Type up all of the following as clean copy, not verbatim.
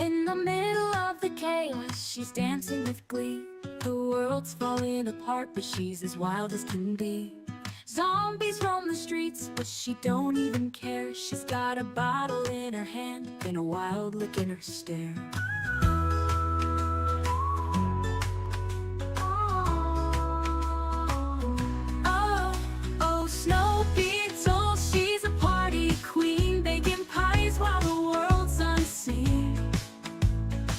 In the middle of the chaos, she's dancing with glee. The world's falling apart, but she's as wild as can be. Zombies roam the streets, but she don't even care. She's got a bottle in her hand and a wild look in her stare. Oh, Snow Beetle, she's a party queen, baking pies while the world's unseen.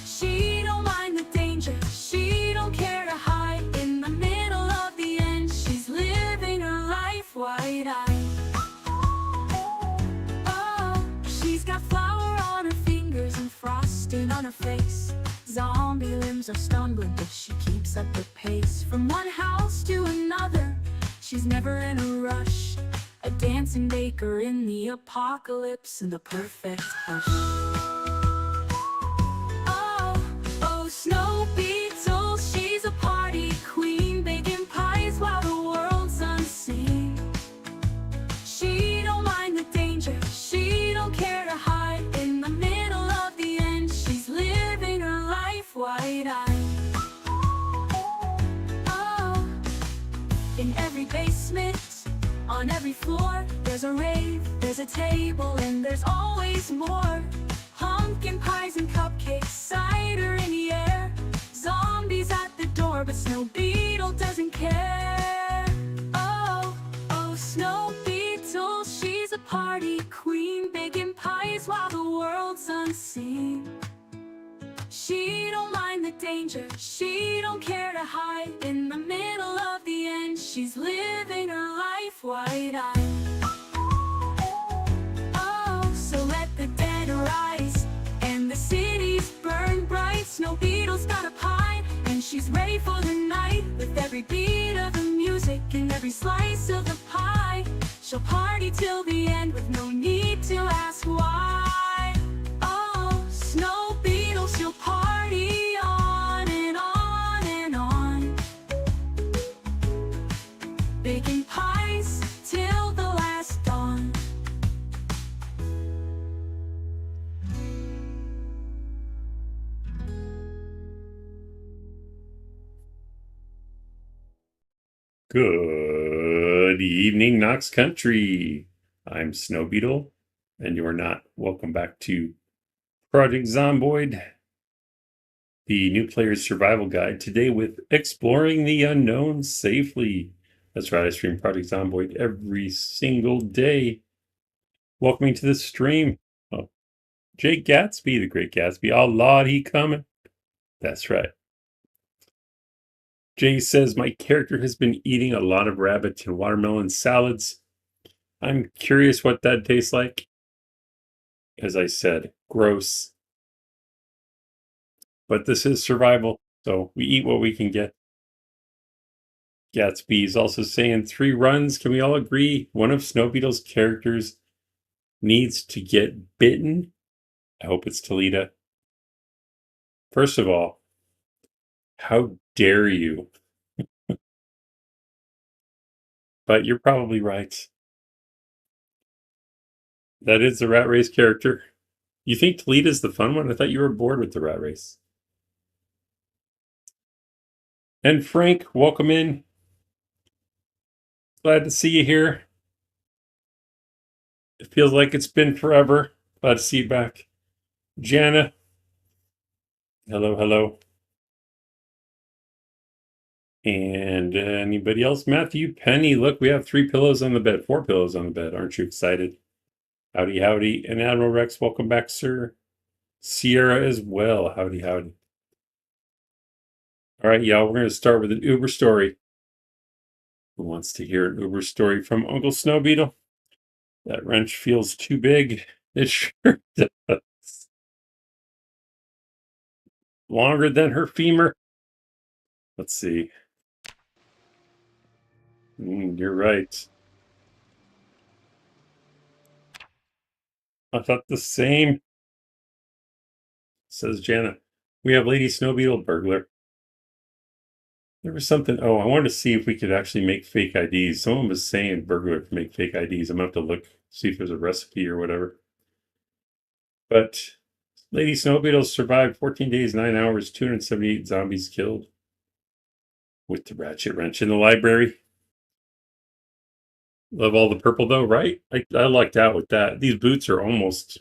She don't mind the danger, she don't care to hide. In the middle of the end, she's living her life wide-eyed. Oh, she's got flour on her fingers and frosting on her face. Zombie limbs are stumbling, but she keeps up the pace. From one house to another, she's never in a rush. A dancing baker in the apocalypse, in the perfect hush. Oh, Snow Beetle, she's a party queen, baking pies while the world's unseen. She don't mind the danger, she don't care to hide. In the middle of the end, she's living her life wide-eyed. Oh, in every basement, on every floor, there's a rave, there's a table, and there's always more. Pumpkin pies and cupcakes, cider in the air. Zombies at the door, but Snow Beetle doesn't care. Oh, Snow Beetle, she's a party queen, baking pies while the world's unseen. She don't mind the danger, she don't care to hide. In the middle of the end, she's living her life wide-eyed. Oh, so let the dead rise and the cities burn bright. Snow Beetle's got a pie and she's ready for the night. With every beat of the music and every slice of the pie, she'll party till the end with no need to ask why. Oh, Snow Beetle, she'll party on and on and on, baking pies till the last dawn. Good evening, Knox Country. I'm Snow Beetle, and you're not. Welcome back to Project Zomboid, the new player's survival guide. Today with Exploring the Unknown Safely. That's right, I stream Project Zomboid every single day. Welcoming to the stream, Jake Gatsby, the Great Gatsby. Oh, Lord, he coming. That's right. Jay says, my character has been eating a lot of rabbit and watermelon salads. I'm curious what that tastes like. As I said, gross. But this is survival, so we eat what we can get. Gatsby is also saying 3 runs. Can we all agree one of Snow Beetle's characters needs to get bitten? I hope it's Talita. First of all, how dare you? But you're probably right. That is the Rat Race character. You think Talita's the fun one? I thought you were bored with the Rat Race. And Frank, welcome in. Glad to see you here. It feels like it's been forever. Glad to see you back. Jana. Hello, hello. And anybody else? Matthew, Penny, look, we have 3 pillows on the bed, 4 pillows on the bed. Aren't you excited? Howdy, howdy. And Admiral Rex, welcome back, sir. Sierra as well. Howdy, howdy. All right, y'all, we're going to start with an Uber story. Who wants to hear an Uber story from Uncle Snow Beetle? That wrench feels too big. It sure does. Longer than her femur. Let's see. You're right. I thought the same. Says Jana. We have Lady Snow Beetle burglar. There was something. Oh, I wanted to see if we could actually make fake IDs. Someone was saying burglar can make fake IDs. I'm going to have to look, see if there's a recipe or whatever. But Lady Snowbeetle survived 14 days, 9 hours, 278 zombies killed. With the ratchet wrench in the library. Love all the purple though, right? I lucked out with that. These boots are almost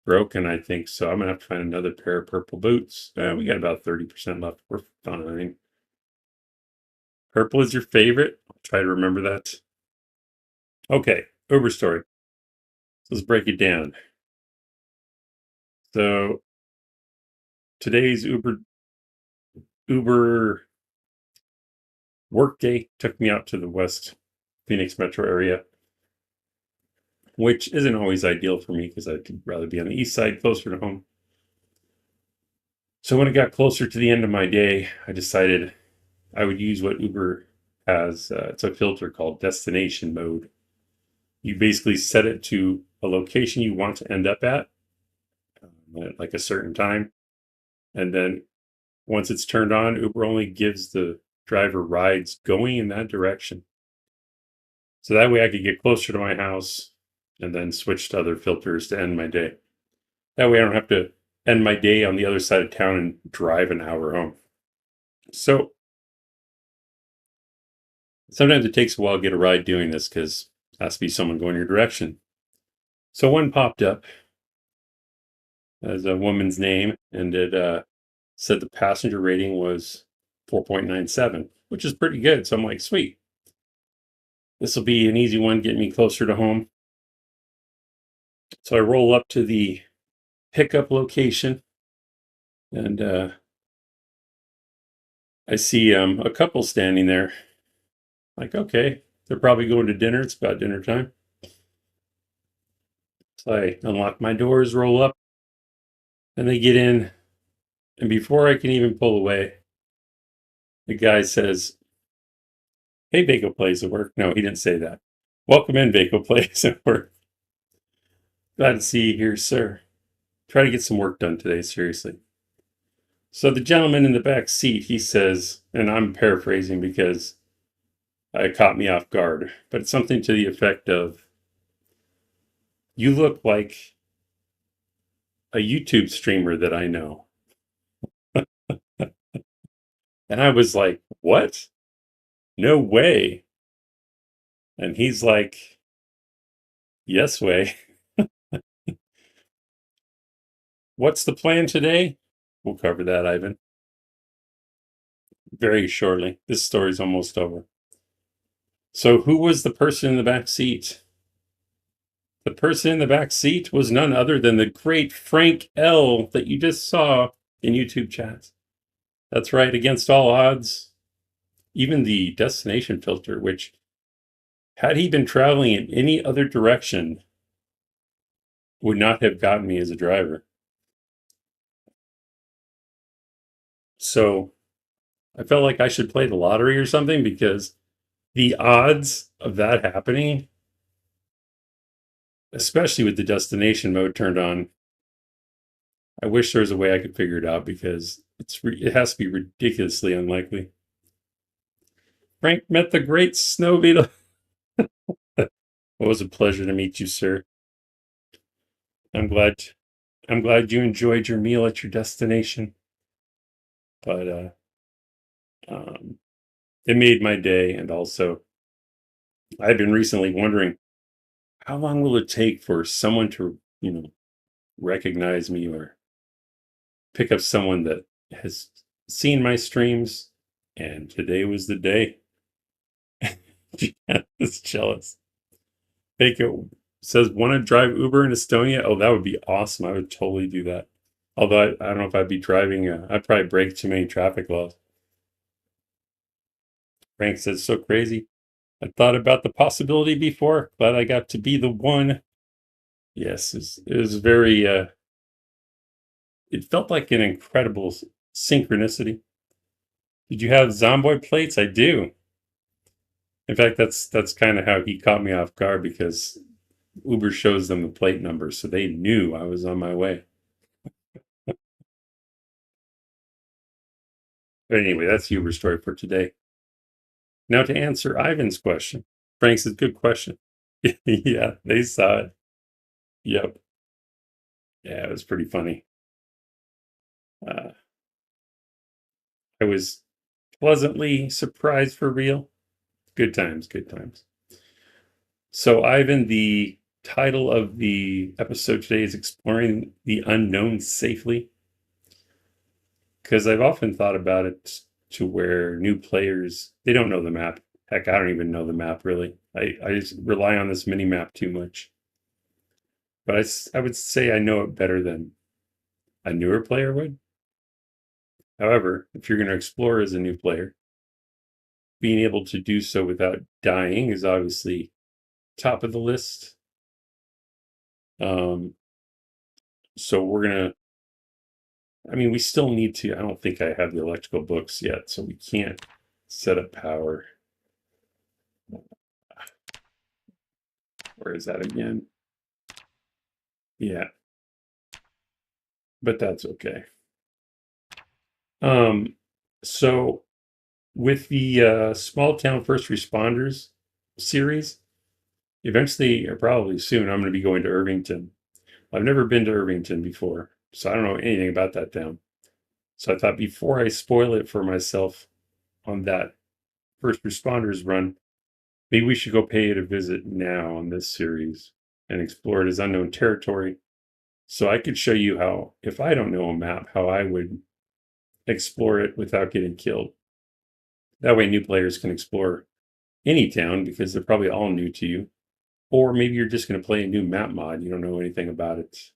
broken, I think, so I'm gonna have to find another pair of purple boots. We got about 30% left. We're fine. Purple is your favorite? I'll try to remember that. Okay, Uber story. Let's break it down. So today's Uber workday took me out to the West Phoenix metro area, which isn't always ideal for me because I'd rather be on the east side, closer to home. So when it got closer to the end of my day, I decided I would use what Uber has. It's a filter called destination mode. You basically set it to a location you want to end up at like a certain time. And then once it's turned on, Uber only gives the driver rides going in that direction. So that way I could get closer to my house and then switch to other filters to end my day. That way I don't have to end my day on the other side of town and drive an hour home. So sometimes it takes a while to get a ride doing this because it has to be someone going your direction. So one popped up as a woman's name, and it said the passenger rating was 4.97, which is pretty good. So I'm like, sweet. This will be an easy one, getting me closer to home. So I roll up to the pickup location, and I see a couple standing there. Like, okay, they're probably going to dinner. It's about dinner time. So I unlock my doors, roll up, and they get in. And before I can even pull away, the guy says, "Hey, Vaco Plays at work." No, he didn't say that. "Welcome in, Vaco Plays at work. Glad to see you here, sir. Try to get some work done today, seriously." So the gentleman in the back seat, he says, and I'm paraphrasing because it caught me off guard, but it's something to the effect of, "You look like a YouTube streamer that I know." And I was like, "What? No way." And he's like, "Yes way." What's the plan today? We'll cover that, Ivan, very shortly. This story's almost over. So who was the person in the back seat? The person in the back seat was none other than the great Frank L. that you just saw in YouTube chats. That's right, against all odds, even the destination filter, which, had he been traveling in any other direction, would not have gotten me as a driver. So I felt like I should play the lottery or something, because the odds of that happening, especially with the destination mode turned on, I wish there was a way I could figure it out, because it has to be ridiculously unlikely. Frank met the great Snow Beetle. It was a pleasure to meet you, sir. I'm glad you enjoyed your meal at your destination. But it made my day, and also I've been recently wondering, how long will it take for someone to, recognize me or pick up someone that has seen my streams? And today was the day. Yeah, it's jealous. Baker says, "Want to drive Uber in Estonia?" Oh, that would be awesome. I would totally do that. Although I don't know if I'd be driving. I'd probably break too many traffic laws. Frank says, "So crazy. I thought about the possibility before. Glad I got to be the one." Yes, it was very, it felt like an incredible synchronicity. Did you have Zomboid plates? I do. In fact, that's kind of how he caught me off guard, because Uber shows them the plate number, so they knew I was on my way. But anyway, that's the Uber story for today. Now to answer Ivan's question. Frank says, "Good question." Yeah, they saw it. Yep. Yeah, it was pretty funny. I was pleasantly surprised for real. Good times, good times. So, Ivan, the title of the episode today is Exploring the Unknown Safely. Because I've often thought about it to where new players, they don't know the map. Heck, I don't even know the map really. I just rely on this mini map too much. But I would say I know it better than a newer player would. However, if you're going to explore as a new player, being able to do so without dying is obviously top of the list. So we're going to, we still need to, I don't think I have the electrical books yet, so we can't set up power. Where is that again? Yeah. But that's okay. So with the Small Town First Responders series, eventually, or probably soon, I'm going to be going to Irvington. I've never been to Irvington before, so I don't know anything about that town. So I thought before I spoil it for myself on that First Responders run, maybe we should go pay it a visit now on this series and explore it as unknown territory. So I could show you how, if I don't know a map, how I would explore it without getting killed. That way new players can explore any town because they're probably all new to you. Or maybe you're just going to play a new map mod. You don't know anything about it,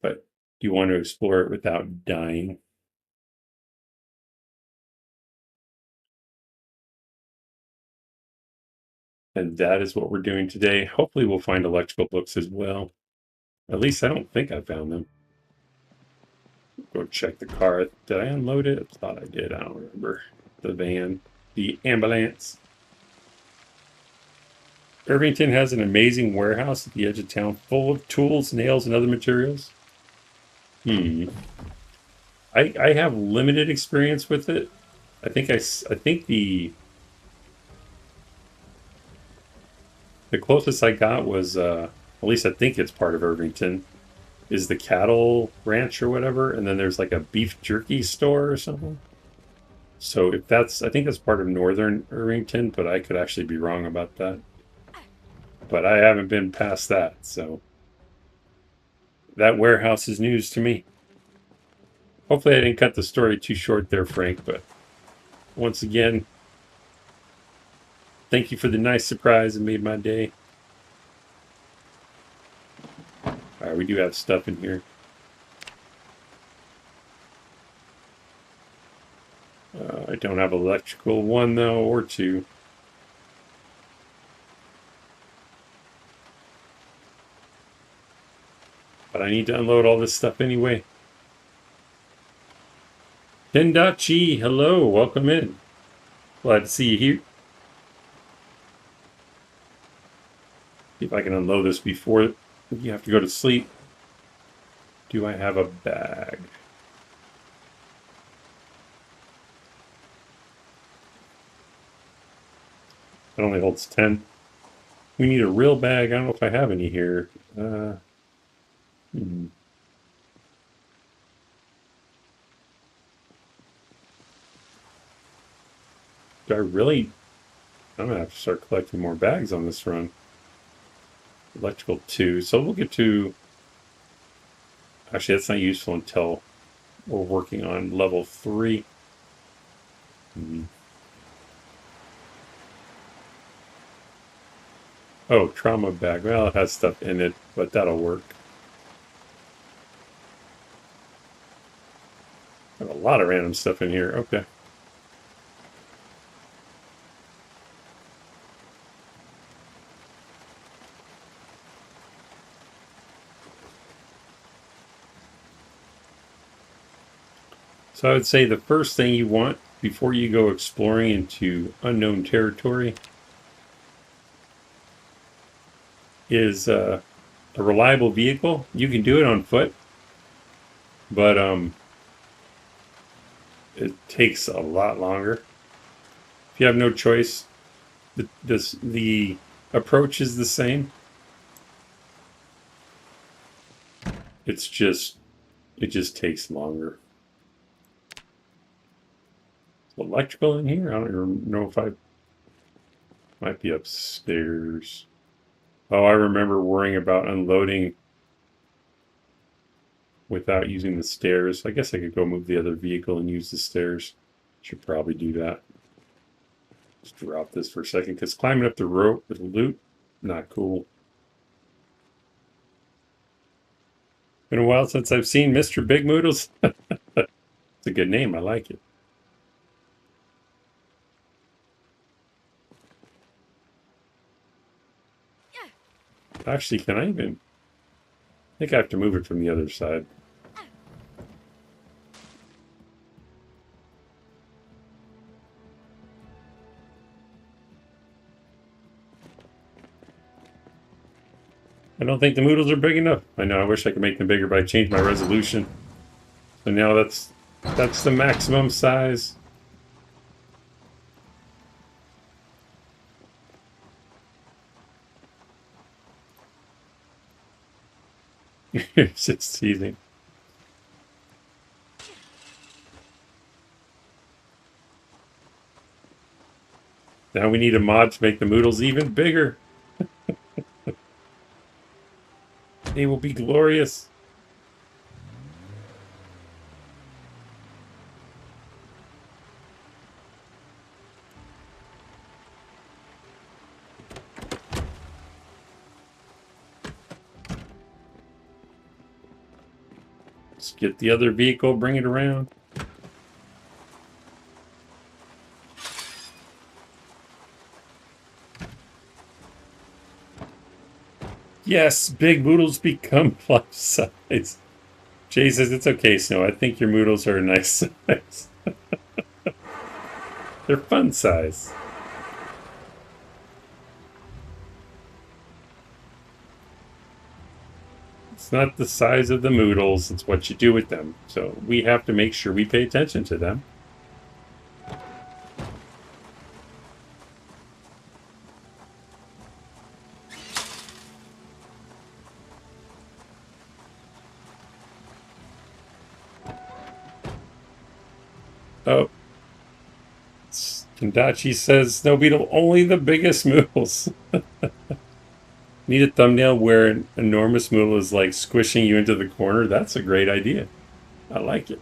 but you want to explore it without dying. And that is what we're doing today. Hopefully we'll find electrical books as well. At least I don't think I found them. Go check the car. Did I unload it? I thought I did. I don't remember. The van. The ambulance. Irvington has an amazing warehouse at the edge of town full of tools, nails, and other materials. I have limited experience with it. I think the closest I got was at least I think it's part of Irvington, is the cattle ranch or whatever, and then there's like a beef jerky store or something. So if that's, I think that's part of northern Irvington, but I could actually be wrong about that. But I haven't been past that, so that warehouse is news to me. Hopefully I didn't cut the story too short there, Frank, but once again, thank you for the nice surprise. It made my day. All right, we do have stuff in here. I don't have electrical 1 though, or 2. But I need to unload all this stuff anyway. Tendachi, hello, welcome in. Glad to see you here. See if I can unload this before you have to go to sleep. Do I have a bag? It only holds 10. We need a real bag. I don't know if I have any here. Do I really? I'm gonna have to start collecting more bags on this run. Electrical 2. So we'll get to... Actually, that's not useful until we're working on level 3. Oh, trauma bag. Well, it has stuff in it, but that'll work. Got a lot of random stuff in here. Okay. So I would say the first thing you want before you go exploring into unknown territory is a reliable vehicle. You can do it on foot, but it takes a lot longer. If you have no choice, the approach is the same. It just takes longer. electrical in here? I don't even know if I might be upstairs. Oh, I remember worrying about unloading without using the stairs. I guess I could go move the other vehicle and use the stairs. Should probably do that. Just drop this for a second, because climbing up the rope with loot, not cool. Been a while since I've seen Mr. Big Moodles. It's a good name. I like it. Actually, can I even... I think I have to move it from the other side. I don't think the Moodles are big enough. I know, I wish I could make them bigger, but I changed my resolution. So now that's the maximum size. It's just teasing. Now we need a mod to make the Moodles even bigger. They will be glorious. Let's get the other vehicle, bring it around. Yes, big Moodles become life size. Jay says it's okay, Snow. I think your Moodles are a nice size. They're fun size. It's not the size of the Moodles, it's what you do with them. So we have to make sure we pay attention to them. Oh. Kendachi says, Snow Beetle, only the biggest Moodles. Need a thumbnail where an enormous Moodle is like squishing you into the corner? That's a great idea. I like it.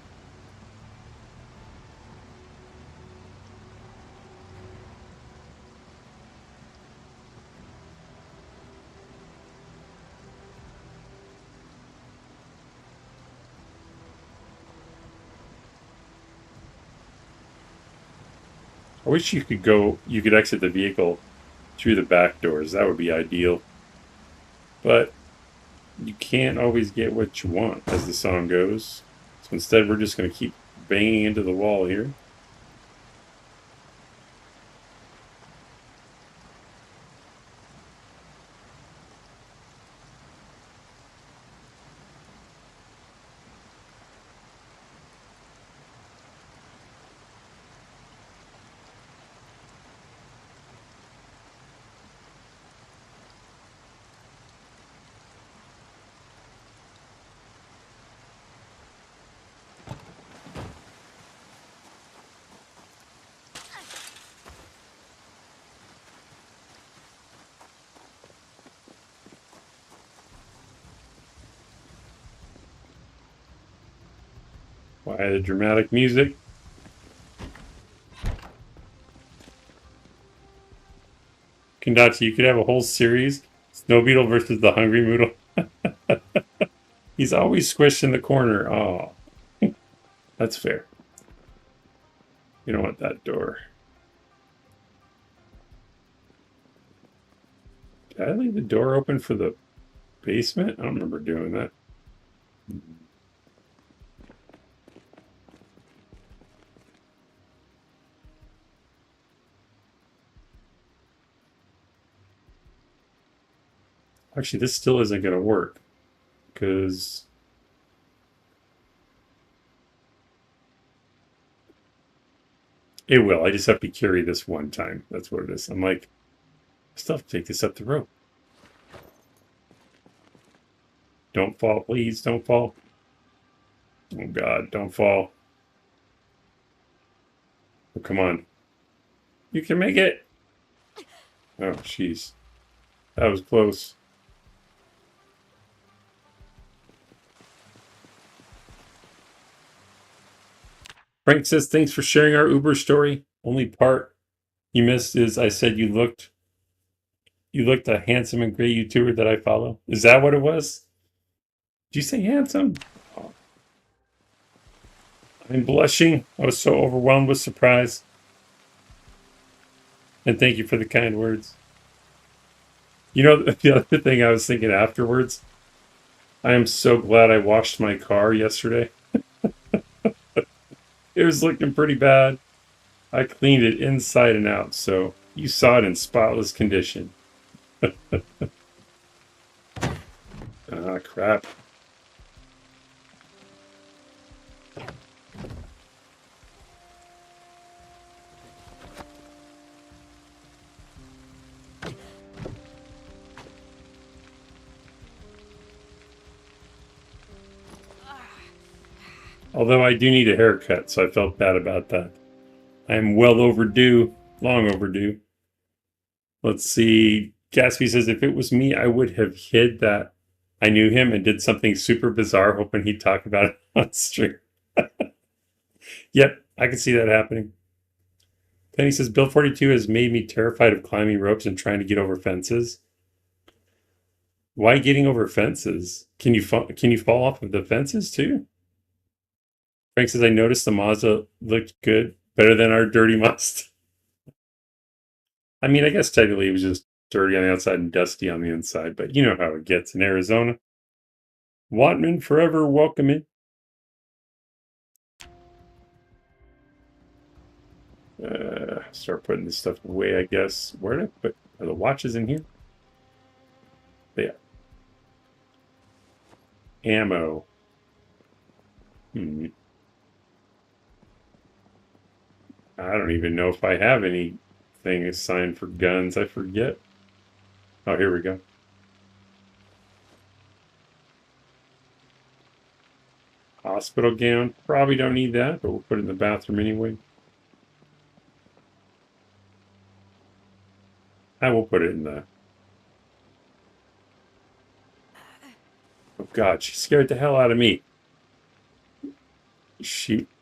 I wish you could exit the vehicle through the back doors. That would be ideal. But you can't always get what you want, as the song goes. So instead, we're just going to keep banging into the wall here. Why the dramatic music? Kendachi, you could have a whole series. Snow Beetle versus the Hungry Moodle. He's always squished in the corner. Oh, that's fair. You don't want that door. Did I leave the door open for the basement? I don't remember doing that. Actually, this still isn't going to work because it will. I just have to carry this one time. That's what it is. I'm like, I still have to take this up the rope. Don't fall, please. Don't fall. Oh, God, don't fall. come on. You can make it. Oh, jeez. That was close. Frank says, thanks for sharing our Uber story. Only part you missed is I said you looked a handsome and great YouTuber that I follow. Is that what it was? Did you say handsome? Oh. I'm blushing. I was so overwhelmed with surprise. And thank you for the kind words. You know, the other thing I was thinking afterwards, I am so glad I washed my car yesterday. It was looking pretty bad. I cleaned it inside and out, so you saw it in spotless condition. Ah, crap. Although I do need a haircut, so I felt bad about that. I am well overdue, long overdue. Let's see. Gatsby says, if it was me, I would have hid that I knew him and did something super bizarre, hoping he'd talk about it on stream. Yep, I can see that happening. Penny says, Bill 42 has made me terrified of climbing ropes and trying to get over fences. Why getting over fences? Can you fall off of the fences too? Frank says, I noticed the Mazda looked good, better than our dirty Mazda. I mean, I guess technically it was just dirty on the outside and dusty on the inside, but you know how it gets in Arizona. Watman forever, welcome in. Start putting this stuff away, I guess. Where did I put? Are the watches in here? Yeah. Ammo. I don't even know if I have anything assigned for guns. I forget. Oh, here we go. Hospital gown. Probably don't need that, but we'll put it in the bathroom anyway. I will put it in the... Oh, God, she scared the hell out of me.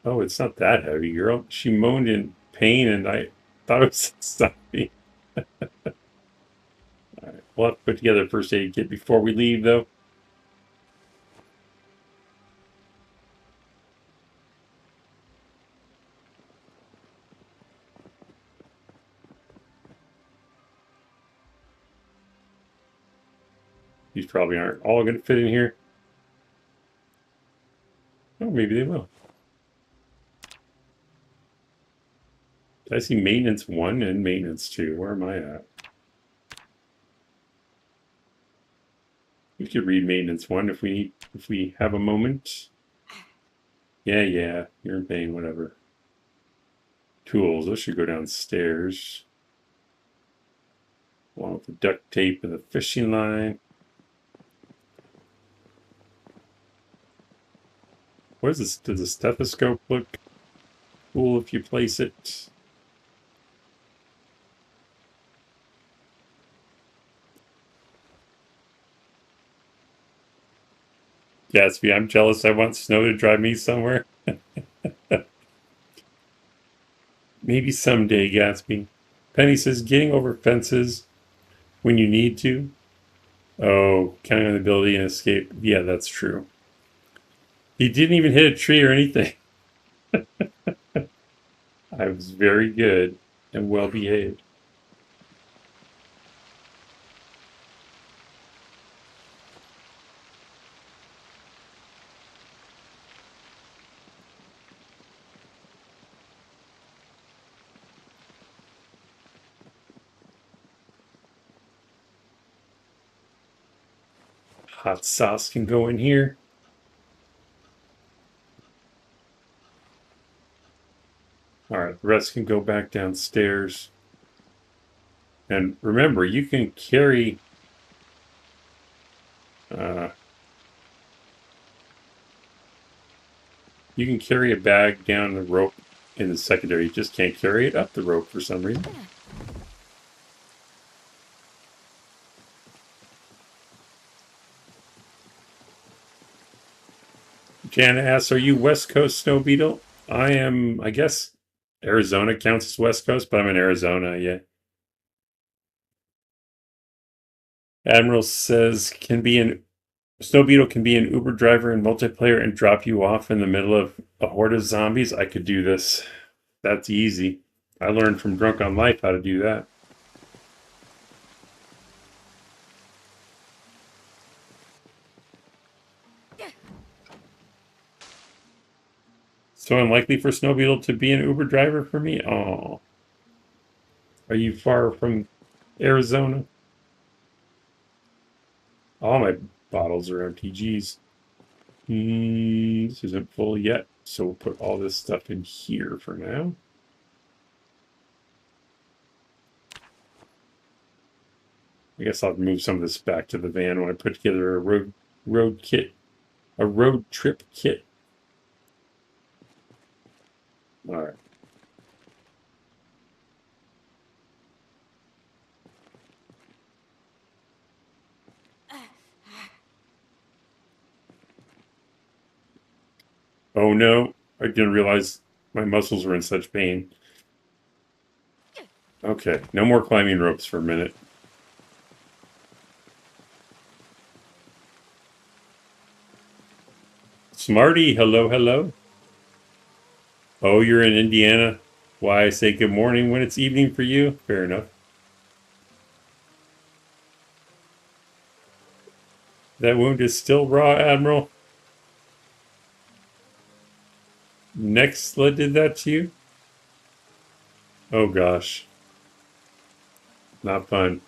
Oh, it's not that heavy, girl. She moaned in pain, and I thought it was something. All right, we'll have to put together a first aid kit before we leave, though. These probably aren't all going to fit in here. Oh, maybe they will. Did I see maintenance 1 and maintenance 2? Where am I at? We could read maintenance 1 if we have a moment. Yeah, you're in pain, whatever. Tools, those should go downstairs. Along with the duct tape and the fishing line. What is this? Does the stethoscope look cool if you place it? Gatsby, I'm jealous. I want Snow to drive me somewhere. Maybe someday, Gatsby. Penny says, getting over fences when you need to. Oh, counting on the ability and escape. Yeah, that's true. He didn't even hit a tree or anything. I was very good and well behaved. Hot sauce can go in here. All right, the rest can go back downstairs. And remember, you can carry a bag down the rope in the secondary. You just can't carry it up the rope for some reason. Jana asks, are you West Coast Snow Beetle? I am, I guess Arizona counts as West Coast, but I'm in Arizona, yeah. Admiral says, can be an Snow Beetle can be an Uber driver in multiplayer and drop you off in the middle of a horde of zombies. I could do this. That's easy. I learned from Drunk on Life how to do that. So unlikely for Snow Beetle to be an Uber driver for me? Oh. Are you far from Arizona? All my bottles are empty. Geez. This isn't full yet, so we'll put all this stuff in here for now. I guess I'll move some of this back to the van when I put together a road kit, a road trip kit. All right. Oh no, I didn't realize my muscles were in such pain. Okay, no more climbing ropes for a minute. Smarty, hello, hello. Oh, you're in Indiana. Why I say good morning when it's evening for you? Fair enough. That wound is still raw, Admiral. Nextla did that to you? Oh gosh. Not fun.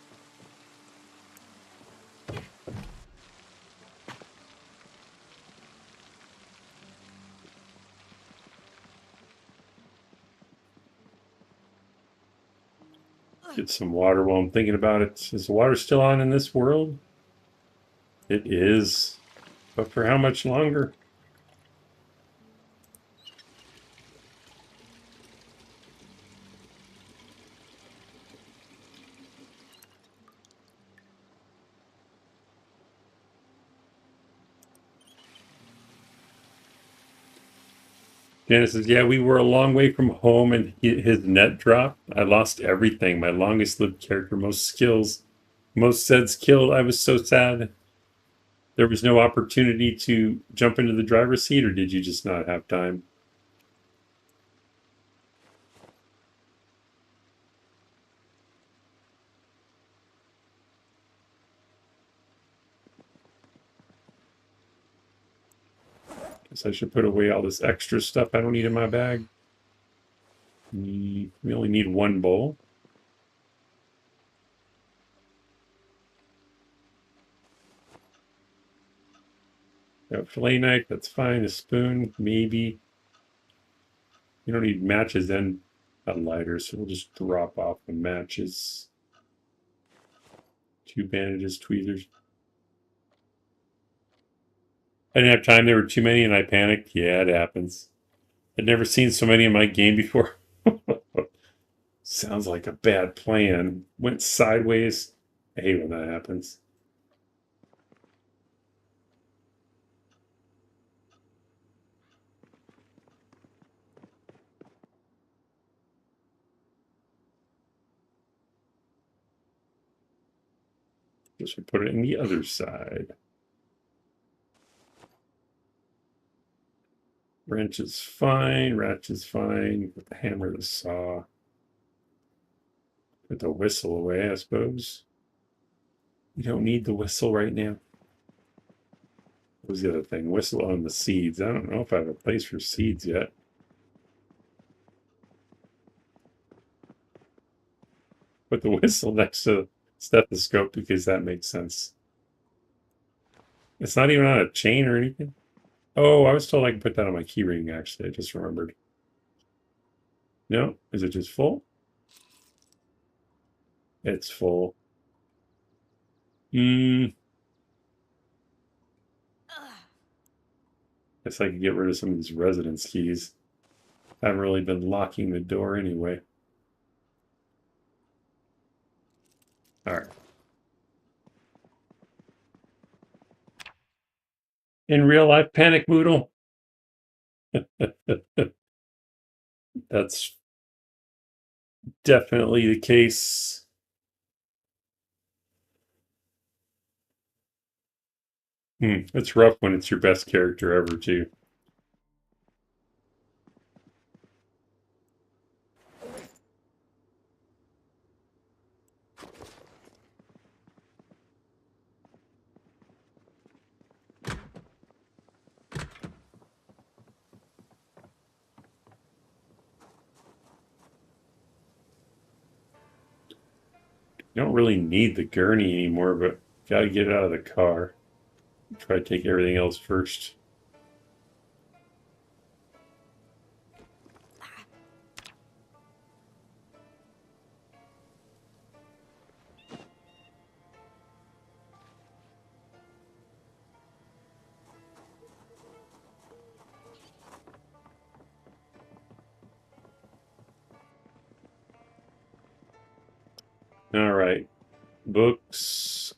Get some water while I'm thinking about it. Is the water still on in this world? It is. But for how much longer? Janice says, yeah, we were a long way from home and his net dropped. I lost everything. My longest lived character, most skills, most sets killed. I was so sad. There was no opportunity to jump into the driver's seat, or did you just not have time? Guess I should put away all this extra stuff I don't need in my bag. We only need one bowl. Got fillet knife, that's fine. A spoon, maybe. You don't need matches and a lighter, so we'll just drop off the matches. 2 bandages, tweezers. I didn't have time, there were too many and I panicked. Yeah, it happens. I'd never seen so many in my game before. Sounds like a bad plan. Went sideways. I hate when that happens. Just put it in the other side. Wrench is fine. Ratchet is fine. With the hammer, the saw. Put the whistle away, I suppose. We don't need the whistle right now. What was the other thing? Whistle on the seeds. I don't know if I have a place for seeds yet. Put the whistle next to stethoscope because that makes sense. It's not even on a chain or anything. Oh, I was told I could put that on my keyring, actually. I just remembered. No? Is it just full? It's full. Guess I could get rid of some of these residence keys. Haven't really been locking the door anyway. All right. In real life, panic moodle. That's definitely the case. It's rough when it's your best character ever, too. You don't really need the gurney anymore, but gotta get it out of the car. Try to take everything else first. All right. Books.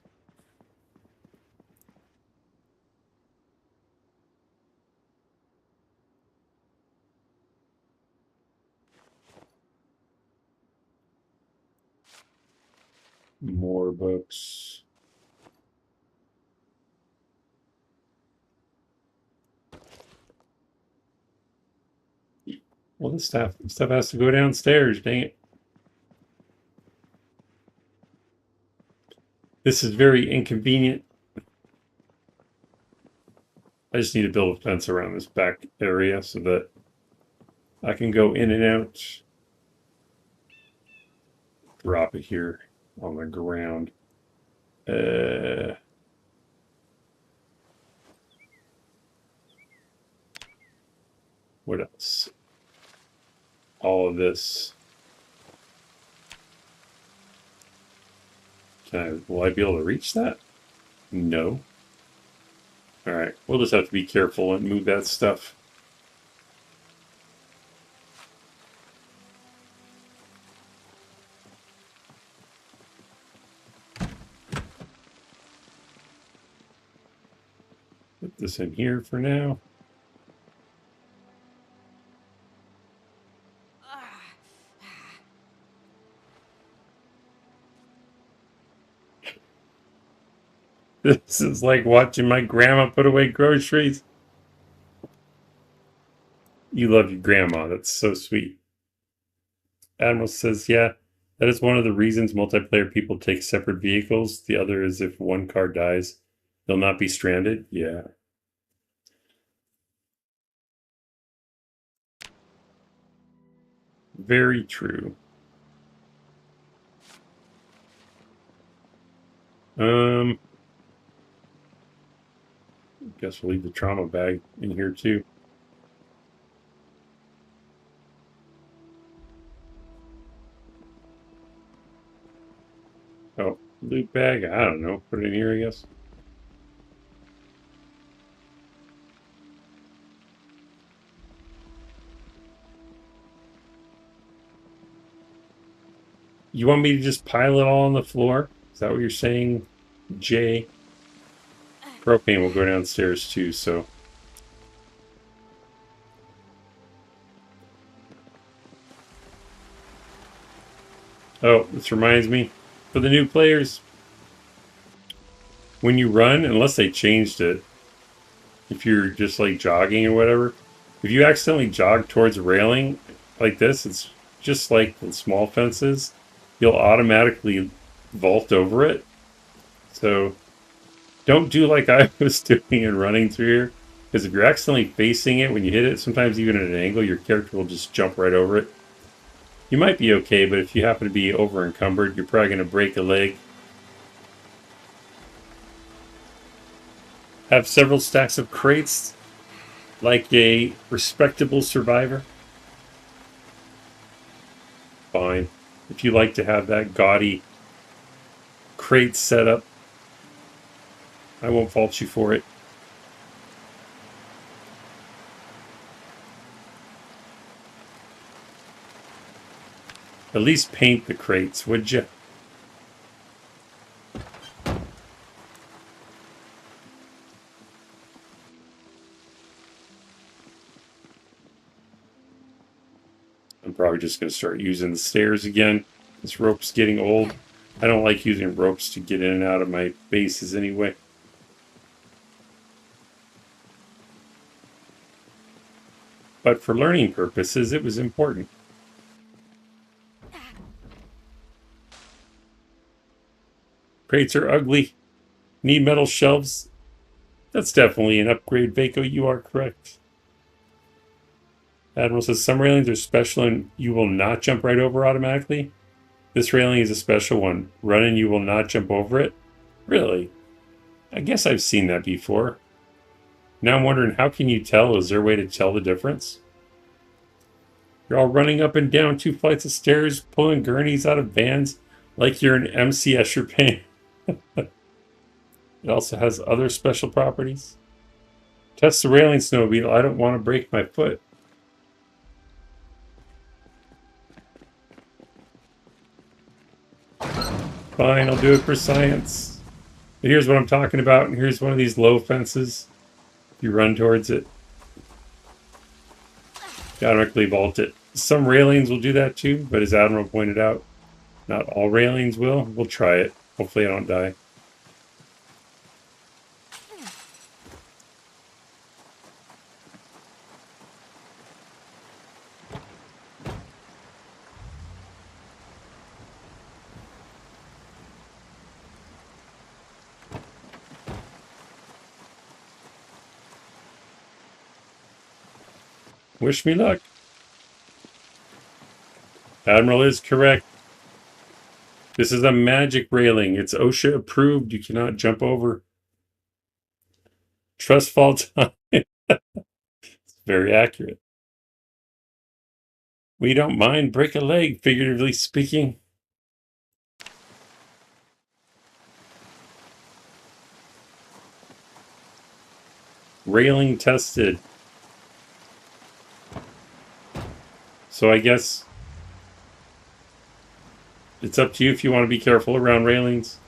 More books. Well, this stuff has to go downstairs. Dang it! This is very inconvenient. I just need to build a fence around this back area so that I can go in and out. Drop it here on the ground. What else? All of this. Will I be able to reach that? No. All right. We'll just have to be careful and move that stuff. Put this in here for now. This is like watching my grandma put away groceries. You love your grandma. That's so sweet. Admiral says, yeah, that is one of the reasons multiplayer people take separate vehicles. The other is if one car dies, they'll not be stranded. Yeah. Very true. Guess we'll leave the trauma bag in here too. Oh, loot bag. I don't know. Put it in here, I guess. You want me to just pile it all on the floor? Is that what you're saying, Jay? Propane will go downstairs too, so. Oh, this reminds me. For the new players, when you run, unless they changed it, if you're just like jogging or whatever, if you accidentally jog towards a railing like this, it's just like the small fences, you'll automatically vault over it. So don't do like I was doing and running through here, because if you're accidentally facing it when you hit it, sometimes even at an angle, your character will just jump right over it. You might be okay, but if you happen to be over encumbered, you're probably going to break a leg. Have several stacks of crates, like a respectable survivor. Fine. If you like to have that gaudy crate set up, I won't fault you for it. At least paint the crates, would you? I'm probably just going to start using the stairs again. This rope's getting old. I don't like using ropes to get in and out of my bases anyway. But for learning purposes, it was important. Crates are ugly. Need metal shelves. That's definitely an upgrade, Vaco. You are correct. Admiral says some railings are special and you will not jump right over automatically. This railing is a special one. Run and you will not jump over it. Really? I guess I've seen that before. Now I'm wondering, how can you tell? Is there a way to tell the difference? You're all running up and down 2 flights of stairs, pulling gurneys out of vans like you're an MC Escher pain. It also has other special properties. Test the railing, Snow Beetle. I don't want to break my foot. Fine, I'll do it for science. But here's what I'm talking about. And here's one of these low fences. If you run towards it, automatically vault it. Some railings will do that too, but as Admiral pointed out, not all railings will. We'll try it. Hopefully I don't die. Wish me luck. Admiral is correct. This is a magic railing. It's OSHA approved. You cannot jump over. Trust fall time. It's very accurate. We don't mind break a leg, figuratively speaking. Railing tested. So I guess it's up to you if you want to be careful around railings.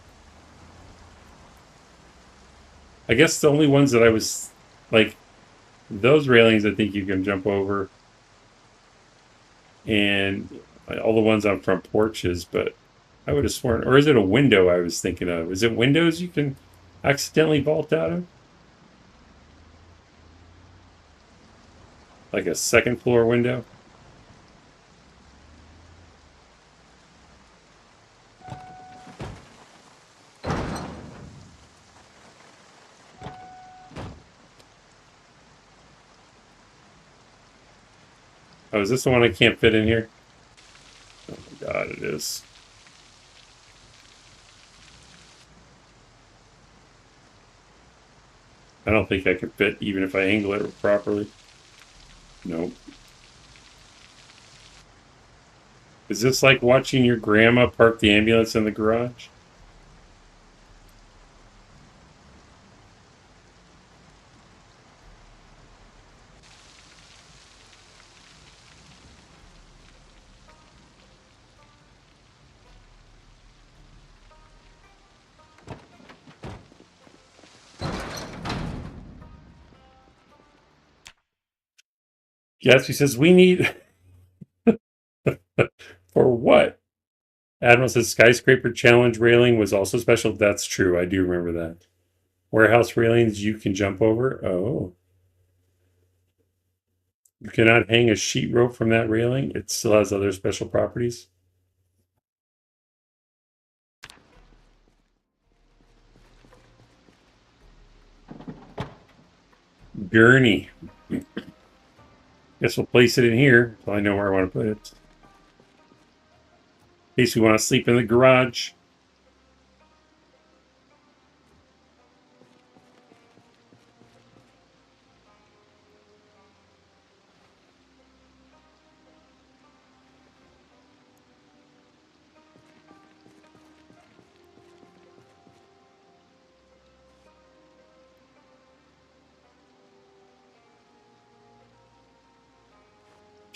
I guess the only ones that I was like, those railings I think you can jump over. And all the ones on front porches, but I would have sworn, or is it a window I was thinking of? Is it windows you can accidentally vault out of? Like a second floor window? Oh, is this the one I can't fit in here? Oh my god, it is. I don't think I could fit even if I angle it properly. Nope. Is this like watching your grandma park the ambulance in the garage? Yes, he says we need for what? Admiral says skyscraper challenge railing was also special. That's true. I do remember that. Warehouse railings you can jump over. Oh. You cannot hang a sheet rope from that railing. It still has other special properties. Gurney. Guess we'll place it in here so I know where I want to put it. In case we want to sleep in the garage.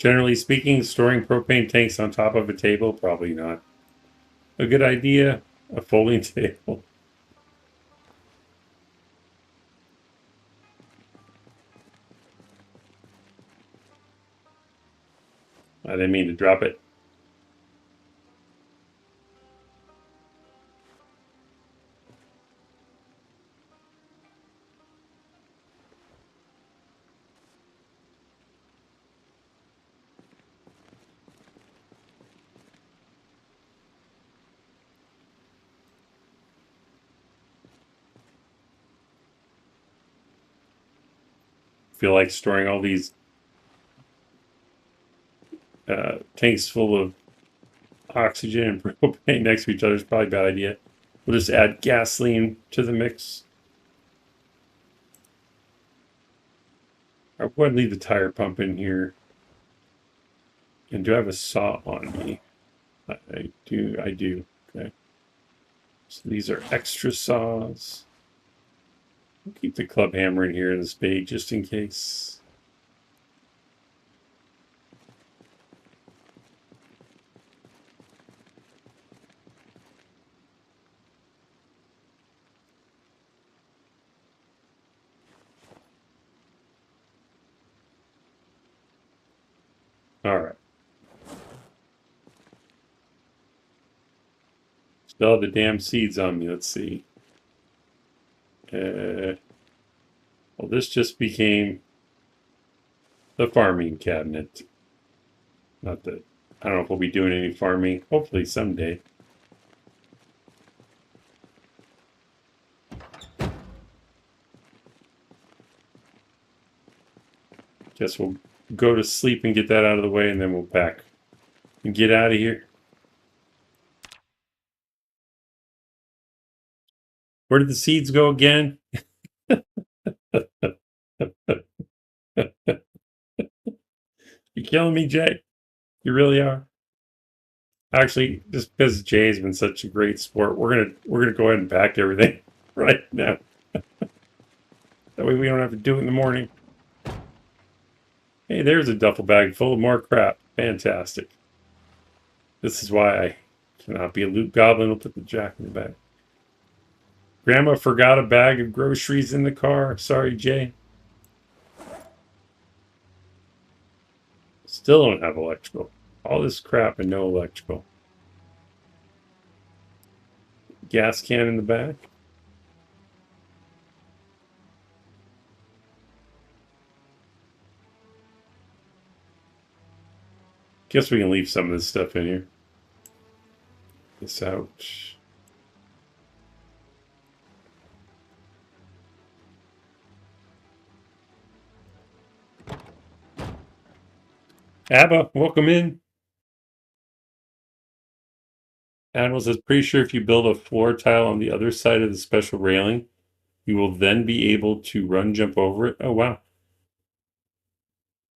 Generally speaking, storing propane tanks on top of a table, probably not a good idea. A folding table. I didn't mean to drop it. Feel like storing all these tanks full of oxygen and propane next to each other is probably a bad idea. We'll just add gasoline to the mix. I would leave the tire pump in here. And do I have a saw on me? I do. Okay. So these are extra saws. I'll keep the club hammer in here and the spade just in case. All right. Still have the damn seeds on me. Let's see. Well, this just became the farming cabinet. Not that I don't know if we'll be doing any farming. Hopefully someday. Guess we'll go to sleep and get that out of the way, and then we'll pack and get out of here. Where did the seeds go again? You're killing me, Jay. You really are. Actually, just because Jay has been such a great sport, we're gonna go ahead and pack everything right now. That way we don't have to do it in the morning. Hey, there's a duffel bag full of more crap. Fantastic. This is why I cannot be a loot goblin. I'll put the jack in the bag. Grandma forgot a bag of groceries in the car. Sorry, Jay. Still don't have electrical. All this crap and no electrical. Gas can in the back. Guess we can leave some of this stuff in here. This out. Abba, welcome in. Admiral says, pretty sure if you build a floor tile on the other side of the special railing, you will then be able to run jump over it. Oh, wow.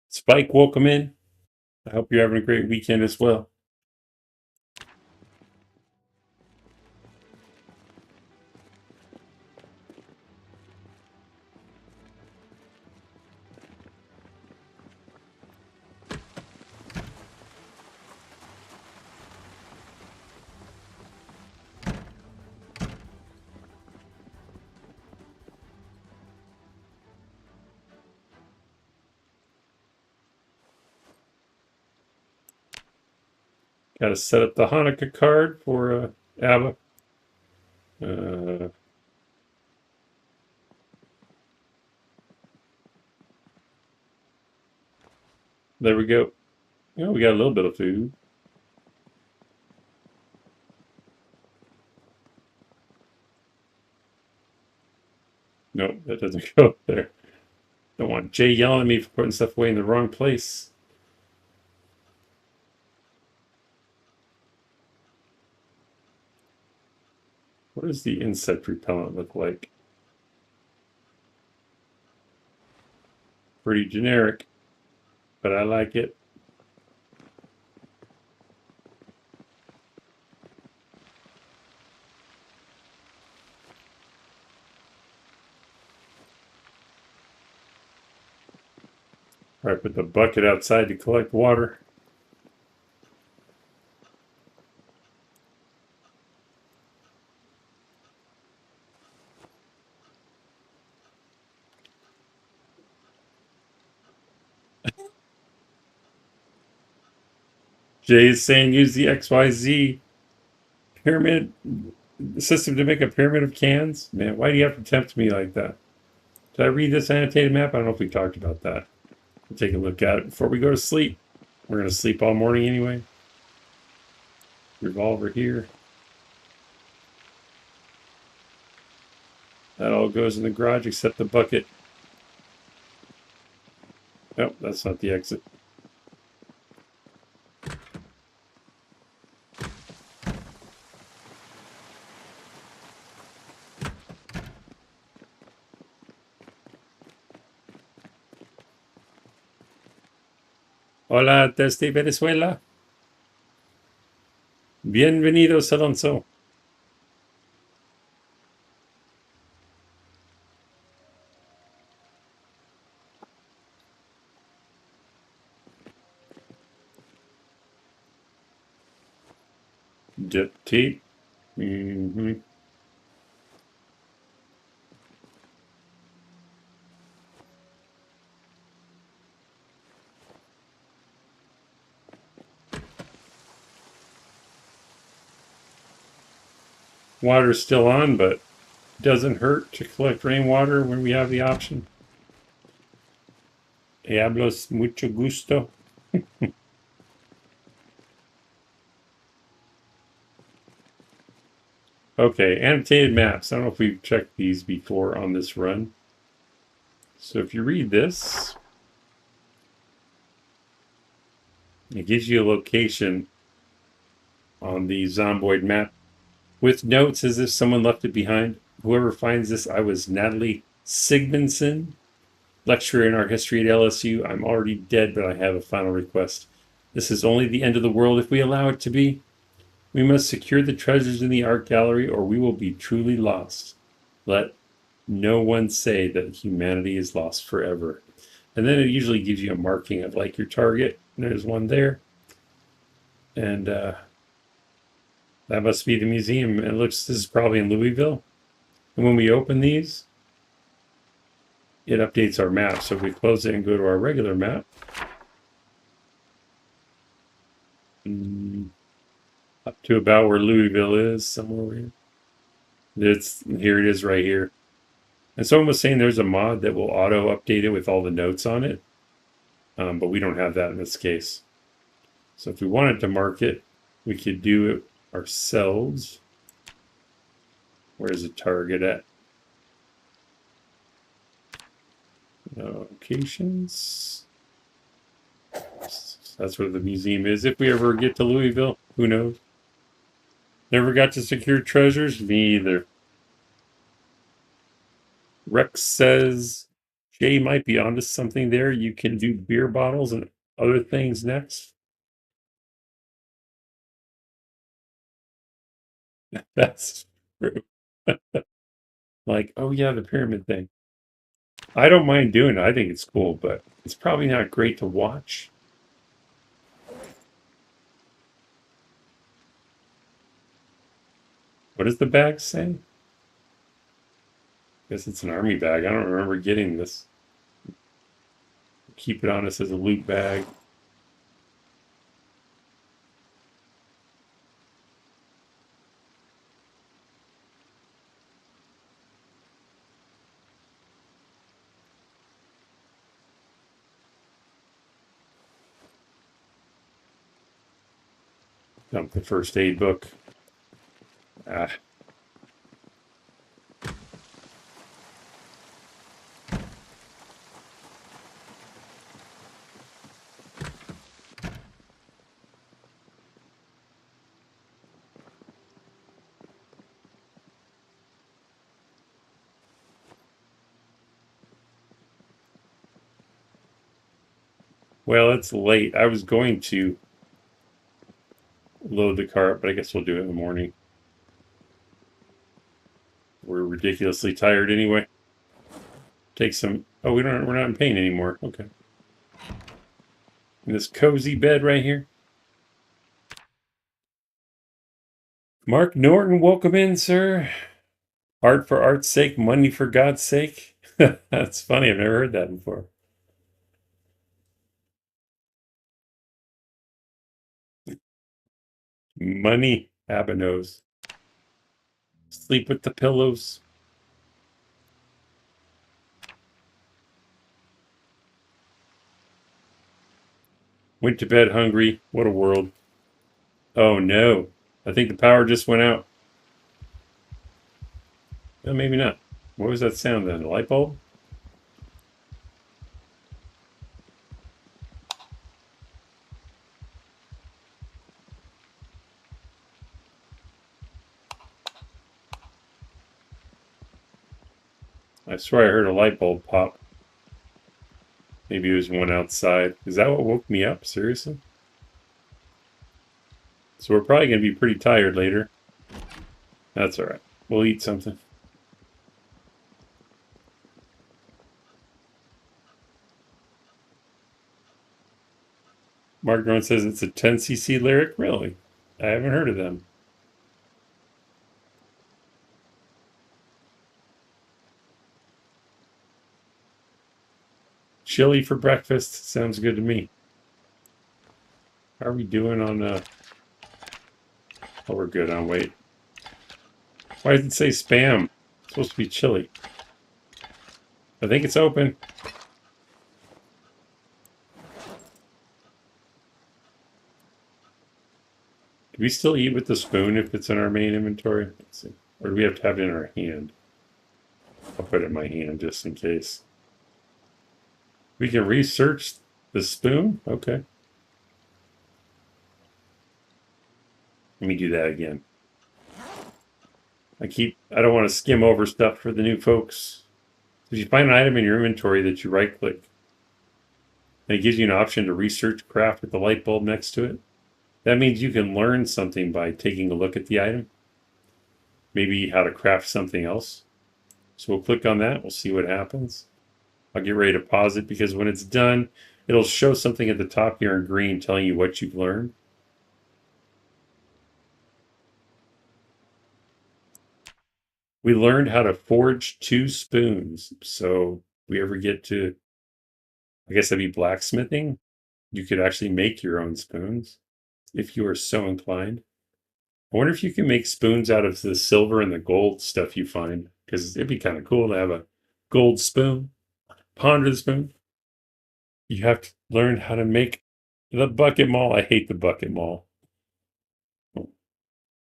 Spike, welcome in. I hope you're having a great weekend as well. Got to set up the Hanukkah card for Abba. There we go. Oh, we got a little bit of food. Nope, that doesn't go there. Don't want Jay yelling at me for putting stuff away in the wrong place. What does the insect repellent look like? Pretty generic, but I like it. All right, put the bucket outside to collect water. Jay is saying use the XYZ pyramid system to make a pyramid of cans. Man, why do you have to tempt me like that? Did I read this annotated map? I don't know if we talked about that. We'll take a look at it before we go to sleep. We're going to sleep all morning anyway. Revolver here. That all goes in the garage except the bucket. Nope, that's not the exit. Hola, desde Venezuela. Bienvenidos, Alonso. Duct tape. Water's still on, but it doesn't hurt to collect rainwater when we have the option. Hablos mucho gusto. Okay, annotated maps. I don't know if we've checked these before on this run. So if you read this, it gives you a location on the Zomboid map with notes as if someone left it behind. Whoever finds this, I was Natalie Sigmundson, lecturer in art history at LSU. I'm already dead, but I have a final request. This is only the end of the world if we allow it to be. We must secure the treasures in the art gallery or we will be truly lost. Let no one say that humanity is lost forever. And then it usually gives you a marking of like your target. There's one there. And that must be the museum. It looks, this is probably in Louisville. And when we open these, it updates our map. So if we close it and go to our regular map, up to about where Louisville is, somewhere here. Here it is right here. And someone was saying there's a mod that will auto update it with all the notes on it. But we don't have that in this case. So if we wanted to mark it, we could do it ourselves. Where's the target at? Locations. That's where the museum is. If we ever get to Louisville, who knows? Never got to secure treasures? Me either. Rex says Jay might be onto something there. You can do beer bottles and other things next. That's true. Like, oh yeah, the pyramid thing. I don't mind doing it. I think it's cool, but it's probably not great to watch. What does the bag say? Guess it's an army bag. I don't remember getting this. Keep it on us as a loot bag. Dump the first aid book. Ah. Well, it's late. I was going to load the car up, but I guess we'll do it in the morning. We're ridiculously tired anyway. Take some. Oh, we're not in pain anymore. Okay. In this cozy bed right here. Mark Norton, welcome in, sir. Art for art's sake, money for God's sake. That's funny. I've never heard that before. Money, Abanos. Sleep with the pillows. Went to bed hungry. What a world. Oh no. I think the power just went out. No, maybe not. What was that sound then? A light bulb? I swear I heard a light bulb pop. Maybe it was one outside. Is that what woke me up? Seriously? So we're probably going to be pretty tired later. That's alright. We'll eat something. Mark Norton says it's a 10cc lyric? Really? I haven't heard of them. Chili for breakfast. Sounds good to me. How are we doing on oh, we're good on weight. Why does it say spam? It's supposed to be chili. I think it's open. Do we still eat with the spoon if it's in our main inventory? Let's see. Or do we have to have it in our hand? I'll put it in my hand just in case. We can research the spoon? Okay. Let me do that again. I don't want to skim over stuff for the new folks. If you find an item in your inventory that you right click, and it gives you an option to research craft with the light bulb next to it, that means you can learn something by taking a look at the item. Maybe how to craft something else. So we'll click on that. We'll see what happens. I'll get ready to pause it because when it's done, it'll show something at the top here in green telling you what you've learned. We learned how to forge 2 spoons. So if we ever get to, I guess that'd be blacksmithing, you could actually make your own spoons if you are so inclined. I wonder if you can make spoons out of the silver and the gold stuff you find, because it'd be kind of cool to have a gold spoon. Ponder the spoon. You have to learn how to make the bucket maul. I hate the bucket maul.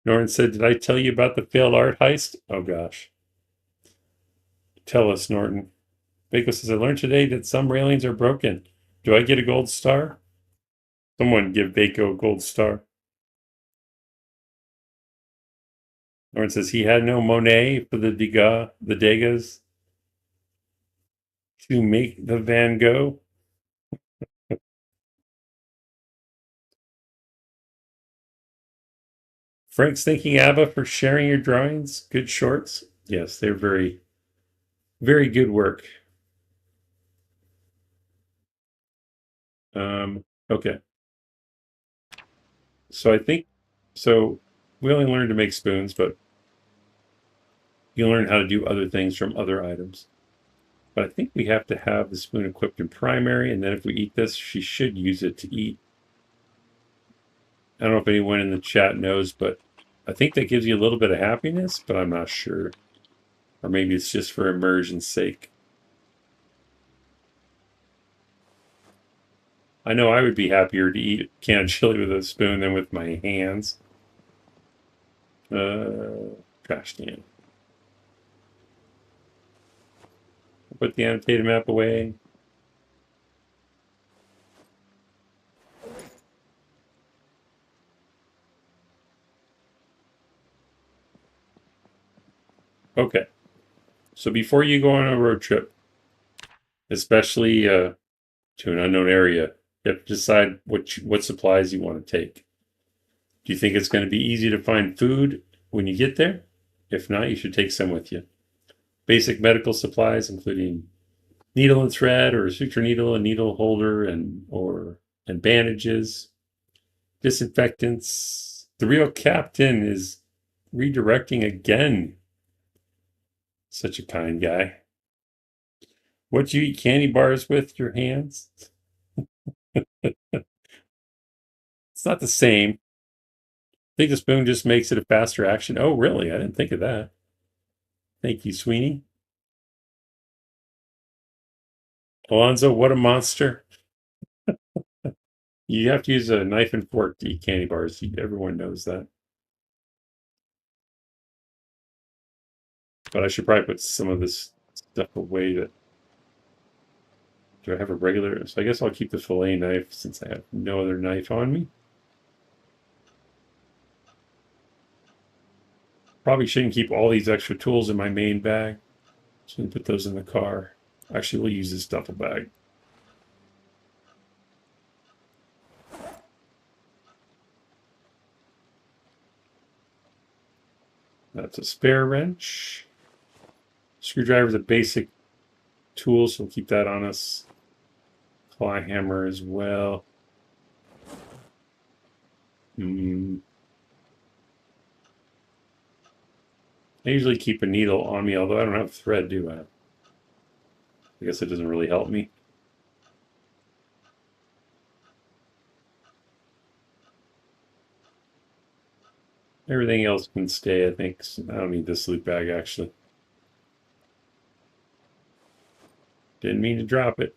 Norton said, did I tell you about the failed art heist? Oh gosh. Tell us, Norton. Bako says, I learned today that some railings are broken. Do I get a gold star? Someone give Bako a gold star. Norton says he had no Monet for the Degas to make the Van Gogh. Frank's thanking Abba for sharing your drawings. Good shorts. Yes, they're very, very good work. Okay. So I think, so we only learned to make spoons, but you learn how to do other things from other items. But I think we have to have the spoon equipped in primary, and then if we eat this, she should use it to eat. I don't know if anyone in the chat knows, but I think that gives you a little bit of happiness, but I'm not sure. Or maybe it's just for immersion's sake. I know I would be happier to eat canned chili with a spoon than with my hands. Gosh damn. Put the annotated map away. Okay. So before you go on a road trip, especially to an unknown area, you have to decide what supplies you want to take. Do you think it's going to be easy to find food when you get there? If not, you should take some with you. Basic medical supplies, including needle and thread, or a suture needle, a needle holder, and bandages, disinfectants. The real captain is redirecting again. Such a kind guy. What you eat candy bars with your hands? It's not the same. I think the spoon just makes it a faster action. Oh, really? I didn't think of that. Thank you, Sweeney. Alonzo, what a monster. You have to use a knife and fork to eat candy bars. Everyone knows that. But I should probably put some of this stuff away. Do I have a regular? So I guess I'll keep the fillet knife since I have no other knife on me. Probably shouldn't keep all these extra tools in my main bag. So put those in the car. Actually, we'll use this duffel bag. That's a spare wrench. Screwdriver is a basic tool, so we'll keep that on us. Claw hammer as well. I usually keep a needle on me, although I don't have thread, do I? I guess it doesn't really help me. Everything else can stay, I think. I don't need this loot bag, actually. Didn't mean to drop it.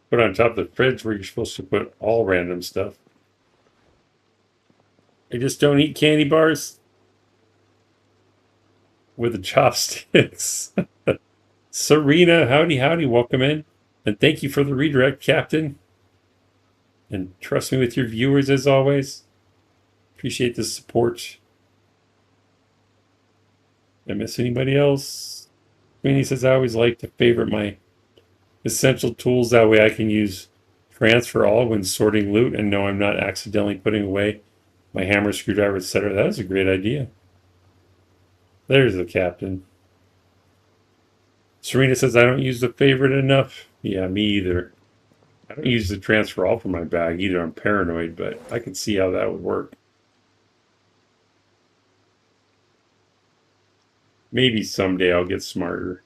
Put on top of the fridge where you're supposed to put all random stuff. I just don't eat candy bars with the chopsticks. Serena, howdy, howdy, welcome in. And thank you for the redirect, Captain. And trust me with your viewers as always. Appreciate the support. Did I miss anybody else? Queenie says I always like to favorite my essential tools. That way I can use transfer all when sorting loot and know I'm not accidentally putting away my hammer, screwdriver, etc. That is a great idea. There's the captain. Serena says I don't use the favorite enough. Yeah, me either. I don't use the transfer all for my bag either. I'm paranoid, but I can see how that would work. Maybe someday I'll get smarter.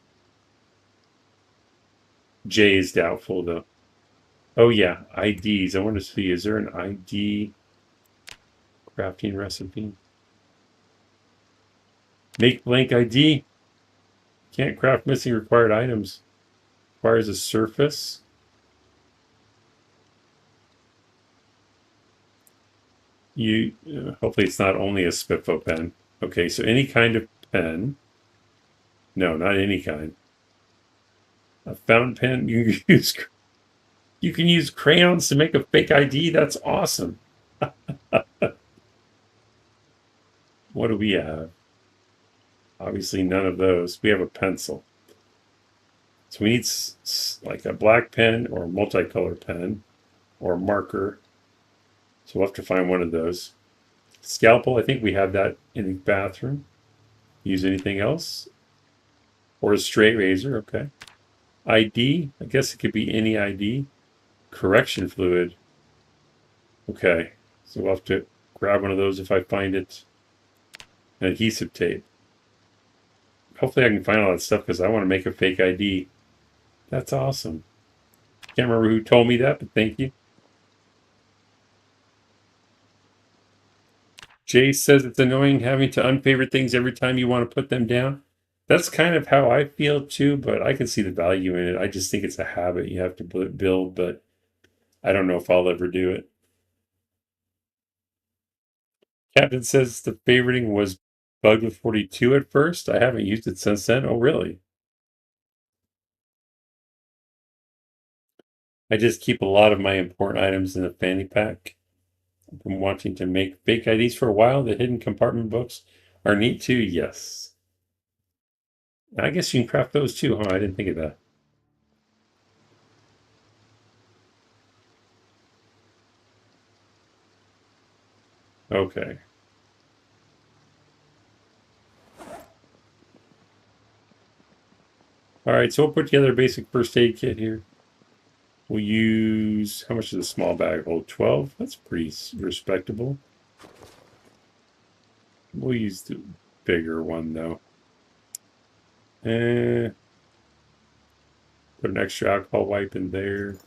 J is doubtful though. Oh yeah, IDs. I want to see, is there an ID crafting recipe? Make blank ID. Can't craft missing required items. Requires a surface. Hopefully it's not only a Spitfo pen. Okay, so any kind of pen. No, not any kind. A fountain pen. You can use crayons to make a fake ID. That's awesome. What do we have? Obviously none of those. We have a pencil. So we need like a black pen or a multicolor pen or a marker. So we'll have to find one of those. Scalpel, I think we have that in the bathroom. Use anything else? Or a straight razor, okay. ID, I guess it could be any ID. Correction fluid. Okay, so we'll have to grab one of those if I find it. And adhesive tape. Hopefully I can find all that stuff because I want to make a fake ID. That's awesome. Can't remember who told me that, but thank you. Jay says it's annoying having to unfavorite things every time you want to put them down. That's kind of how I feel too, but I can see the value in it. I just think it's a habit you have to build, but I don't know if I'll ever do it. Captain says the favoriting was bugged with 42 at first. I haven't used it since then. Oh, really? I just keep a lot of my important items in a fanny pack. I've been wanting to make fake IDs for a while. The hidden compartment books are neat too, yes. I guess you can craft those too, huh? I didn't think of that. Okay. All right, so we'll put together a basic first aid kit here. We'll use, how much does a small bag hold? 12? That's pretty respectable. We'll use the bigger one though. And put an extra alcohol wipe in there.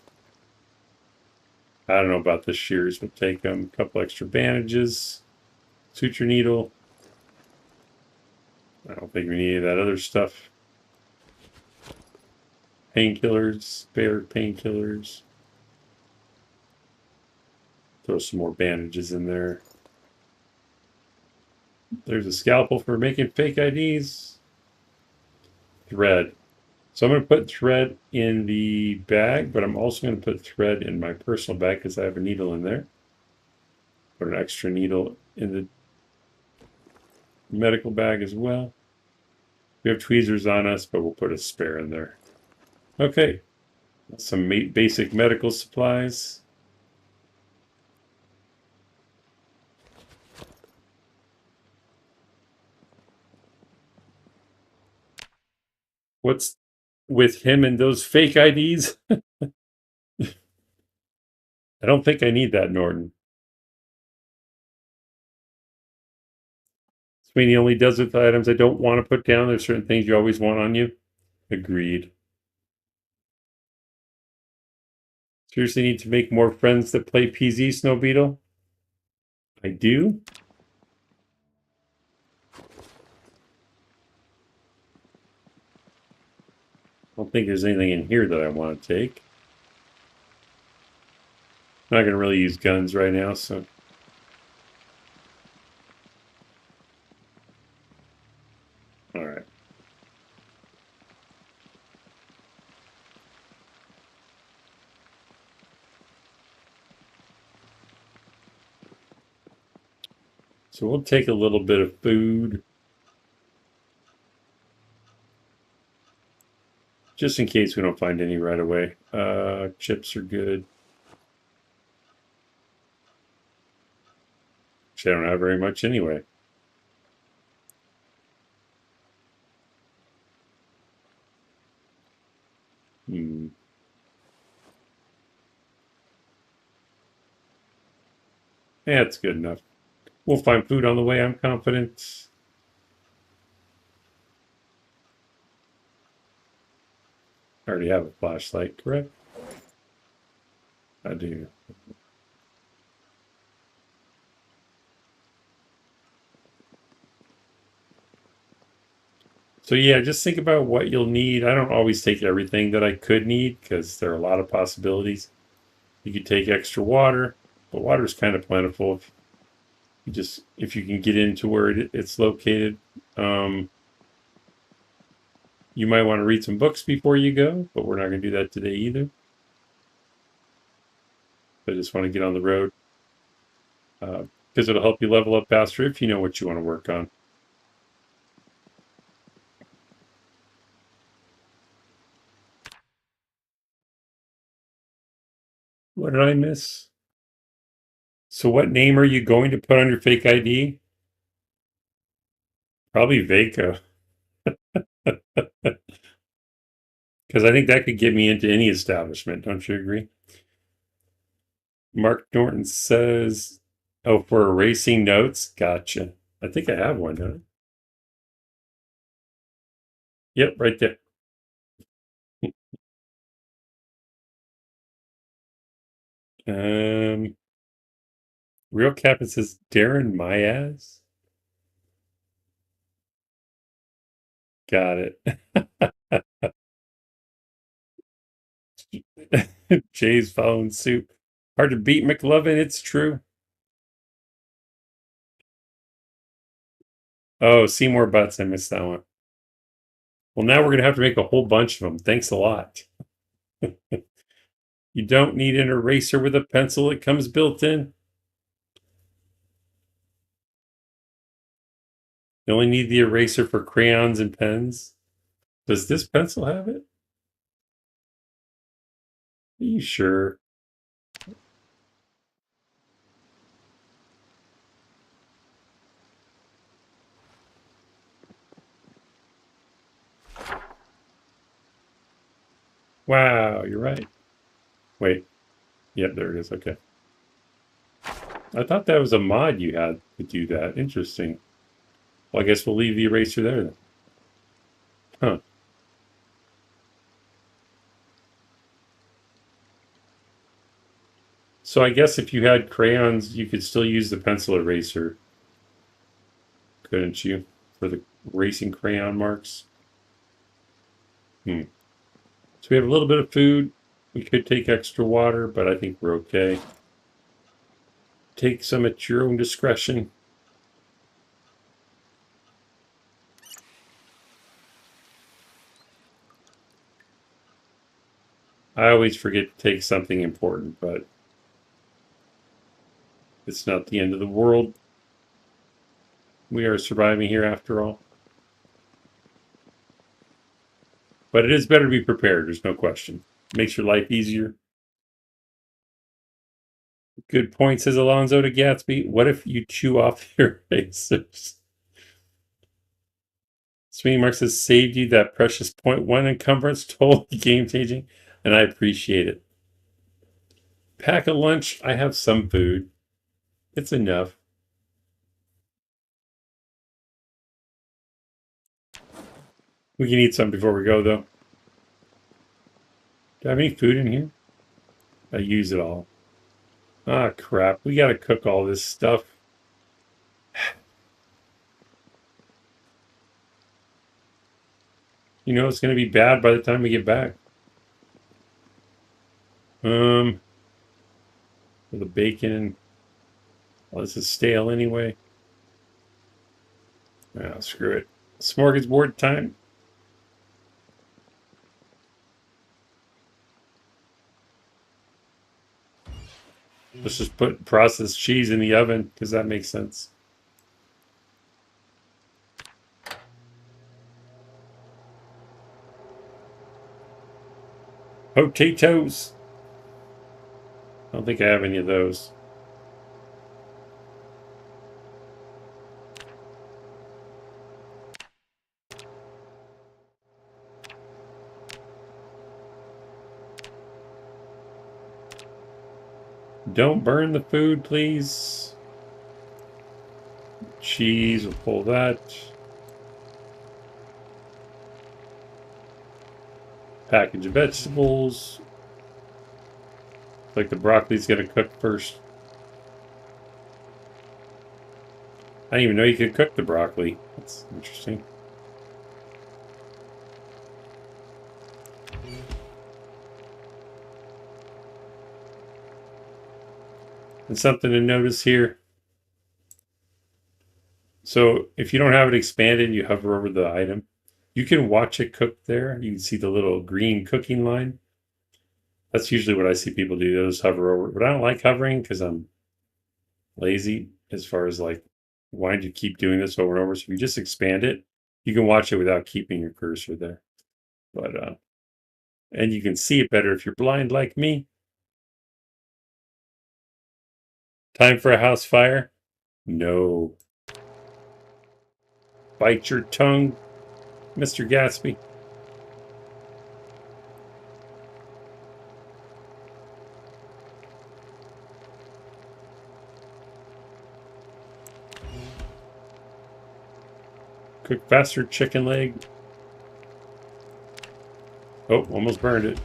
I don't know about the shears, but take them. A couple extra bandages, suture needle. I don't think we need any of that other stuff. Painkillers, spare painkillers. Throw some more bandages in there. There's a scalpel for making fake IDs. Thread. So I'm going to put thread in the bag, but I'm also going to put thread in my personal bag because I have a needle in there. Put an extra needle in the medical bag as well. We have tweezers on us, but we'll put a spare in there. Okay, some basic medical supplies. What's with him and those fake IDs? I don't think I need that, Norton. Sweeney only does it with items I don't want to put down. There's certain things you always want on you. Agreed. Seriously need to make more friends that play PZ, Snow Beetle? I do? I don't think there's anything in here that I want to take. I'm not going to really use guns right now, so... Alright. So we'll take a little bit of food. Just in case we don't find any right away. Chips are good. Which I don't have very much anyway. Hmm. Yeah, it's good enough. We'll find food on the way, I'm confident. I already have a flashlight, correct? I do. So yeah, just think about what you'll need. I don't always take everything that I could need because there are a lot of possibilities. You could take extra water, but water is kind of plentiful if you can get into where it's located. You might want to read some books before you go, but we're not going to do that today either. I just want to get on the road because it'll help you level up faster if you know what you want to work on. What did I miss? So what name are you going to put on your fake ID? Probably Vaco. Because I think that could get me into any establishment. Don't you agree? Mark Norton says, oh, for erasing notes? Gotcha. I think I have one, huh? Yep, right there. Real Captain says Darren Mayaz. Got it. Jay's following suit. Hard to beat McLovin, it's true. Oh, Seymour Butts, I missed that one. Well, now we're going to have to make a whole bunch of them. Thanks a lot. You don't need an eraser with a pencil, it comes built in. You only need the eraser for crayons and pens. Does this pencil have it? Are you sure? Wow, you're right. Wait. Yep, there it is. Okay. I thought that was a mod you had to do that. Interesting. Well, I guess we'll leave the eraser there then. Huh. So I guess if you had crayons, you could still use the pencil eraser, couldn't you? For the racing crayon marks. Hmm. So we have a little bit of food. We could take extra water, but I think we're okay. Take some at your own discretion. I always forget to take something important, but it's not the end of the world. We are surviving here after all. But it is better to be prepared, there's no question. Makes your life easier. Good point, says Alonzo to Gatsby. What if you chew off your erasers? Sweeney Marks has saved you that precious 0.1 encumbrance, totally game changing, and I appreciate it. Pack a lunch. I have some food. It's enough. We can eat some before we go, though. Do I have any food in here? I use it all. Ah, crap. We gotta cook all this stuff. You know it's gonna be bad by the time we get back. For the bacon. Well, this is stale anyway. Ah, screw it. Smorgasbord time. Let's just put processed cheese in the oven because that makes sense. Potatoes. I don't think I have any of those. Don't burn the food, please. Cheese, we'll pull that. Package of vegetables. Like the broccoli's gonna cook first. I didn't even know you could cook the broccoli. That's interesting. And something to notice here. So if you don't have it expanded, you hover over the item. You can watch it cook there. You can see the little green cooking line. That's usually what I see people do. Those hover over. But I don't like hovering because I'm lazy as far as like, why do you keep doing this over and over? So if you just expand it, you can watch it without keeping your cursor there. But and you can see it better if you're blind like me. Time for a house fire? No. Bite your tongue, Mr. Gatsby. Cook faster, chicken leg. Oh, almost burned it.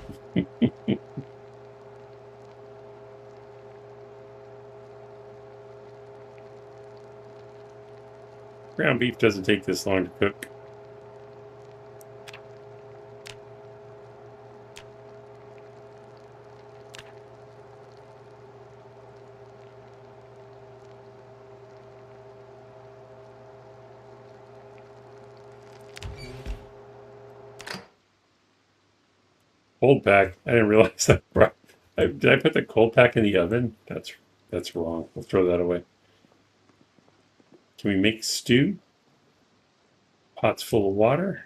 Ground beef doesn't take this long to cook. Cold pack. I didn't realize that. Did I put the cold pack in the oven? That's wrong. We'll throw that away. Can we make stew? Pot's full of water.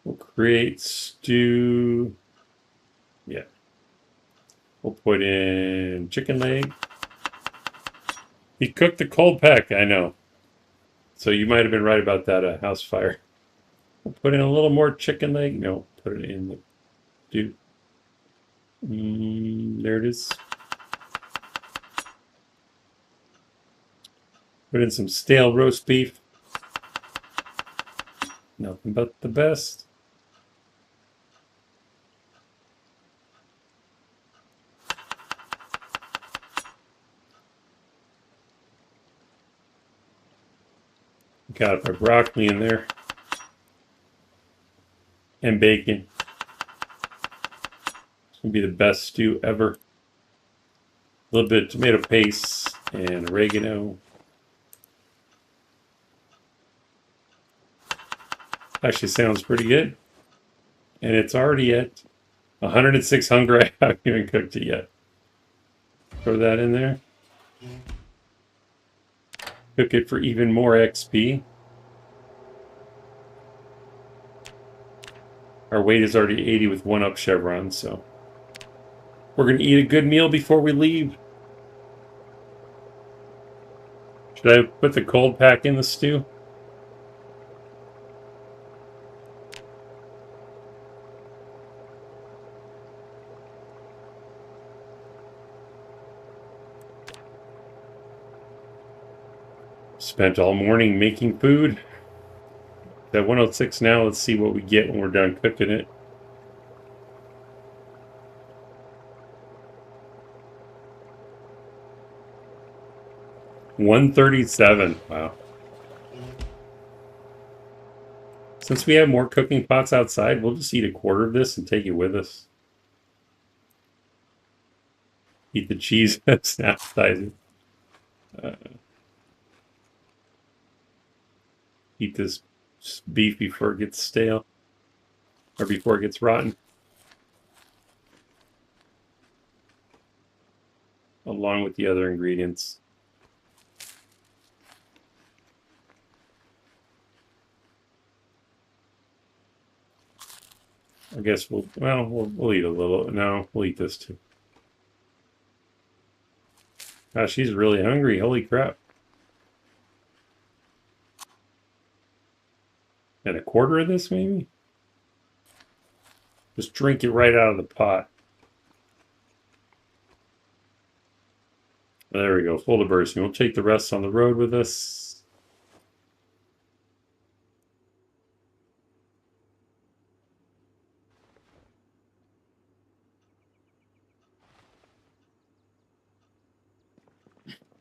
We'll create stew. Yeah. We'll put in chicken leg. He cooked the cold pack, I know. So you might have been right about that house fire. We'll put in a little more chicken leg. No, put it in the dude. There it is. Put in some stale roast beef. Nothing but the best. Got our broccoli in there. And bacon. It's going to be the best stew ever. A little bit of tomato paste and oregano. Actually sounds pretty good. And it's already at 106 hunger. I haven't even cooked it yet. Throw that in there. Cook it for even more XP. Our weight is already 80 with 1-up chevron, so we're going to eat a good meal before we leave. Should I put the cold pack in the stew? Spent all morning making food. At 106 now, let's see what we get when we're done cooking it. $137. Wow. Since we have more cooking pots outside, we'll just eat a quarter of this and take it with us. Eat the cheese. That's appetizing. Eat this beef before it gets stale. Or before it gets rotten. Along with the other ingredients. I guess we'll eat a little. No, we'll eat this too. Gosh, she's really hungry. Holy crap. And a quarter of this, maybe? Just drink it right out of the pot. There we go, full to bursting. We'll take the rest on the road with us.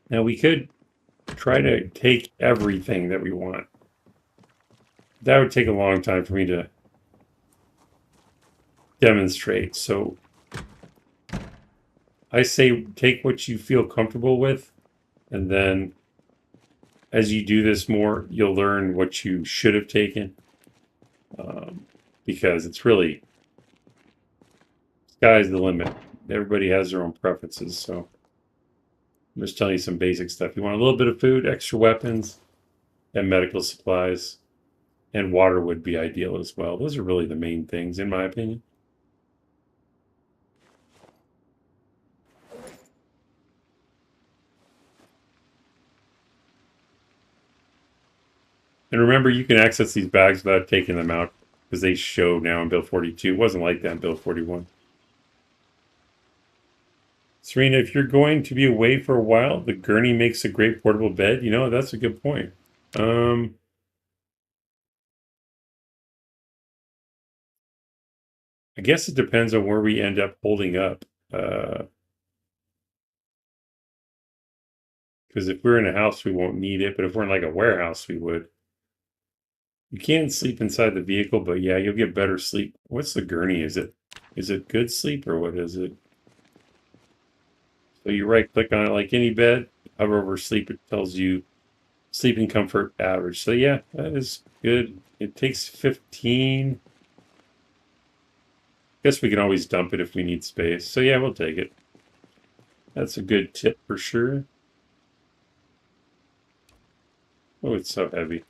Now we could try to take everything that we want. That would take a long time for me to demonstrate. So I say take what you feel comfortable with, and then as you do this more, you'll learn what you should have taken. Because it's really, sky's the limit. Everybody has their own preferences, so I'm just telling you some basic stuff. You want a little bit of food, extra weapons, and medical supplies. And water would be ideal as well. Those are really the main things, in my opinion. And remember, you can access these bags without taking them out, because they show now in Build 42. It wasn't like that in Build 41. Serena, if you're going to be away for a while, the gurney makes a great portable bed. You know, that's a good point. I guess it depends on where we end up holding up. Because if we're in a house, we won't need it. But if we're in like a warehouse, we would. You can sleep inside the vehicle, but yeah, you'll get better sleep. What's the gurney? Is it good sleep or what is it? So you right click on it like any bed, hover over sleep, it tells you sleeping comfort average. So yeah, that is good. It takes 15. Guess we can always dump it if we need space. So yeah, we'll take it. That's a good tip for sure. Oh, it's so heavy.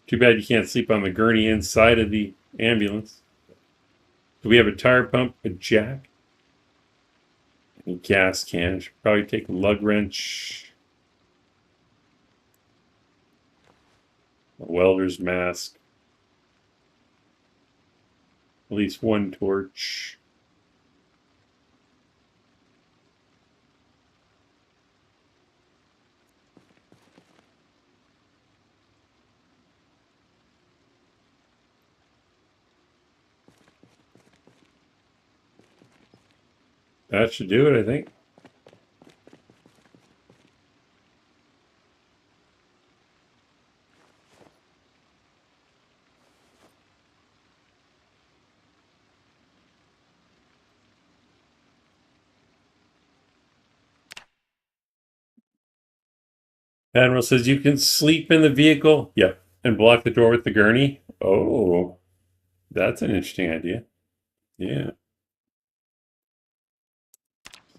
Too bad you can't sleep on the gurney inside of the ambulance. Do we have a tire pump, a jack, a gas can? Should probably take a lug wrench, a welder's mask, at least one torch. That should do it, I think. Admiral says you can sleep in the vehicle. Yep. And block the door with the gurney. Oh, that's an interesting idea. Yeah.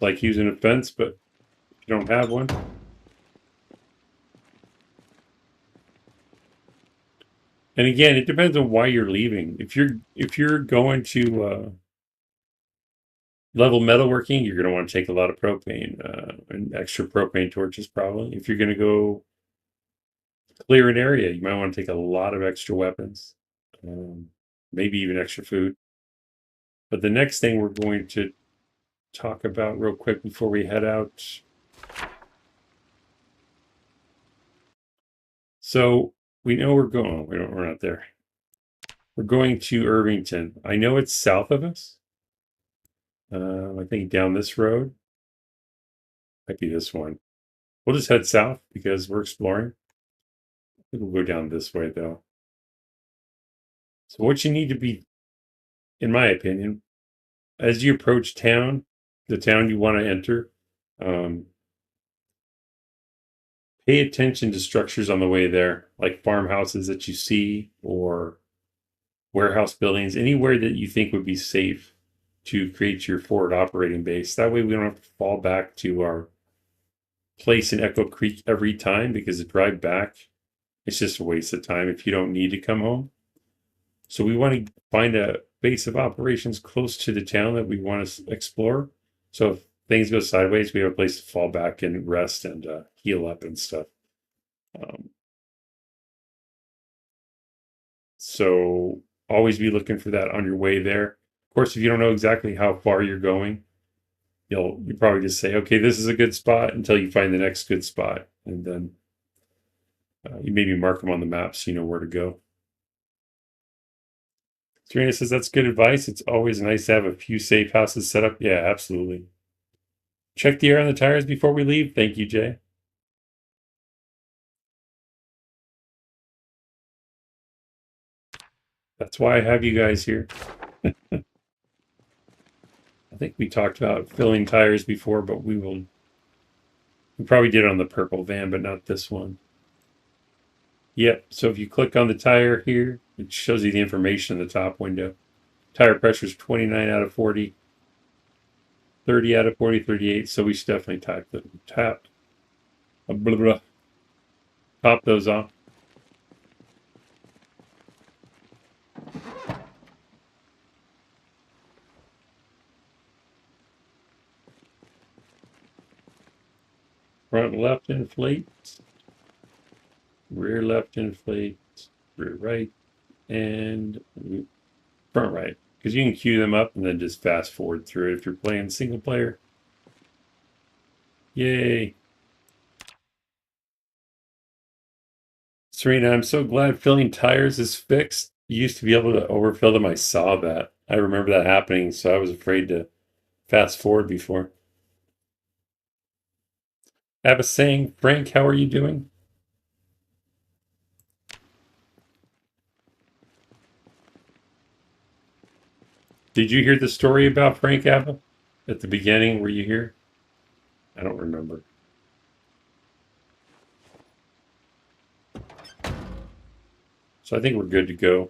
Like using a fence, but if you don't have one. And again, it depends on why you're leaving. If you're going to level metalworking, you're going to want to take a lot of propane and extra propane torches probably. If you're going to go clear an area, you might want to take a lot of extra weapons, maybe even extra food. But the next thing we're going to talk about real quick before we head out. So we know we're going. We're not there. We're going to Irvington. I know it's south of us. I think down this road. Might be this one. We'll just head south because we're exploring. I think we'll go down this way though. So what you need to be, in my opinion, as you approach town, the town you want to enter, pay attention to structures on the way there, like farmhouses that you see or warehouse buildings, anywhere that you think would be safe to create your forward operating base. That way we don't have to fall back to our place in Echo Creek every time, because the drive back, it's just a waste of time if you don't need to come home. So we want to find a base of operations close to the town that we want to explore. So if things go sideways, we have a place to fall back and rest and heal up and stuff. So always be looking for that on your way there. Of course, if you don't know exactly how far you're going, you probably just say, okay, this is a good spot until you find the next good spot. And then you maybe mark them on the map so you know where to go. Serena says, that's good advice. It's always nice to have a few safe houses set up. Yeah, absolutely. Check the air on the tires before we leave. Thank you, Jay. That's why I have you guys here. I think we talked about filling tires before, but we probably did it on the purple van, but not this one. Yep, so if you click on the tire here, it shows you the information in the top window. Tire pressure is 29 out of 40, 30 out of 40, 38. So we should definitely top those off. Front left inflate, rear left inflate, rear right, and front right. Because you can queue them up and then just fast forward through it if you're playing single player. Yay. Serena, I'm so glad filling tires is fixed. You used to be able to overfill them. I saw that. I remember that happening, so I was afraid to fast forward before. I have a saying, Frank, how are you doing? Did you hear the story about Frank Abba at the beginning? Were you here? I don't remember. So I think we're good to go.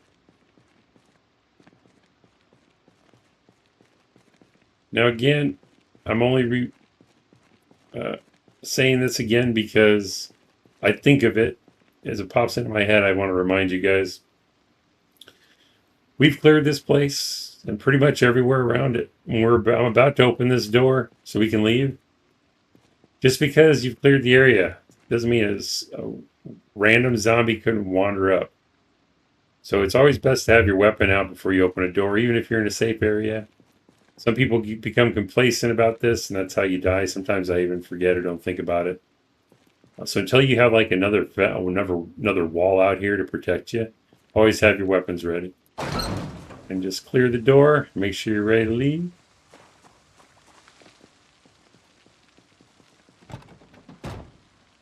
Now again, I'm only saying this again because I think of it as it pops into my head. I want to remind you guys, we've cleared this place. and pretty much everywhere around it. I'm about to open this door so we can leave. Just because you've cleared the area doesn't mean a random zombie couldn't wander up. So it's always best to have your weapon out before you open a door, even if you're in a safe area. Some people become complacent about this, and that's how you die. Sometimes I even forget or don't think about it. So until you have like another wall out here to protect you, always have your weapons ready. And just clear the door. Make sure you're ready to leave.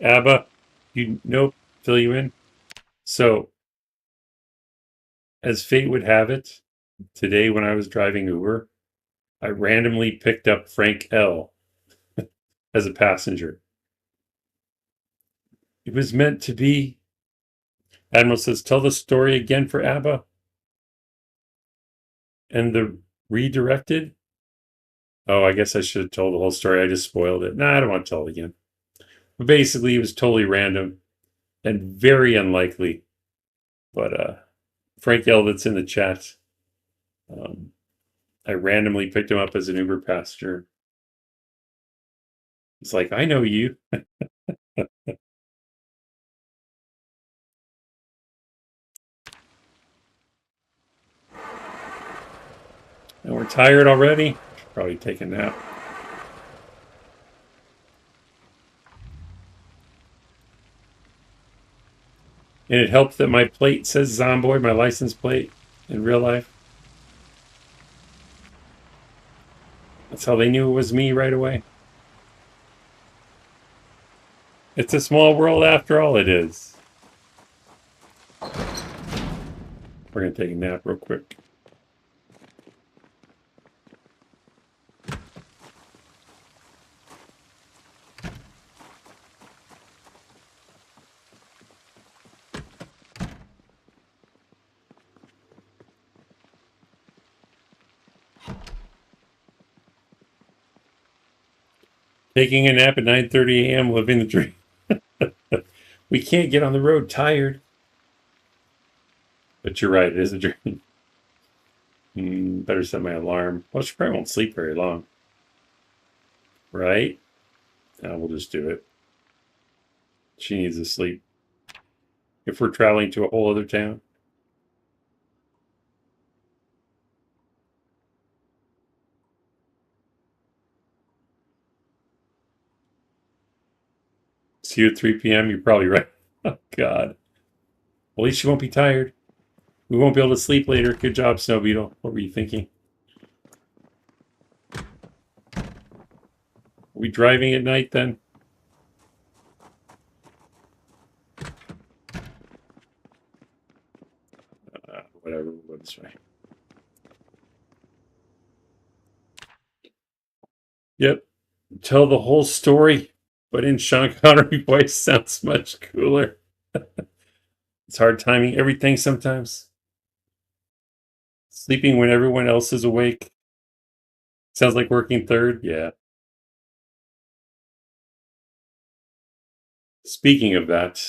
Abba, nope, fill you in. So, as fate would have it, today when I was driving Uber, I randomly picked up Frank L. as a passenger. It was meant to be. Admiral says, tell the story again for Abba. And the redirected? Oh, I guess I should have told the whole story. I just spoiled it. Nah, I don't want to tell it again. But basically, it was totally random and very unlikely. But Frank L. that's in the chat, I randomly picked him up as an Uber passenger. It's like, I know you. And we're tired already. Should probably take a nap. And it helped that my plate says Zomboid, my license plate, in real life. That's how they knew it was me right away. It's a small world after all, it is. We're going to take a nap real quick. Taking a nap at 9:30 a.m., living the dream. We can't get on the road tired. But you're right, it is a dream. Better set my alarm. Well, she probably won't sleep very long. Right? We'll just do it. She needs to sleep. If we're traveling to a whole other town. See you at 3 p.m., you're probably right. Oh, God. Well, at least you won't be tired. We won't be able to sleep later. Good job, Snow Beetle. What were you thinking? Are we driving at night then? Whatever, we'll go this way. Yep. Tell the whole story, but in Sean Connery voice sounds much cooler. It's hard timing everything sometimes. Sleeping when everyone else is awake. Sounds like working third. Yeah. Speaking of that,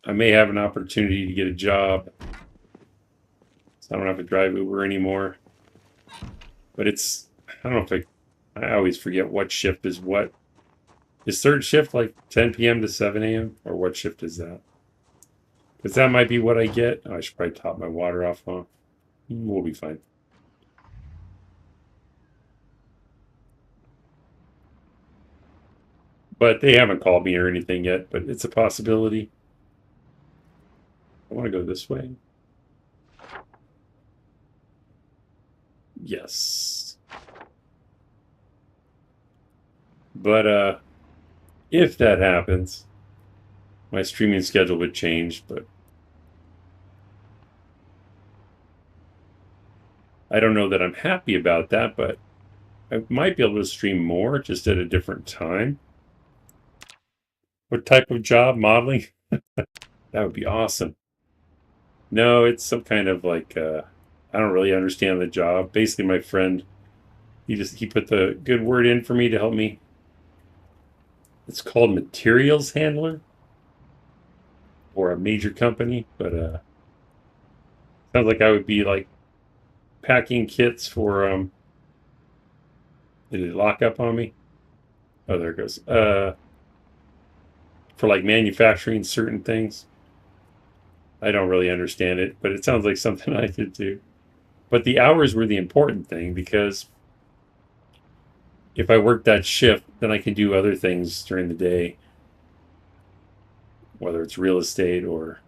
I may have an opportunity to get a job. So I don't have to drive Uber anymore. But it's, I don't know if I always forget what shift is what. Is third shift like 10 p.m. to 7 a.m.? Or what shift is that? Because that might be what I get. Oh, I should probably top my water off, huh? We'll be fine. But they haven't called me or anything yet, but it's a possibility. I want to go this way. Yes. But if that happens, my streaming schedule would change, but I don't know that I'm happy about that, but I might be able to stream more just at a different time. What type of job? Modeling? That would be awesome. No, it's some kind of like I don't really understand the job. Basically, my friend, he put the good word in for me to help me. It's called materials handler for a major company, but sounds like I would be like packing kits for did it lock up on me? Oh, there it goes. For like manufacturing certain things. I don't really understand it, but it sounds like something I could do. But the hours were the important thing, because if I work that shift, then I can do other things during the day, whether it's real estate or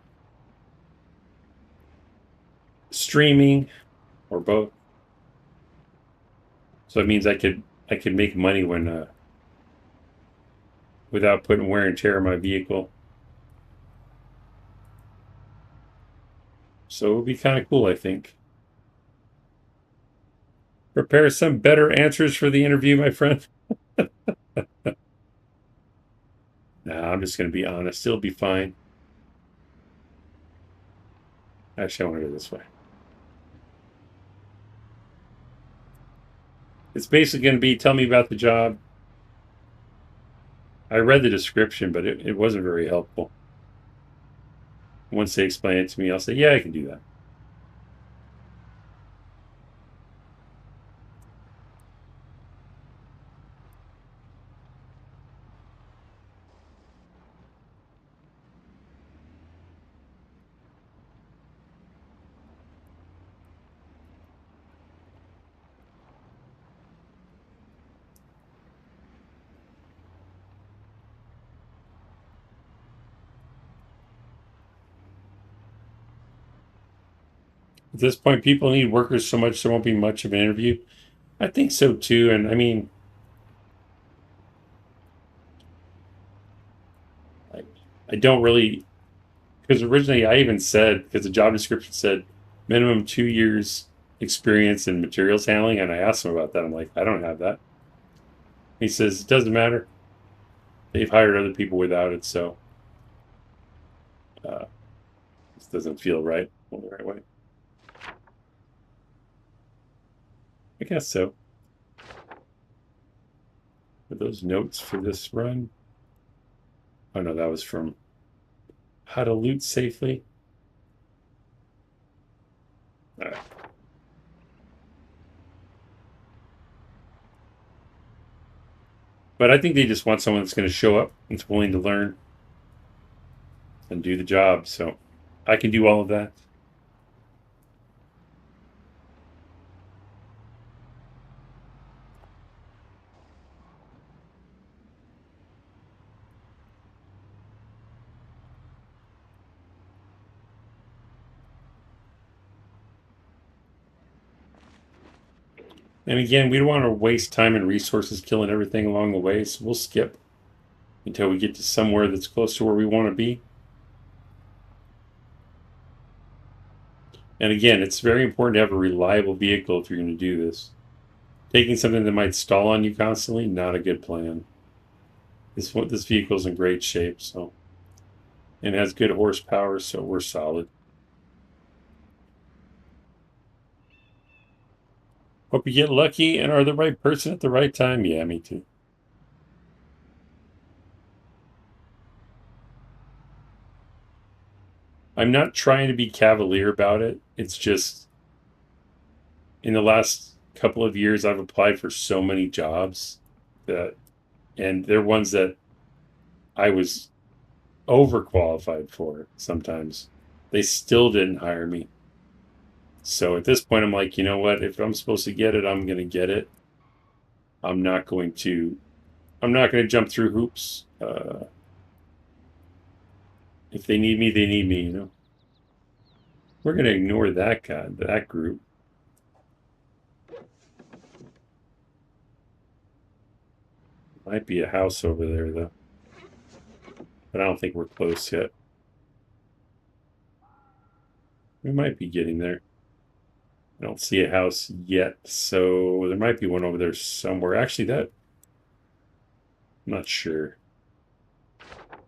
streaming or both. So it means I could make money when without putting wear and tear on my vehicle. So it would be kind of cool, I think. Prepare some better answers for the interview, my friend. Nah, I'm just going to be honest. It'll be fine. Actually, I want to go this way. It's basically going to be, tell me about the job. I read the description, but it wasn't very helpful. Once they explain it to me, I'll say, yeah, I can do that. At this point, people need workers so much there won't be much of an interview. I think so too. And I mean, I, I don't really, because originally I even said, because the job description said minimum 2 years experience in materials handling. And I asked him about that. I'm like, I don't have that. He says, it doesn't matter. They've hired other people without it. So this doesn't feel right the right way. I guess so. Are those notes for this run? Oh no, that was from how to loot safely. All right. But I think they just want someone that's going to show up, that's willing to learn and do the job. So I can do all of that. And again, we don't want to waste time and resources killing everything along the way. So we'll skip until we get to somewhere that's close to where we want to be. And again, it's very important to have a reliable vehicle if you're going to do this. Taking something that might stall on you constantly, not a good plan. This vehicle's in great shape, so, and has good horsepower, so we're solid. Hope you get lucky and are the right person at the right time. Yeah, me too. I'm not trying to be cavalier about it. It's just in the last couple of years, I've applied for so many jobs that, and they're ones that I was overqualified for sometimes. They still didn't hire me. So at this point, I'm like, you know what? If I'm supposed to get it, I'm going to get it. I'm not going to. I'm not going to jump through hoops. If they need me, they need me. You know. We're going to ignore that guy, that group. Might be a house over there though, but I don't think we're close yet. We might be getting there. I don't see a house yet, so there might be one over there somewhere. Actually, that I'm not sure,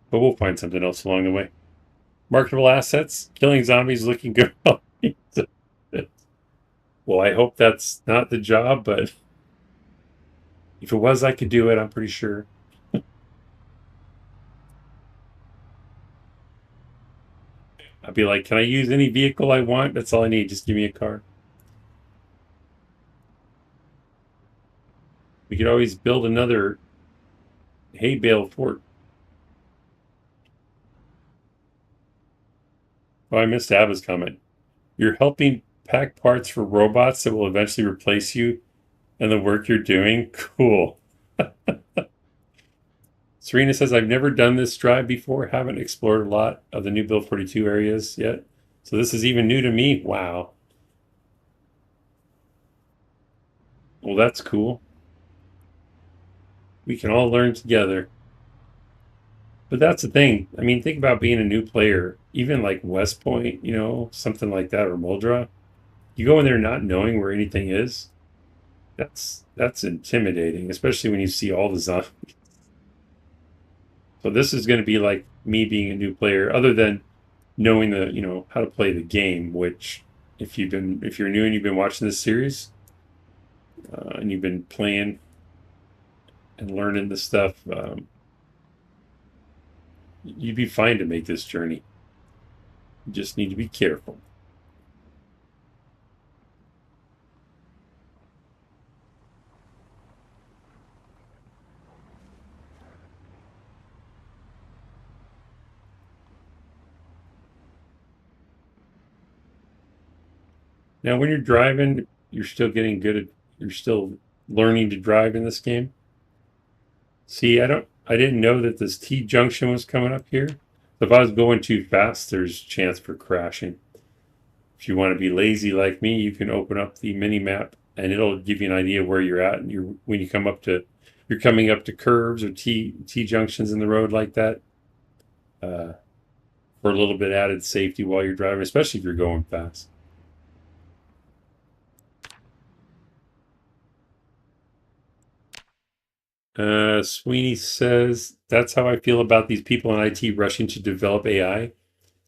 but we'll find something else along the way. Marketable assets, killing zombies, looking good. Well, I hope that's not the job, but if it was, I could do it. I'm pretty sure. I'd be like, can I use any vehicle I want? That's all I need. Just give me a car. We could always build another hay bale fort. Oh, I missed Abba's comment. You're helping pack parts for robots that will eventually replace you and the work you're doing. Cool. Serena says, I've never done this drive before, haven't explored a lot of the new Build 42 areas yet. So this is even new to me. Wow. Well, that's cool. We can all learn together. But that's the thing. I mean, think about being a new player, even like West Point, something like that, or Muldra. You go in there not knowing where anything is. That's intimidating, especially when you see all the zombies. So this is going to be like me being a new player, other than knowing how to play the game. Which, if you're new and you've been watching this series, and you've been playing and learning the stuff, you'd be fine to make this journey. You just need to be careful. Now, when you're driving, you're still getting good at, you're still learning to drive in this game. See, I didn't know that this T junction was coming up here. So if I was going too fast, there's a chance for crashing. If you want to be lazy like me, you can open up the mini map and it'll give you an idea where you're at. And when you you're coming up to curves or T junctions in the road like that, uh, for a little bit added safety while you're driving, especially if you're going fast. Sweeney says, that's how I feel about these people in IT rushing to develop AI.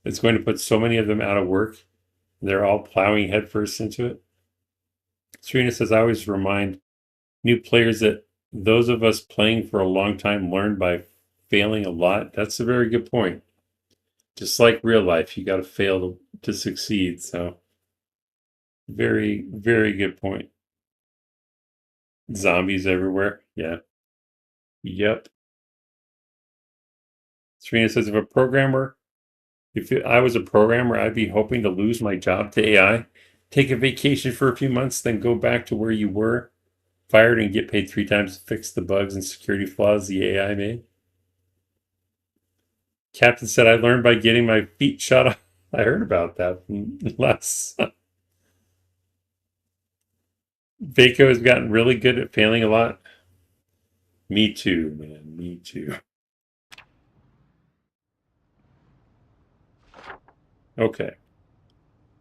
It's going to put so many of them out of work. They're all plowing headfirst into it. Serena says, I always remind new players that those of us playing for a long time learn by failing a lot. That's a very good point. Just like real life, you got to fail to succeed. So, very, very good point. Zombies everywhere. Yeah. Yep. Serena says, if I was a programmer, I'd be hoping to lose my job to AI, take a vacation for a few months, then go back to where you were, fired, and get paid 3 times to fix the bugs and security flaws the AI made. Captain said, I learned by getting my feet shot off. I heard about that from last. Vaco has gotten really good at failing a lot. Me too, man. Me too. Okay.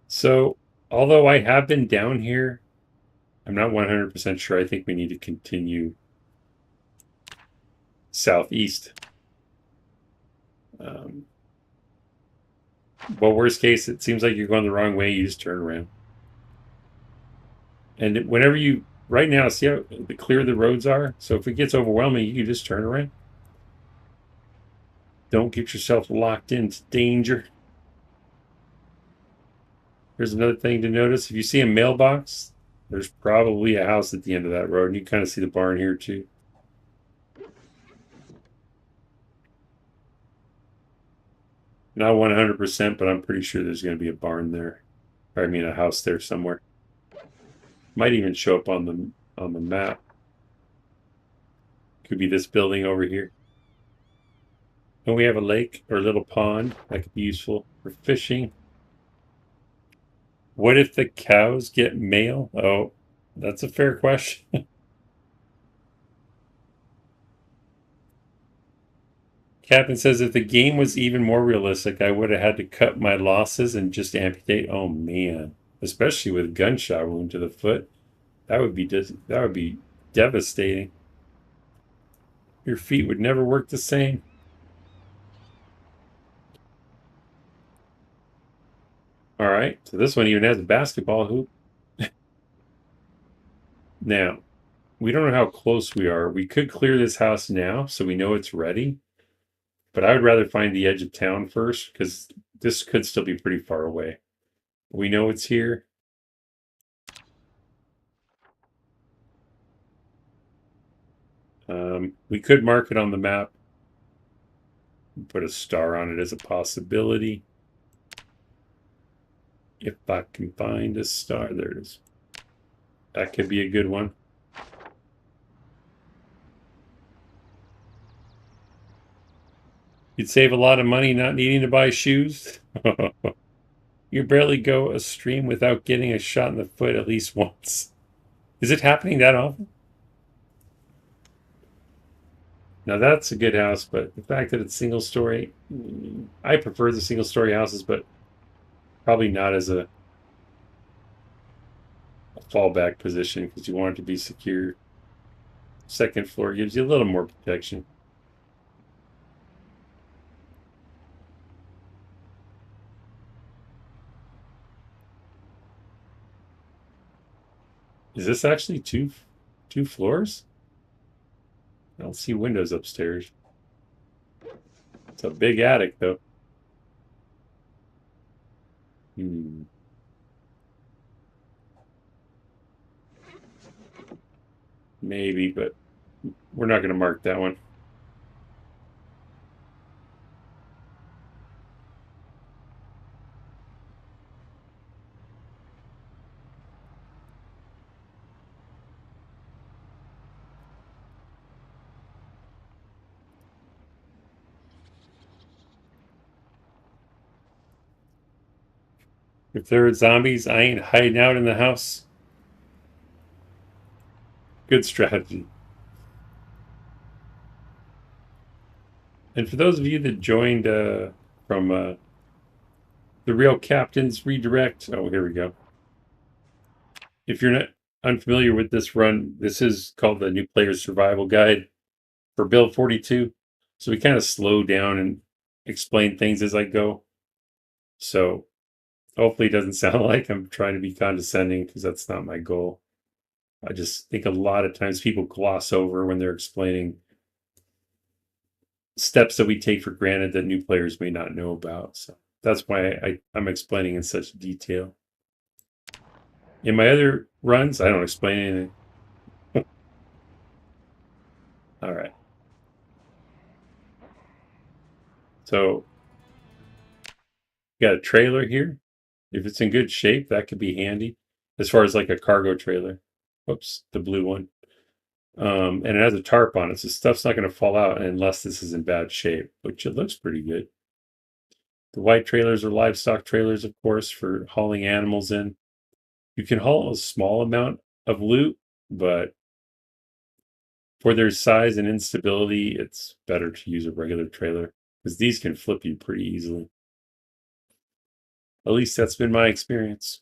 So, although I have been down here, I'm not 100% sure. I think we need to continue southeast. Well, worst case, it seems like you're going the wrong way. You just turn around. And whenever right now, see how clear the roads are? So if it gets overwhelming, you can just turn around. Don't get yourself locked into danger. Here's another thing to notice. If you see a mailbox, there's probably a house at the end of that road. And you kind of see the barn here too. Not 100%, but I'm pretty sure there's going to be a barn there. Or I mean a house there somewhere. Might even show up on the map. Could be this building over here. And we have a lake or a little pond that could be useful for fishing. What if the cows get mail? Oh, that's a fair question. Captain says if the game was even more realistic, I would have had to cut my losses and just amputate. Oh man, especially with gunshot wound to the foot, that would be devastating. Your feet would never work the same. All right, so this one even has a basketball hoop. Now, we don't know how close we are. We could clear this house now so we know it's ready. But I would rather find the edge of town first because this could still be pretty far away. We know it's here. We could mark it on the map. Put a star on it as a possibility. If I can find a star, there it is. That could be a good one. You'd save a lot of money not needing to buy shoes. You barely go a stream without getting a shot in the foot at least once. Is it happening that often? Now that's a good house, but the fact that it's single story, I prefer the single story houses, but probably not as a fallback position because you want it to be secure. Second floor gives you a little more protection. Is this actually two floors? I don't see windows upstairs. It's a big attic though. Hmm. Maybe, but we're not going to mark that one. If there are zombies, I ain't hiding out in the house. Good strategy. And for those of you that joined from the Real Captain's Redirect, oh, here we go. If you're not unfamiliar with this run, this is called the New Player's Survival Guide for Build 42. So we kind of slow down and explain things as I go. So hopefully it doesn't sound like I'm trying to be condescending because that's not my goal. I just think a lot of times people gloss over when they're explaining steps that we take for granted that new players may not know about. So that's why I'm explaining in such detail. In my other runs, I don't explain anything. All right. So got a trailer here. If it's in good shape, that could be handy as far as like a cargo trailer. Whoops, the blue one. And it has a tarp on it, so stuff's not going to fall out unless this is in bad shape, which it looks pretty good. The white trailers are livestock trailers, of course, for hauling animals in. You can haul a small amount of loot, but for their size and instability, it's better to use a regular trailer because these can flip you pretty easily. At least that's been my experience.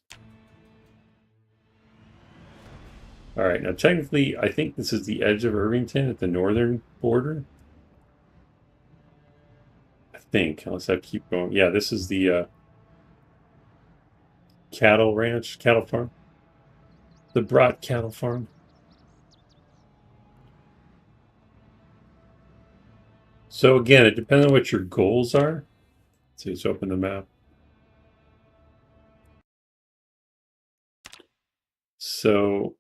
All right, now technically, I think this is the edge of Irvington at the northern border. I think, unless I keep going. Yeah, this is the cattle ranch, cattle farm. The Brat cattle farm. So again, it depends on what your goals are. So let's open the map. So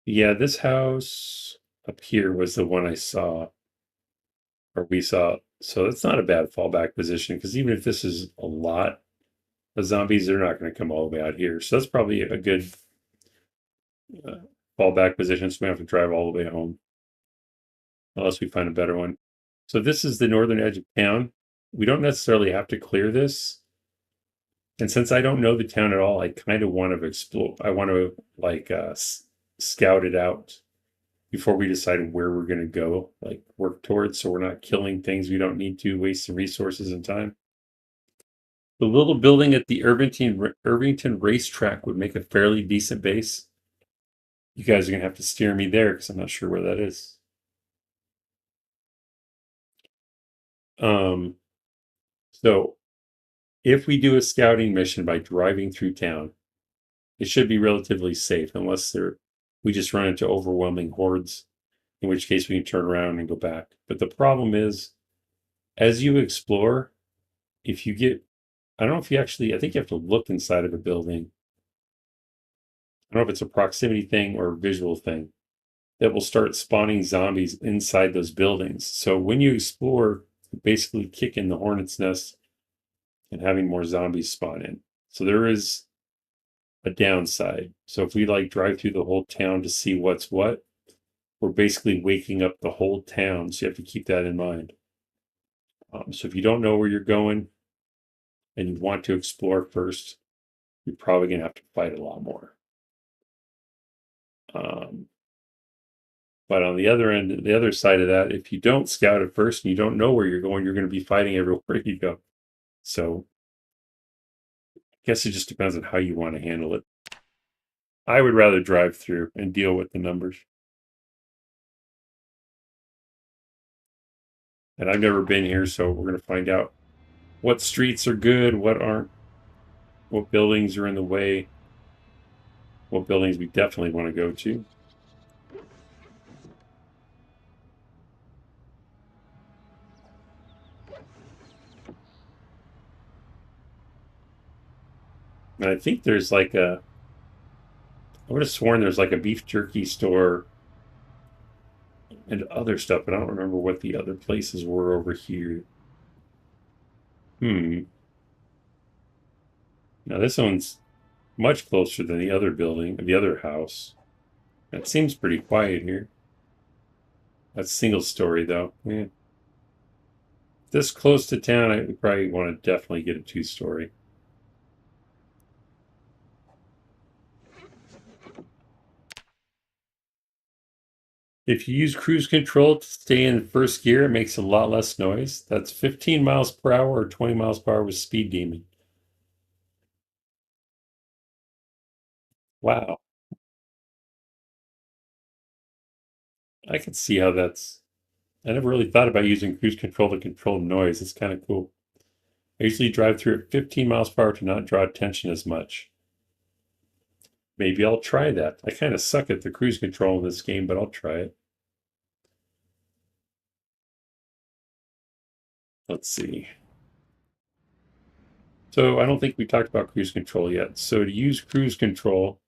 yeah, this house up here was the one I saw, or we saw. So it's not a bad fallback position because even if this is a lot of zombies, they're not going to come all the way out here. So that's probably a good fallback position. So we have to drive all the way home unless we find a better one. So this is the northern edge of town. We don't necessarily have to clear this. And since I don't know the town at all, I kind of want to explore. I want to like scout it out before we decide where we're going to go, like work towards, so we're not killing things we don't need to, wasting resources and time. The little building at the Irvington racetrack would make a fairly decent base. You guys are going to have to steer me there because I'm not sure where that is. So if we do a scouting mission by driving through town, it should be relatively safe unless we just run into overwhelming hordes, in which case we can turn around and go back. But the problem is, as you explore, if you get, I don't know if you actually, I think you have to look inside of a building. I don't know if it's a proximity thing or a visual thing, that will start spawning zombies inside those buildings. So when you explore, you're basically kicking the hornet's nest and having more zombies spawn in. So there is a downside. So if we like drive through the whole town to see what's what, we're basically waking up the whole town. So you have to keep that in mind. So if you don't know where you're going and you want to explore first, you're probably going to have to fight a lot more. But on the other end, the other side of that, if you don't scout at first and you don't know where you're going to be fighting everywhere you go. So I guess it just depends on how you want to handle it. I would rather drive through and deal with the numbers. And I've never been here, so we're going to find out what streets are good, what aren't, what buildings are in the way, what buildings we definitely want to go to. And I think there's like I would have sworn there's like a beef jerky store and other stuff, but I don't remember what the other places were over here. Now this one's much closer than the other building, the other house. That seems pretty quiet here. That's single story though. Yeah. This close to town, I would probably want to definitely get a 2-story. If you use cruise control to stay in first gear, it makes a lot less noise. That's 15 miles per hour or 20 miles per hour with speed demon. Wow. I can see how that's. I never really thought about using cruise control to control noise. It's kind of cool. I usually drive through at 15 miles per hour to not draw attention as much. Maybe I'll try that. I kind of suck at the cruise control in this game, but I'll try it. Let's see. So I don't think we talked about cruise control yet. So to use cruise control,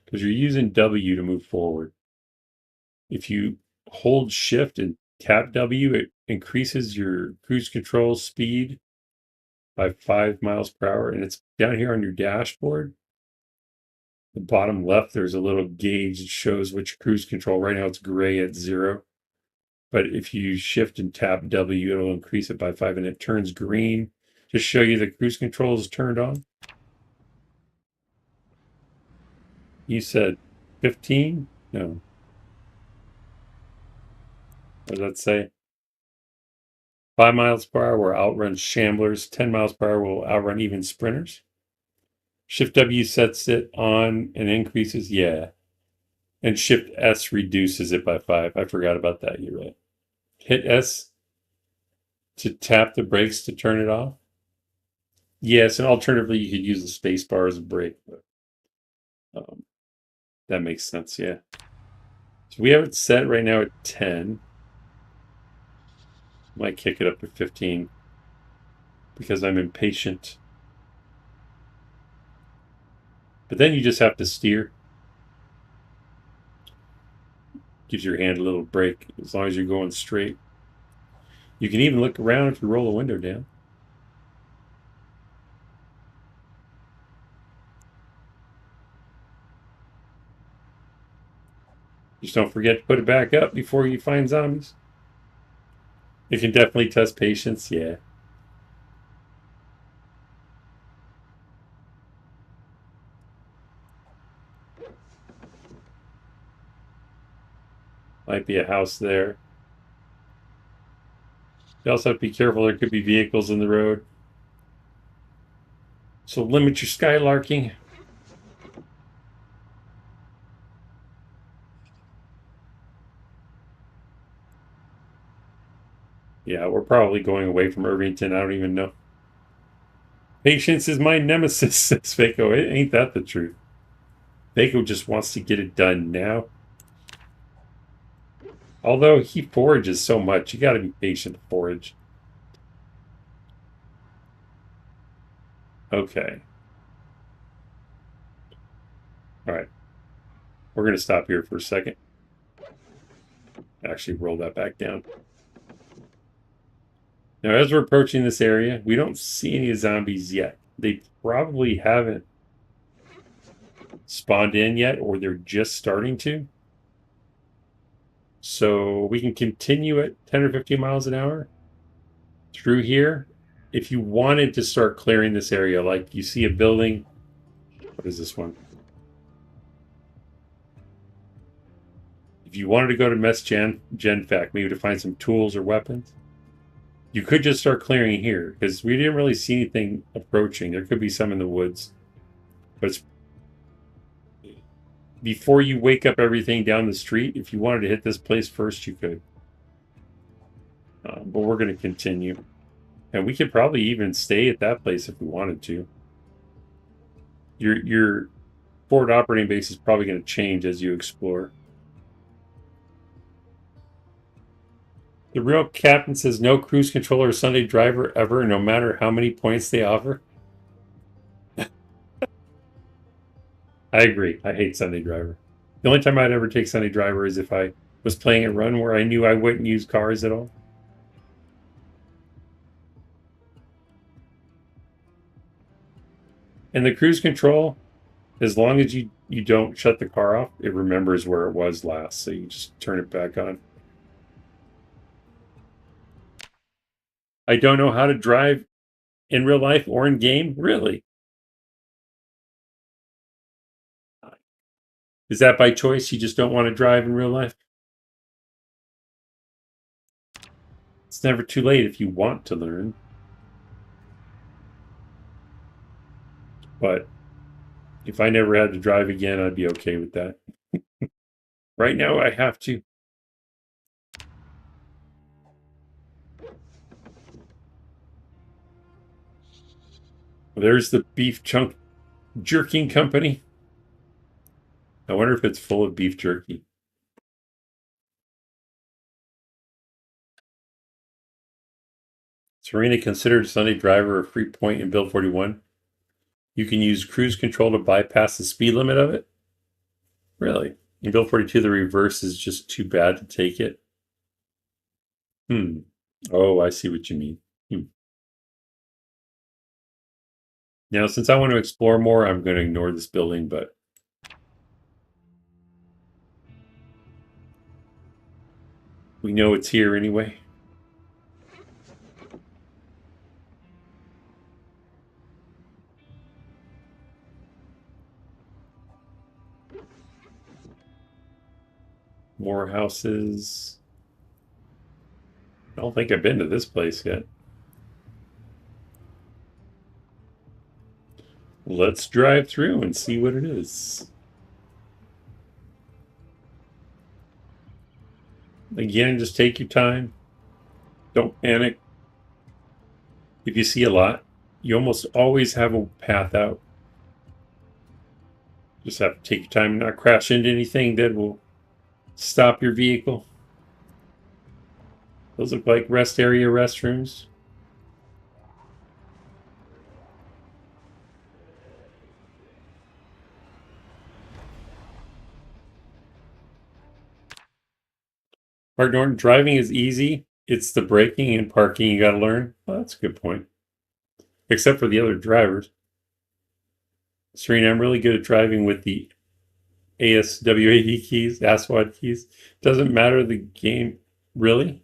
because you're using W to move forward, if you hold shift and tap W, it increases your cruise control speed by 5 miles per hour. And it's down here on your dashboard. The bottom left, there's a little gauge that shows which cruise control. Right now it's gray at 0. But if you shift and tap W, it'll increase it by 5 and it turns green. Just show you the cruise control is turned on. You said 15? No. What does that say? 5 miles per hour will outrun shamblers. 10 miles per hour will outrun even sprinters. Shift W sets it on and increases. Yeah. And Shift S reduces it by 5. I forgot about that. You're right. Hit S to tap the brakes to turn it off. Yes, and alternatively, you could use the space bar as a brake. But, that makes sense, yeah. So we have it set right now at 10. Might kick it up to 15 because I'm impatient. But then you just have to steer. Gives your hand a little break as long as you're going straight. You can even look around if you roll the window down. Just don't forget to put it back up before you find zombies. It can definitely test patience, yeah. Might be a house there. You also have to be careful, there could be vehicles in the road. So limit your skylarking. Yeah, we're probably going away from Irvington. I don't even know. Patience is my nemesis, says Faco. Ain't that the truth? Faco just wants to get it done now. Although he forages so much, you gotta be patient to forage. Okay. All right. We're gonna stop here for a second. Actually, roll that back down. Now, as we're approaching this area, we don't see any zombies yet. They probably haven't spawned in yet, or they're just starting to. So we can continue at 10 or 15 miles an hour through here. If you wanted to start clearing this area, like you see a building. What is this one? If you wanted to go to Mess Gen Fac, maybe to find some tools or weapons, you could just start clearing here, because we didn't really see anything approaching. There could be some in the woods. But it's before you wake up everything down the street, if you wanted to hit this place first, you could. But we're going to continue. And we could probably even stay at that place if we wanted to. Your forward operating base is probably going to change as you explore. The real captain says no cruise controller or Sunday driver ever, no matter how many points they offer. I agree. I hate Sunday driver. The only time I'd ever take Sunday driver is if I was playing a run where I knew I wouldn't use cars at all. And the cruise control, as long as you don't shut the car off, it remembers where it was last. So you just turn it back on. I don't know how to drive in real life or in game. Really? Is that by choice? You just don't want to drive in real life? It's never too late if you want to learn. But if I never had to drive again, I'd be okay with that. Right now, I have to. There's the beef chunk jerking company. I wonder if it's full of beef jerky. Serena considered Sunday driver a free point in Build 41. You can use cruise control to bypass the speed limit of it. Really? In Build 42, the reverse is just too bad to take it. Oh, I see what you mean. Now, since I want to explore more, I'm going to ignore this building, but we know it's here anyway. More houses. I don't think I've been to this place yet. Let's drive through and see what it is. Again, just take your time. Don't panic. If you see a lot, you almost always have a path out. Just have to take your time and not crash into anything that will stop your vehicle. Those look like rest area restrooms. Mark Norton, driving is easy. It's the braking and parking you got to learn. Well, that's a good point. Except for the other drivers. Serena, I'm really good at driving with the ASWAD keys, ASWAD keys. Doesn't matter the game. Really?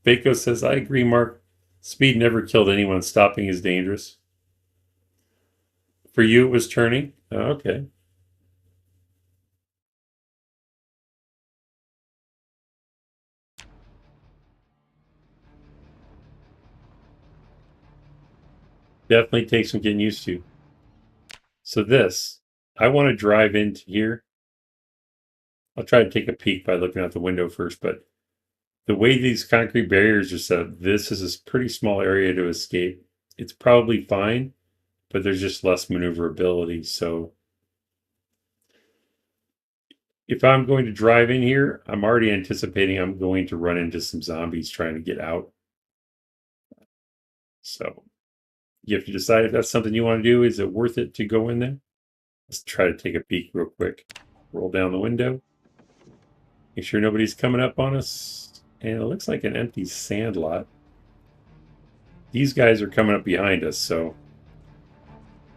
Bako says, I agree, Mark. Speed never killed anyone. Stopping is dangerous. For you, it was turning? Oh, okay. Definitely takes some getting used to. So this, I want to drive into here. I'll try to take a peek by looking out the window first, but the way these concrete barriers are set up, this is a pretty small area to escape. It's probably fine, but there's just less maneuverability. So if I'm going to drive in here, I'm already anticipating I'm going to run into some zombies trying to get out. So you have to decide if that's something you want to do. Is it worth it to go in there? Let's try to take a peek real quick. Roll down the window. Make sure nobody's coming up on us. And it looks like an empty sand lot. These guys are coming up behind us, so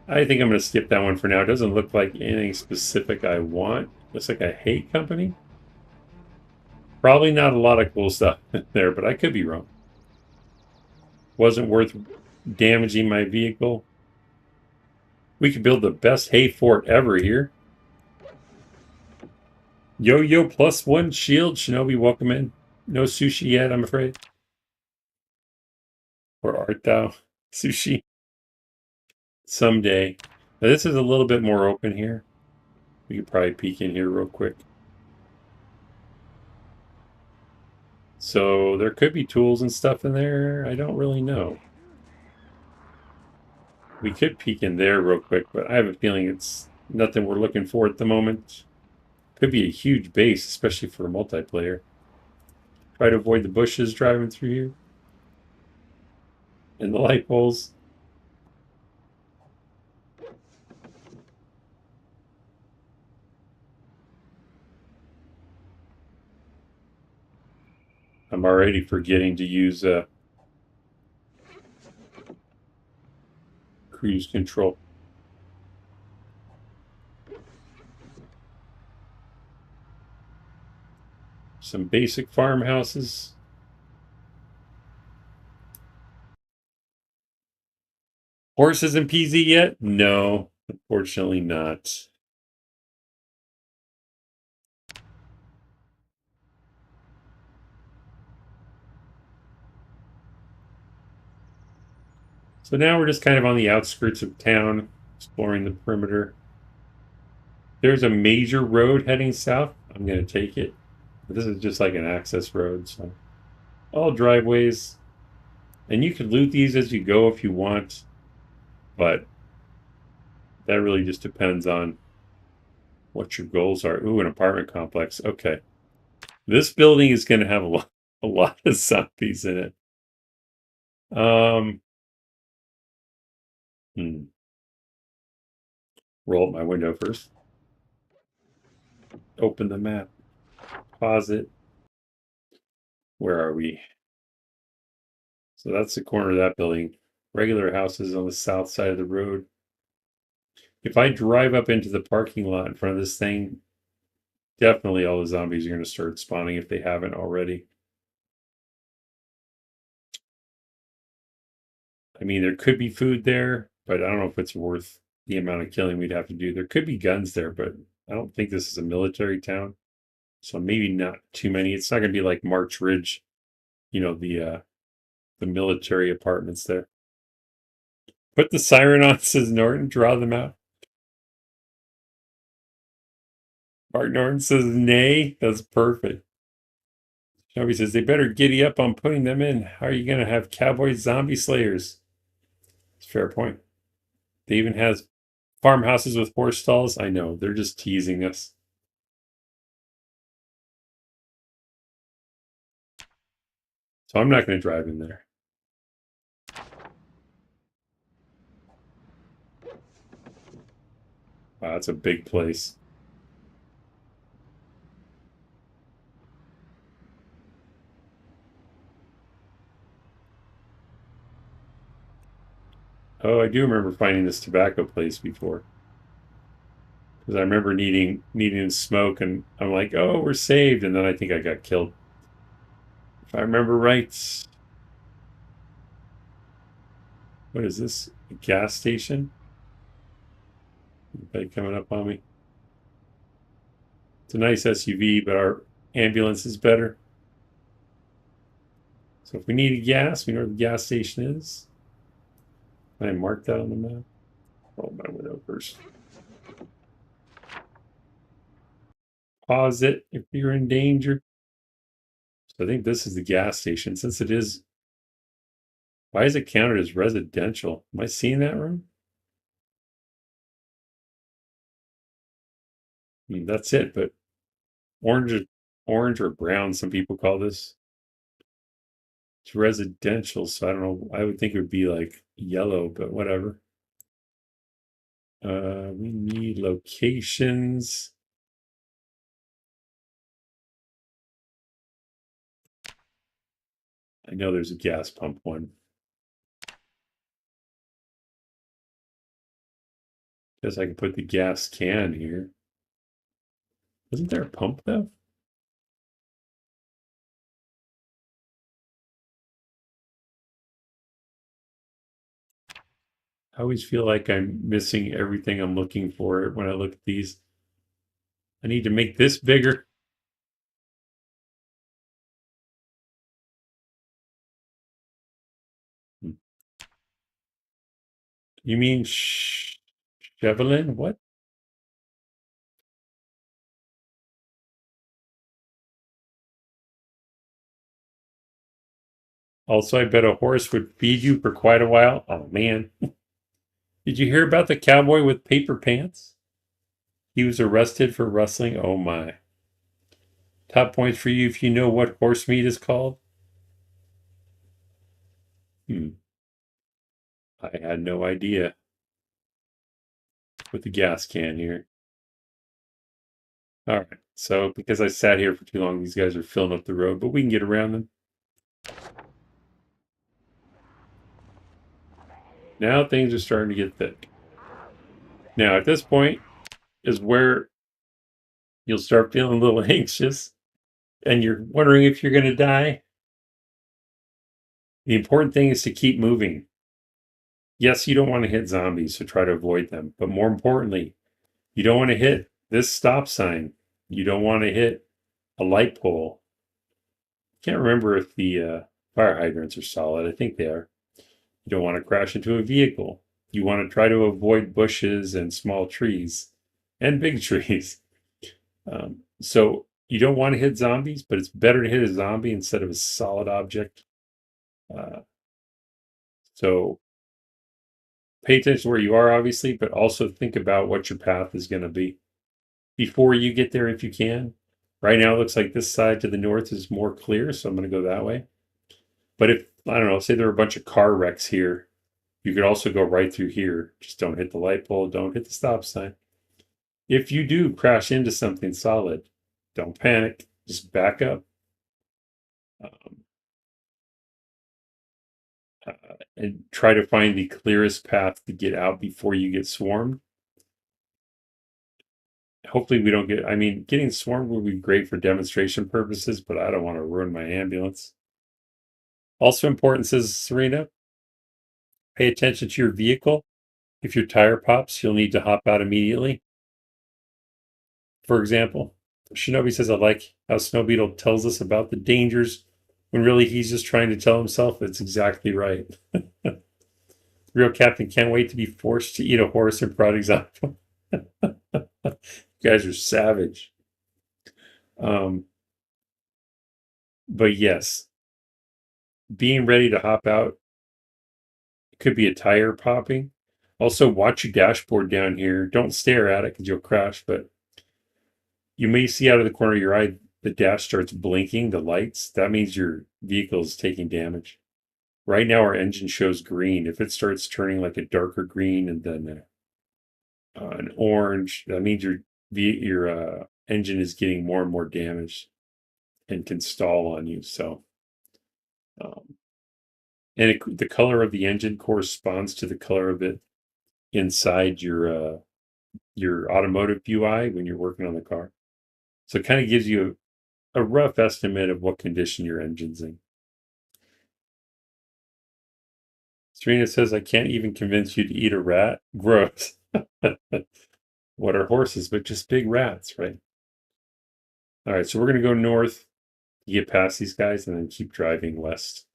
I think I'm going to skip that one for now. It doesn't look like anything specific I want. Looks like a hay company. Probably not a lot of cool stuff there, but I could be wrong. Wasn't worth damaging my vehicle. We could build the best hay fort ever here. Yo-yo +1 shield. Shinobi, welcome in. No sushi yet, I'm afraid. Or art thou? Sushi. Someday. Now, this is a little bit more open here. We could probably peek in here real quick. So there could be tools and stuff in there. I don't really know. We could peek in there real quick, but I have a feeling it's nothing we're looking for at the moment. Could be a huge base, especially for a multiplayer. Try to avoid the bushes driving through here. And the light poles. I'm already forgetting to use cruise control. Some basic farmhouses. Horses in PZ yet? No, unfortunately not. So now we're just kind of on the outskirts of town, exploring the perimeter. There's a major road heading south. I'm going to take it. But this is just like an access road, so all driveways. And you can loot these as you go if you want, but that really just depends on what your goals are. Ooh, an apartment complex. Okay. This building is going to have a lot of zombies in it. Roll up my window first. Open the map. Pause it. Where are we? So that's the corner of that building. Regular houses on the south side of the road. If I drive up into the parking lot in front of this thing, definitely all the zombies are going to start spawning if they haven't already. I mean, there could be food there, but I don't know if it's worth the amount of killing we'd have to do. There could be guns there, but I don't think this is a military town. So maybe not too many. It's not going to be like March Ridge, you know, the military apartments there. Put the siren on, says Norton. Draw them out. Mark Norton says nay. That's perfect. Shelby says they better giddy up on putting them in. How are you going to have cowboy zombie slayers? It's a fair point. They even has farmhouses with horse stalls. I know, they're just teasing us. So I'm not going to drive in there. Wow, that's a big place. Oh, I do remember finding this tobacco place before. Because I remember needing to smoke, and I'm like, oh, we're saved. And then I think I got killed. If I remember right. What is this? A gas station? Anybody coming up on me? It's a nice SUV, but our ambulance is better. So if we need gas, we know where the gas station is. Can I mark that on the map? Roll my window first. Pause it if you're in danger. So I think this is the gas station. Since it is, why is it counted as residential? Am I seeing that wrong? I mean, that's it, but orange or brown, some people call this. It's residential, so I don't know. I would think it would be like yellow, but whatever. We need locations. I know there's a gas pump one. Guess I can put the gas can here. Isn't there a pump though? I always feel like I'm missing everything I'm looking for when I look at these. I need to make this bigger. You mean Chevelin? What? Also, I bet a horse would feed you for quite a while. Oh man. Did you hear about the cowboy with paper pants? He was arrested for rustling. Oh my. Top points for you if you know what horse meat is called. I had no idea. With the gas can here. All right. So because I sat here for too long, these guys are filling up the road, but we can get around them. Now things are starting to get thick. Now at this point is where you'll start feeling a little anxious and you're wondering if you're going to die. The important thing is to keep moving. Yes, you don't want to hit zombies, so try to avoid them. But more importantly, you don't want to hit this stop sign. You don't want to hit a light pole. Can't remember if the fire hydrants are solid. I think they are. You don't want to crash into a vehicle. You want to try to avoid bushes and small trees and big trees. So you don't want to hit zombies, but it's better to hit a zombie instead of a solid object. So pay attention to where you are, obviously, but also think about what your path is going to be before you get there if you can. Right now, it looks like this side to the north is more clear, so I'm going to go that way. But if, I don't know, say there are a bunch of car wrecks here, you could also go right through here. Just don't hit the light pole, don't hit the stop sign. If you do crash into something solid, don't panic, just back up. And try to find the clearest path to get out before you get swarmed. Hopefully we don't get, I mean, getting swarmed would be great for demonstration purposes, but I don't want to ruin my ambulance. Also important, says Serena, pay attention to your vehicle. If your tire pops, you'll need to hop out immediately. For example, Shinobi says, I like how Snow Beetle tells us about the dangers when really he's just trying to tell himself it's exactly right. Real Captain can't wait to be forced to eat a horse in Project Zomboid. You guys are savage. But yes, being ready to hop out could be a tire popping. Also, watch your dashboard down here. Don't stare at it because you'll crash, but you may see out of the corner of your eye the dash starts blinking, the lights. That means your vehicle is taking damage. Right now, our engine shows green. If it starts turning like a darker green and then an orange, that means your engine is getting more and more damaged and can stall on you. So, the color of the engine corresponds to the color of it inside your automotive UI when you're working on the car. So it kind of gives you a rough estimate of what condition your engine's in. Serena says, I can't even convince you to eat a rat. Gross. What are horses but just big rats, right? All right, so we're going to go north to get past these guys and then keep driving west.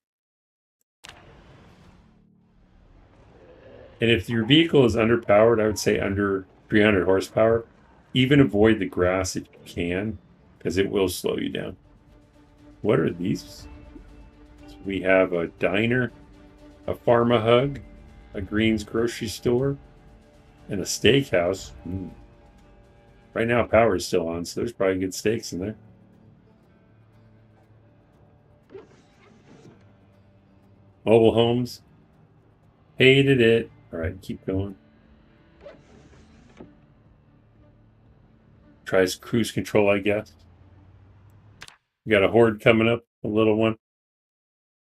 And if your vehicle is underpowered, I would say under 300 horsepower, even avoid the grass if you can, because it will slow you down. What are these? So we have a diner, a Pharma-Hug, a Green's grocery store, and a steakhouse. Right now, power is still on, so there's probably good steaks in there. Mobile homes. Hated it. All right, keep going. Tries cruise control, I guess. We got a horde coming up, a little one.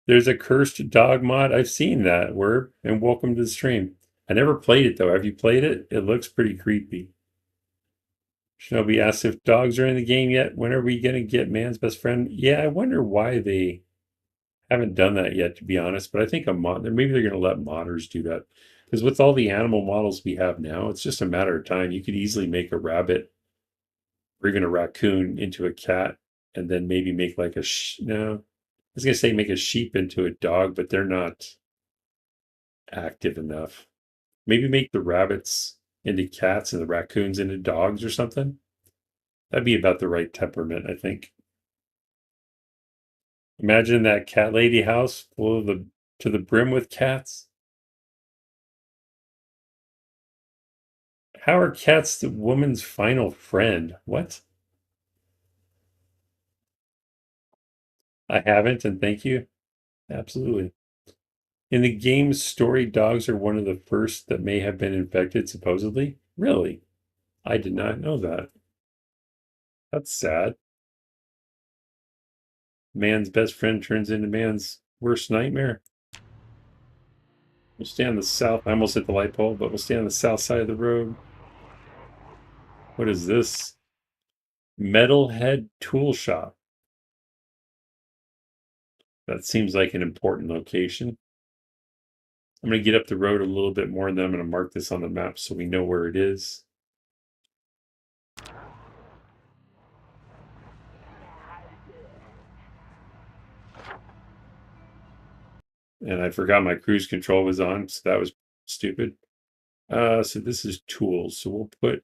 There's a cursed dog mod. I've seen that. And welcome to the stream. I never played it though. Have you played it? It looks pretty creepy. Shinobi asks if dogs are in the game yet. When are we gonna get man's best friend? Yeah, I wonder why they haven't done that yet, to be honest. But I think maybe they're gonna let modders do that. Because with all the animal models we have now, it's just a matter of time. You could easily make a rabbit or even a raccoon into a cat, and then maybe make like no. I was gonna say make a sheep into a dog, but they're not active enough. Maybe make the rabbits into cats and the raccoons into dogs or something. That'd be about the right temperament, I think. Imagine that cat lady house full of to the brim with cats. How are cats the woman's final friend? What? I haven't, and thank you. Absolutely. In the game's story, dogs are one of the first that may have been infected, supposedly. Really? I did not know that. That's sad. Man's best friend turns into man's worst nightmare. We'll stay on the south. I almost hit the light pole, but we'll stay on the south side of the road. What is this? Metalhead Tool Shop. That seems like an important location. I'm going to get up the road a little bit more, and then I'm going to mark this on the map so we know where it is. And I forgot my cruise control was on, so that was stupid. So this is tools. So we'll could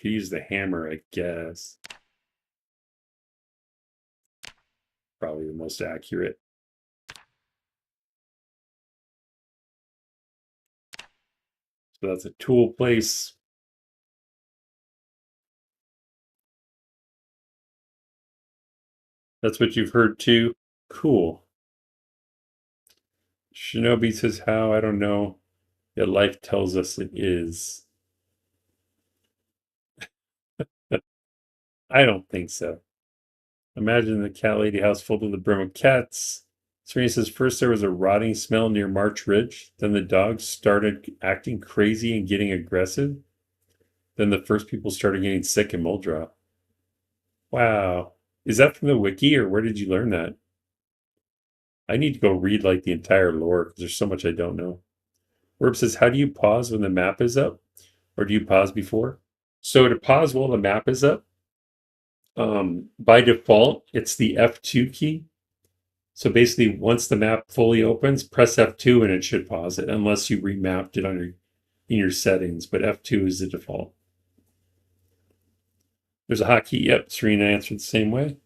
use the hammer, I guess. Probably the most accurate. So that's a tool place. That's what you've heard too. Cool. Shinobi says how, I don't know. Yet life tells us it is. I don't think so. Imagine the cat lady house full to the brim of cats. Serena says first there was a rotting smell near March Ridge. Then the dogs started acting crazy and getting aggressive. Then the first people started getting sick in Muldrow. Wow. Is that from the wiki or where did you learn that? I need to go read like the entire lore because there's so much I don't know. Werb says, how do you pause when the map is up? Or do you pause before? So to pause while the map is up, by default, it's the F2 key. So basically, once the map fully opens, press F2 and it should pause it, unless you remapped it in your settings. But F2 is the default. There's a hotkey. Yep, Serena answered the same way.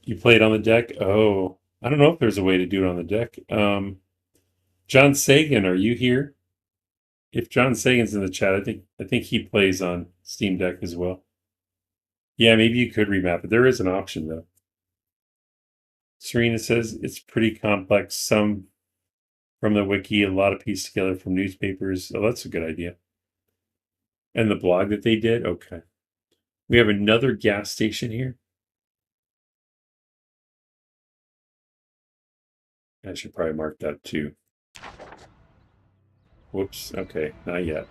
You play it on the deck? Oh, I don't know if there's a way to do it on the deck. John Sagan, are you here? If John Sagan's in the chat, I think he plays on Steam Deck as well. Yeah, maybe you could remap it. There is an option though. Serena says it's pretty complex. Some from the wiki, a lot of pieced together from newspapers. Oh, that's a good idea. And the blog that they did? Okay. We have another gas station here. I should probably mark that too. Whoops. Okay, not yet.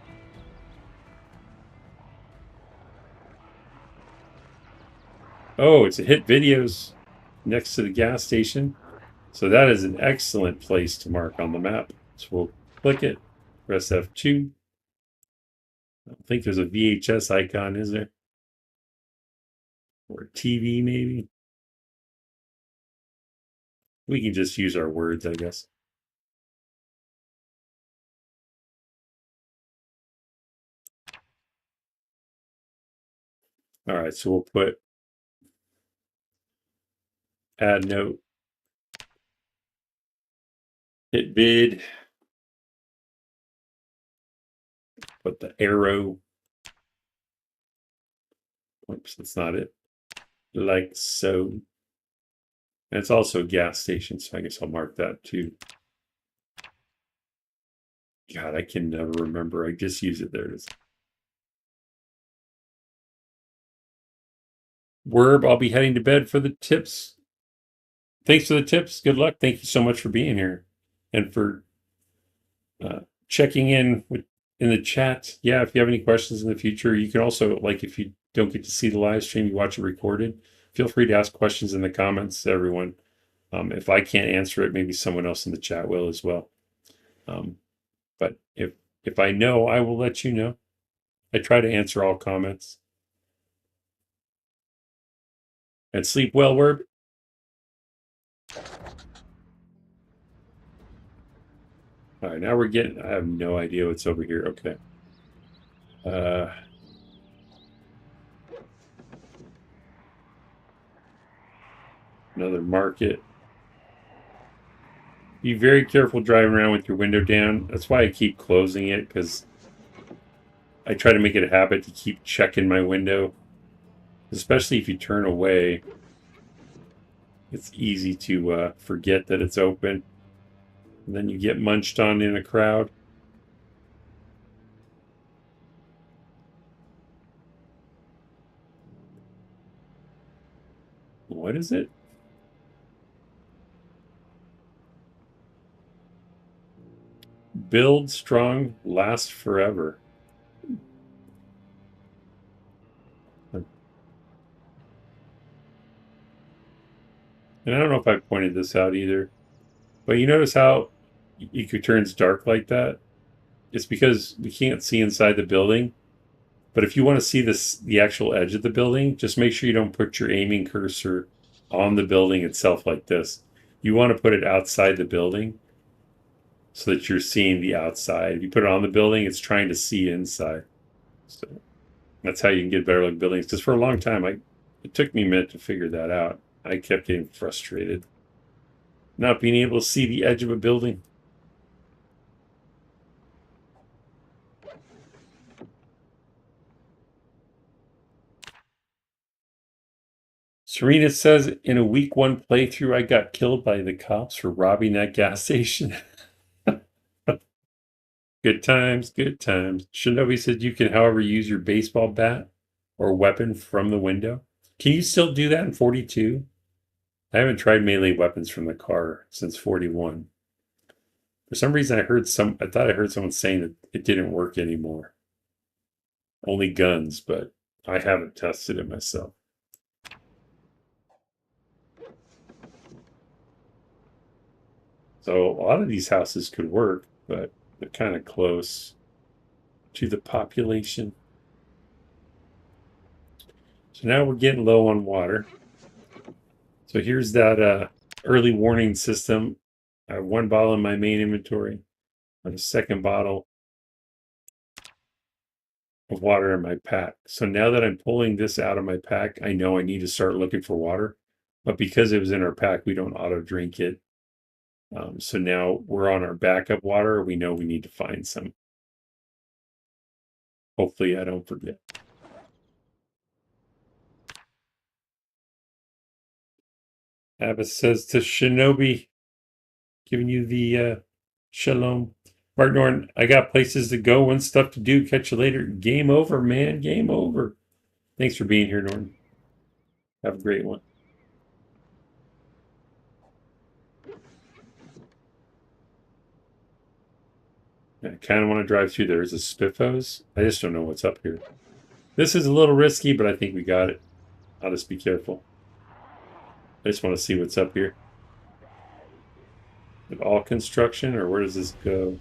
Oh, it's a hit videos next to the gas station. So that is an excellent place to mark on the map. So we'll click it, press F2. I don't think there's a VHS icon, is there? Or a TV, maybe? We can just use our words, I guess. All right, so we'll put add note, hit vid, put the arrow. Oops, that's not it. Like so. And it's also a gas station, so I guess I'll mark that too. God, I can never remember. I just use it. There it is. Werb, I'll be heading to bed for the tips. Thanks for the tips. Good luck. Thank you so much for being here and for checking in in the chat. Yeah, if you have any questions in the future, you can also, like, if you don't get to see the live stream, you watch it recorded, feel free to ask questions in the comments, everyone. If I can't answer it, maybe someone else in the chat will as well. But if I know, I will let you know. I try to answer all comments. And sleep well, Werb. All right, now we're getting, I have no idea what's over here. Okay. Another market. Be very careful driving around with your window down. That's why I keep closing it, because I try to make it a habit to keep checking my window. Especially if you turn away. It's easy to forget that it's open. And then you get munched on in a crowd. What is it? Build strong, last forever. And I don't know if I pointed this out either, but you notice how it turns dark like that? It's because we can't see inside the building. But if you want to see the actual edge of the building, just make sure you don't put your aiming cursor on the building itself like this. You want to put it outside the building so that you're seeing the outside. If you put it on the building, it's trying to see inside. So that's how you can get better looking buildings. Because for a long time, it took me a minute to figure that out. I kept getting frustrated not being able to see the edge of a building. Serena says, in a week 1 playthrough, I got killed by the cops for robbing that gas station. Good times, good times. Shinobi said you can, however, use your baseball bat or weapon from the window. Can you still do that in 42? I haven't tried melee weapons from the car since 41. For some reason, I thought I heard someone saying that it didn't work anymore. Only guns, but I haven't tested it myself. So a lot of these houses could work, but they're kind of close to the population. So now we're getting low on water. So here's that early warning system. I have 1 bottle in my main inventory, and a second bottle of water in my pack. So now that I'm pulling this out of my pack, I know I need to start looking for water. But because it was in our pack, we don't auto drink it. So now we're on our backup water. We know we need to find some. Hopefully I don't forget. Abbas says to Shinobi, giving you the shalom. Mark Norton, I got places to go and stuff to do. Catch you later. Game over, man. Game over. Thanks for being here, Norton. Have a great one. I kind of want to drive through. There's a Spiffos. I just don't know what's up here. This is a little risky, but I think we got it. I'll just be careful. I just want to see what's up here. Is it all construction, or where does this go?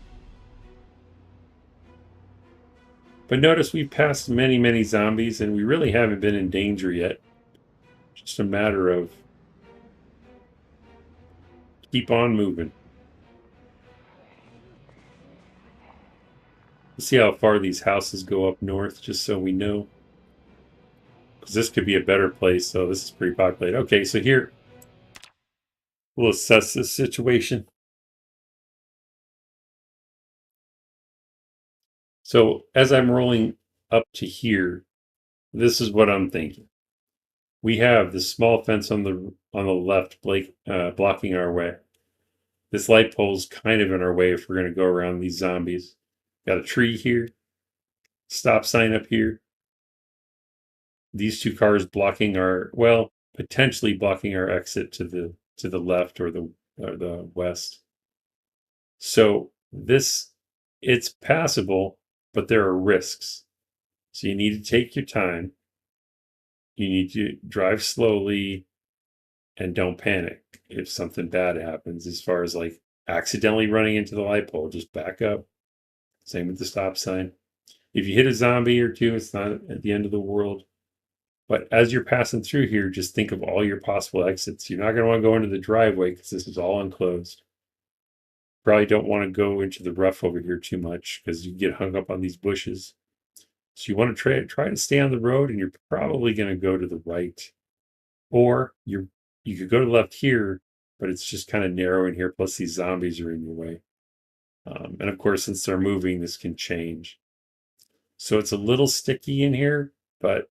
But notice we've passed many, many zombies, and we really haven't been in danger yet. Just a matter of keep on moving. Let's see how far these houses go up north, just so we know. Because this could be a better place, so this is pretty populated. Okay, so here, we'll assess this situation. So as I'm rolling up to here, this is what I'm thinking. We have this small fence on the left blocking our way. This light pole's kind of in our way if we're going to go around these zombies. Got a tree here. Stop sign up here. these two cars blocking our, well, potentially blocking our exit to the left or the west. So this, it's passable, but there are risks. So you need to take your time. You need to drive slowly and don't panic if something bad happens, as far as like accidentally running into the light pole. Just back up. Same with the stop sign. If you hit a zombie or two, it's not at the end of the world. But as you're passing through here, just think of all your possible exits. You're not going to want to go into the driveway because this is all enclosed. Probably don't want to go into the rough over here too much because you get hung up on these bushes. So you want to try to stay on the road, and you're probably going to go to the right, or you could go to the left here, but it's just kind of narrow in here. Plus these zombies are in your way, and of course, since they're moving, this can change. So it's a little sticky in here, but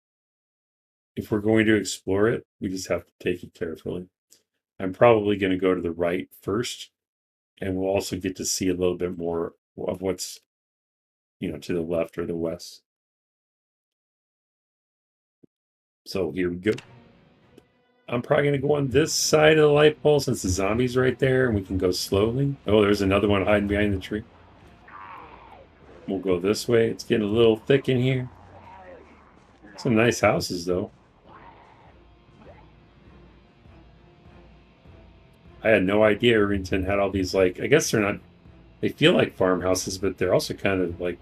if we're going to explore it, we just have to take it carefully. I'm probably going to go to the right first, and we'll also get to see a little bit more of what's, to the left or the west. So here we go. I'm probably going to go on this side of the light pole since the zombie's right there, and we can go slowly. Oh, there's another one hiding behind the tree. We'll go this way. It's getting a little thick in here. Some nice houses, though. I had no idea Irvington had all these, like, I guess they're not, they feel like farmhouses, but they're also kind of like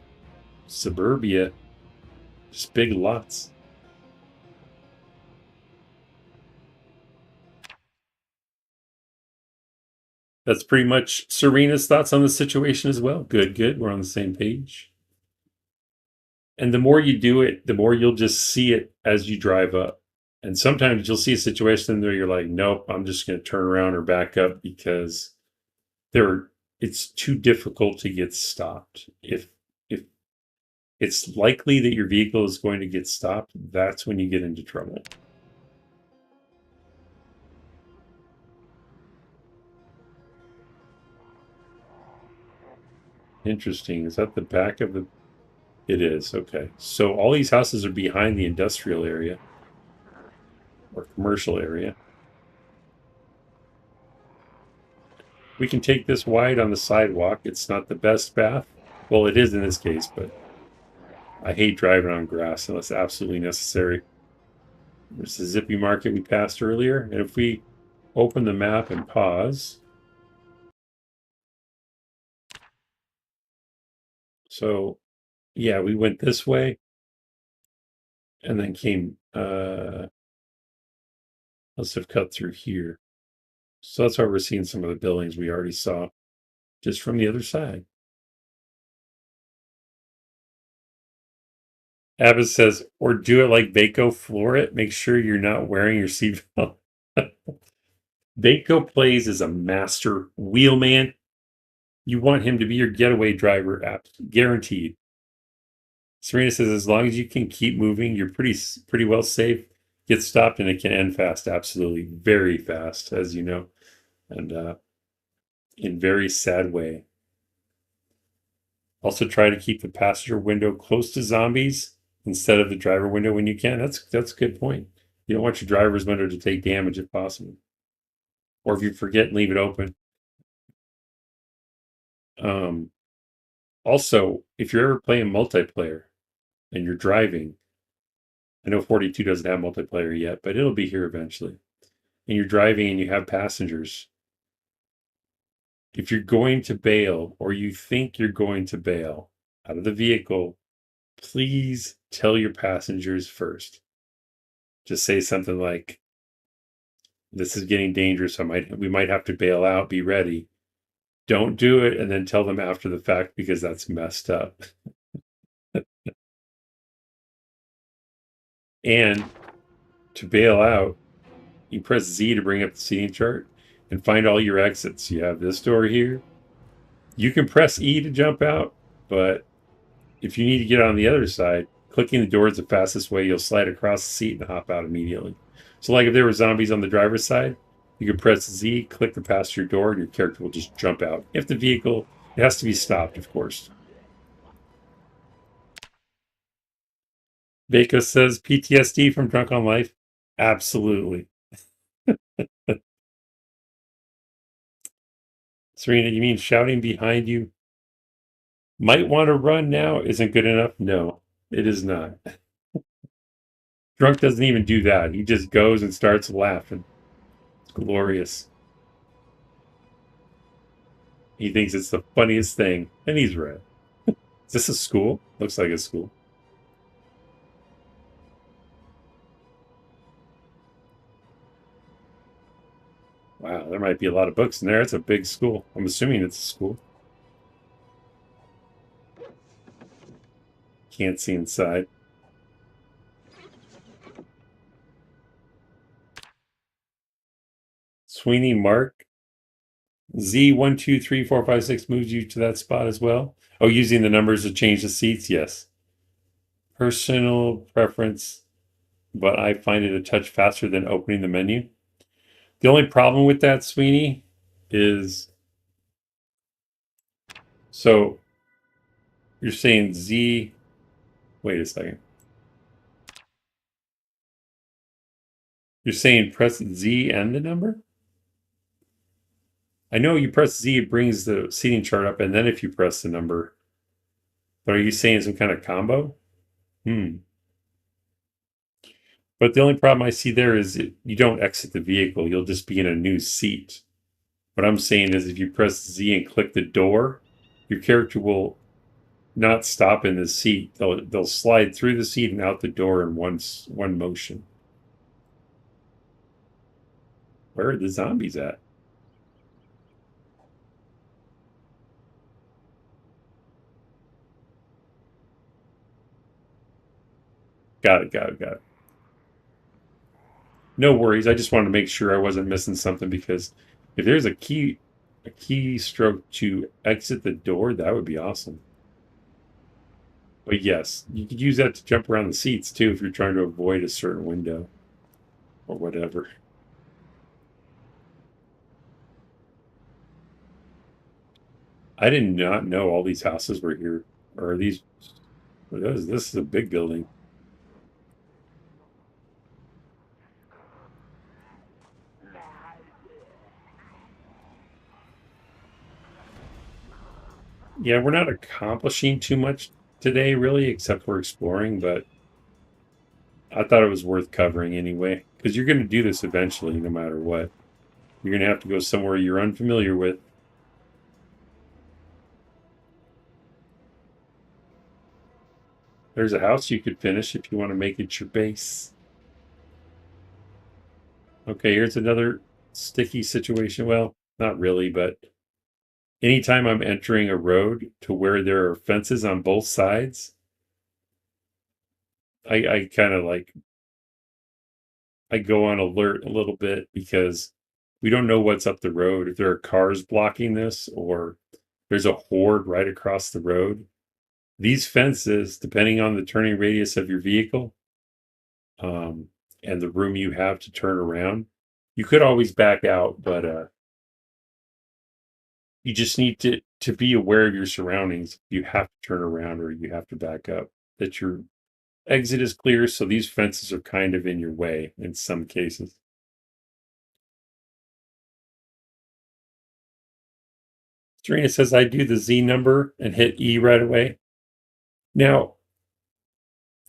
suburbia, just big lots. That's pretty much Serena's thoughts on the situation as well. Good, good. We're on the same page. And the more you do it, the more you'll just see it as you drive up. And sometimes you'll see a situation where you're like, nope, I'm just going to turn around or back up because it's too difficult to get stopped. If it's likely that your vehicle is going to get stopped, that's when you get into trouble. Interesting. Is that the back of the... It is. Okay. So all these houses are behind the industrial area or commercial area. We can take this wide on the sidewalk. It's not the best path. Well, it is in this case, but I hate driving on grass unless absolutely necessary. There's the Zippy Market we passed earlier. And if we open the map and pause. So, yeah, we went this way and then came, let's have cut through here. So that's why we're seeing some of the buildings we already saw just from the other side. Abbott says, or do it like Baco, floor it. Make sure you're not wearing your seatbelt. Baco plays as a master wheelman. You want him to be your getaway driver, guaranteed. Serena says, as long as you can keep moving, you're pretty well safe. Get stopped and it can end fast. Absolutely. Very fast, as you know. And in very sad way. Also try to keep the passenger window close to zombies instead of the driver window when you can. That's a good point. You don't want your driver's window to take damage if possible. Or if you forget, leave it open. Also, if you're ever playing multiplayer and you're driving, I know 42 doesn't have multiplayer yet, but it'll be here eventually. And you're driving and you have passengers. If you're going to bail or you think you're going to bail out of the vehicle, please tell your passengers first. Just say something like, this is getting dangerous. We might have to bail out. Be ready. Don't do it and then tell them after the fact because that's messed up. And to bail out, you press Z to bring up the seating chart and find all your exits. You have this door here. You can press E to jump out, but if you need to get on the other side, clicking the door is the fastest way. You'll slide across the seat and hop out immediately. So like if there were zombies on the driver's side, you can press Z, click the passenger door, and your character will just jump out. If the vehicle, it has to be stopped, of course. Vaco says PTSD from Drunk on Life. Absolutely. Serena, you mean shouting behind you? Might want to run now isn't good enough? No, it is not. Drunk doesn't even do that. He just goes and starts laughing. It's glorious. He thinks it's the funniest thing, and he's right. Is this a school? Looks like a school. Wow, there might be a lot of books in there. It's a big school. I'm assuming it's a school. Can't see inside. Sweeney Mark. Z123456 moves you to that spot as well. Oh, using the numbers to change the seats? Yes. Personal preference, but I find it a touch faster than opening the menu. The only problem with that, Sweeney, is so you're saying Z. Wait a second. You're saying press Z and the number? I know you press Z, it brings the seating chart up, and then if you press the number. But are you saying some kind of combo? But the only problem I see there is you don't exit the vehicle. You'll just be in a new seat. What I'm saying is if you press Z and click the door, your character will not stop in the seat. They'll slide through the seat and out the door in one motion. Where are the zombies at? Got it. No worries. I just wanted to make sure I wasn't missing something because if there's a keystroke to exit the door, that would be awesome. But yes, you could use that to jump around the seats too if you're trying to avoid a certain window or whatever. I did not know all these houses were here. Or are these? This is a big building. Yeah, we're not accomplishing too much today, really, except for exploring. But I thought it was worth covering anyway, because you're going to do this eventually, no matter what. You're going to have to go somewhere you're unfamiliar with. There's a house you could finish if you want to make it your base. Okay, here's another sticky situation. Well, not really, but anytime I'm entering a road to where there are fences on both sides, I kind of like I go on alert a little bit because we don't know what's up the road. If there are cars blocking this or there's a horde right across the road. These fences, depending on the turning radius of your vehicle, and the room you have to turn around, you could always back out, but you just need to be aware of your surroundings. You have to turn around or you have to back up. That your exit is clear, so these fences are kind of in your way in some cases. Serena says I do the Z number and hit E right away. Now,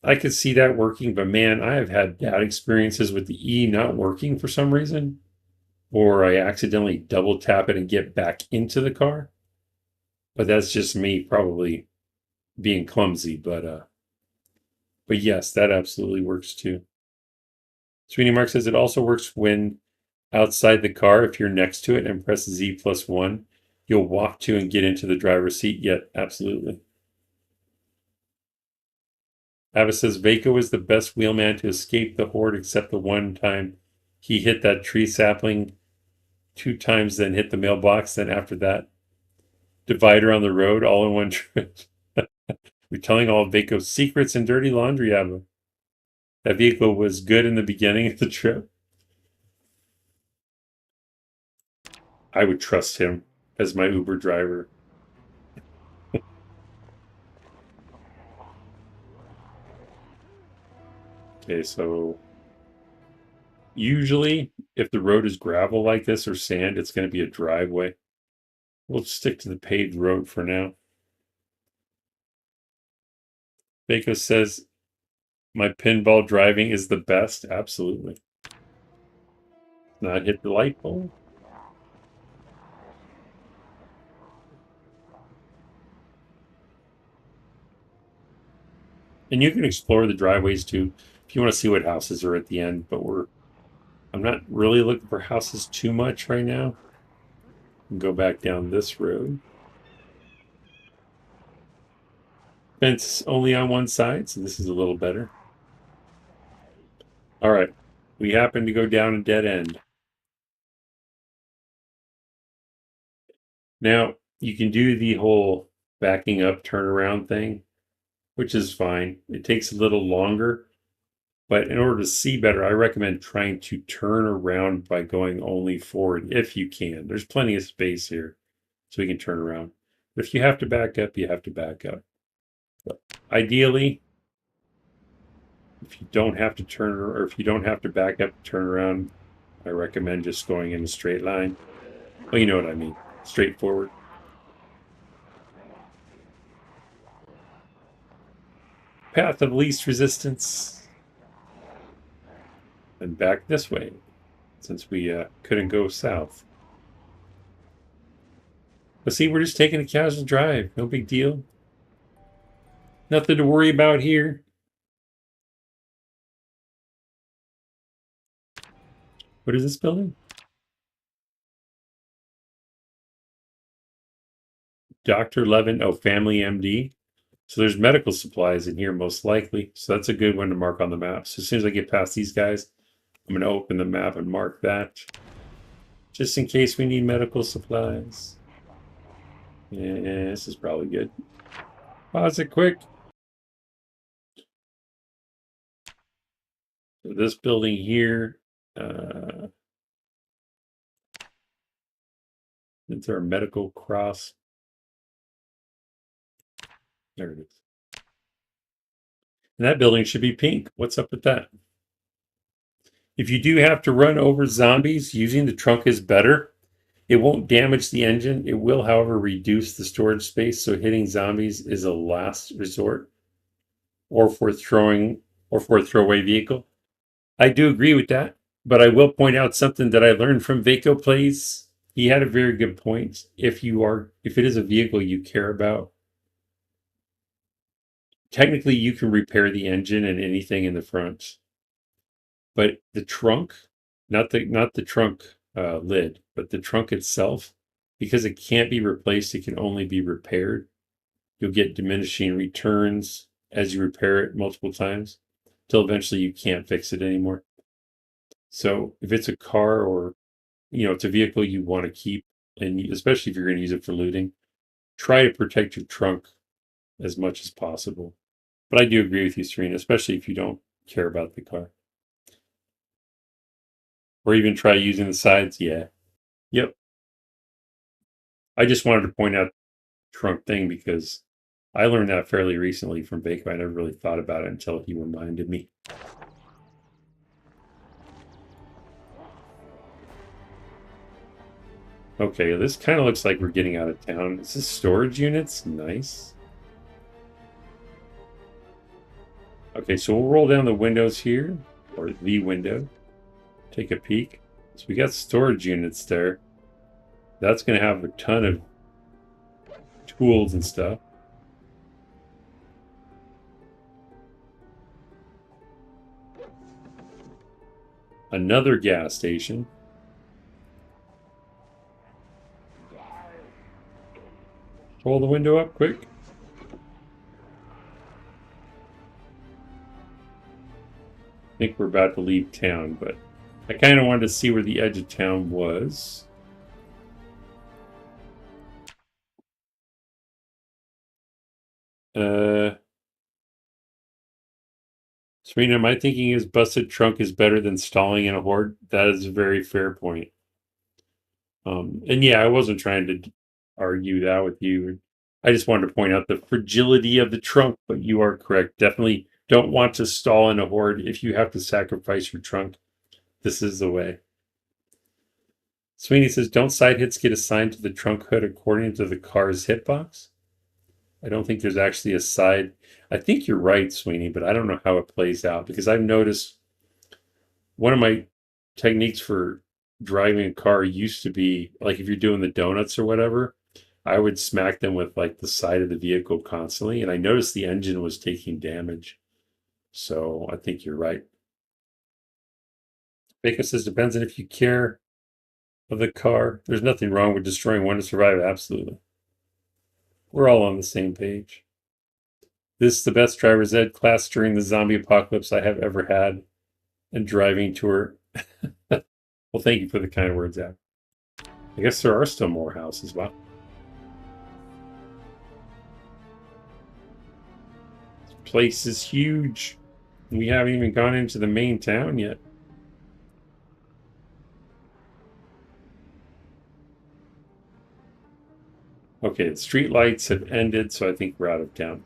I could see that working, but man, I have had bad experiences with the E not working for some reason, or I accidentally double tap it and get back into the car. But that's just me probably being clumsy, but yes, that absolutely works too. Sweeney Mark says it also works when outside the car. If you're next to it and press Z+1, you'll walk to and get into the driver's seat. Yet, absolutely. Ava says Vaco is the best wheelman to escape the horde, except the one time he hit that tree sapling 2 times, then hit the mailbox. Then after that, divider on the road all in one trip. We're telling all of Vaco's secrets and dirty laundry, Ava. That vehicle was good in the beginning of the trip. I would trust him as my Uber driver. Okay, so usually if the road is gravel like this or sand, it's going to be a driveway. We'll stick to the paved road for now. Bako says, my pinball driving is the best. Absolutely. Not hit the light pole. And you can explore the driveways too if you want to see what houses are at the end, but I'm not really looking for houses too much right now. Go back down this road. Fence only on one side, so this is a little better. All right. We happen to go down a dead end. Now, you can do the whole backing up turnaround thing, which is fine. It takes a little longer, but in order to see better, I recommend trying to turn around by going only forward if you can. There's plenty of space here, so we can turn around. But if you have to back up, you have to back up. But ideally, if you don't have to turn, or if you don't have to back up, turn around, I recommend just going in a straight line. Well, you know what I mean. Straightforward. Path of least resistance. And back this way, since we couldn't go south. But see, we're just taking a casual drive. No big deal. Nothing to worry about here. What is this building? Dr. Levin, oh, Family MD. So there's medical supplies in here most likely. So that's a good one to mark on the map. So as soon as I get past these guys, I'm going to open the map and mark that. Just in case we need medical supplies. Yeah, this is probably good. Pause it quick. So this building here, it's our medical cross. There it is. And that building should be pink. What's up with that? If you do have to run over zombies, using the trunk is better. It won't damage the engine. It will, however, reduce the storage space, so hitting zombies is a last resort. Or for a throwaway vehicle. I do agree with that, but I will point out something that I learned from Vaco Plays. He had a very good point. If it is a vehicle you care about, technically you can repair the engine and anything in the front. But the trunk, not the trunk lid, but the trunk itself, because it can't be replaced, it can only be repaired. You'll get diminishing returns as you repair it multiple times, till eventually you can't fix it anymore. So if it's a car or it's a vehicle you want to keep, and especially if you're going to use it for looting, try to protect your trunk as much as possible. But I do agree with you, Serena, especially if you don't care about the car. Or even try using the sides. Yeah. Yep. I just wanted to point out the trunk thing because I learned that fairly recently from Baker. I never really thought about it until he reminded me. Okay, this kind of looks like we're getting out of town. Is this storage units? Nice. Okay, so we'll roll down the windows here, or the window. Take a peek. So we got storage units there. That's going to have a ton of tools and stuff. Another gas station. Roll the window up quick. I think we're about to leave town, but I kind of wanted to see where the edge of town was. Serena, my thinking is busted trunk is better than stalling in a horde. That is a very fair point. And yeah, I wasn't trying to argue that with you. I just wanted to point out the fragility of the trunk, but you are correct. Definitely don't want to stall in a horde. If you have to sacrifice your trunk, this is the way. Sweeney says, don't side hits get assigned to the trunk hood according to the car's hitbox? I don't think there's actually a side. I think you're right, Sweeney, but I don't know how it plays out because I've noticed one of my techniques for driving a car used to be like if you're doing the donuts or whatever, I would smack them with like the side of the vehicle constantly, and I noticed the engine was taking damage. So I think you're right. Bacon says depends on if you care of the car. There's nothing wrong with destroying one to survive. Absolutely. We're all on the same page. This is the best driver's ed class during the zombie apocalypse I have ever had. And driving tour. Well, thank you for the kind words, Ab. I guess there are still more houses. Wow. This place is huge. We haven't even gone into the main town yet. Okay, the street lights have ended, so I think we're out of town.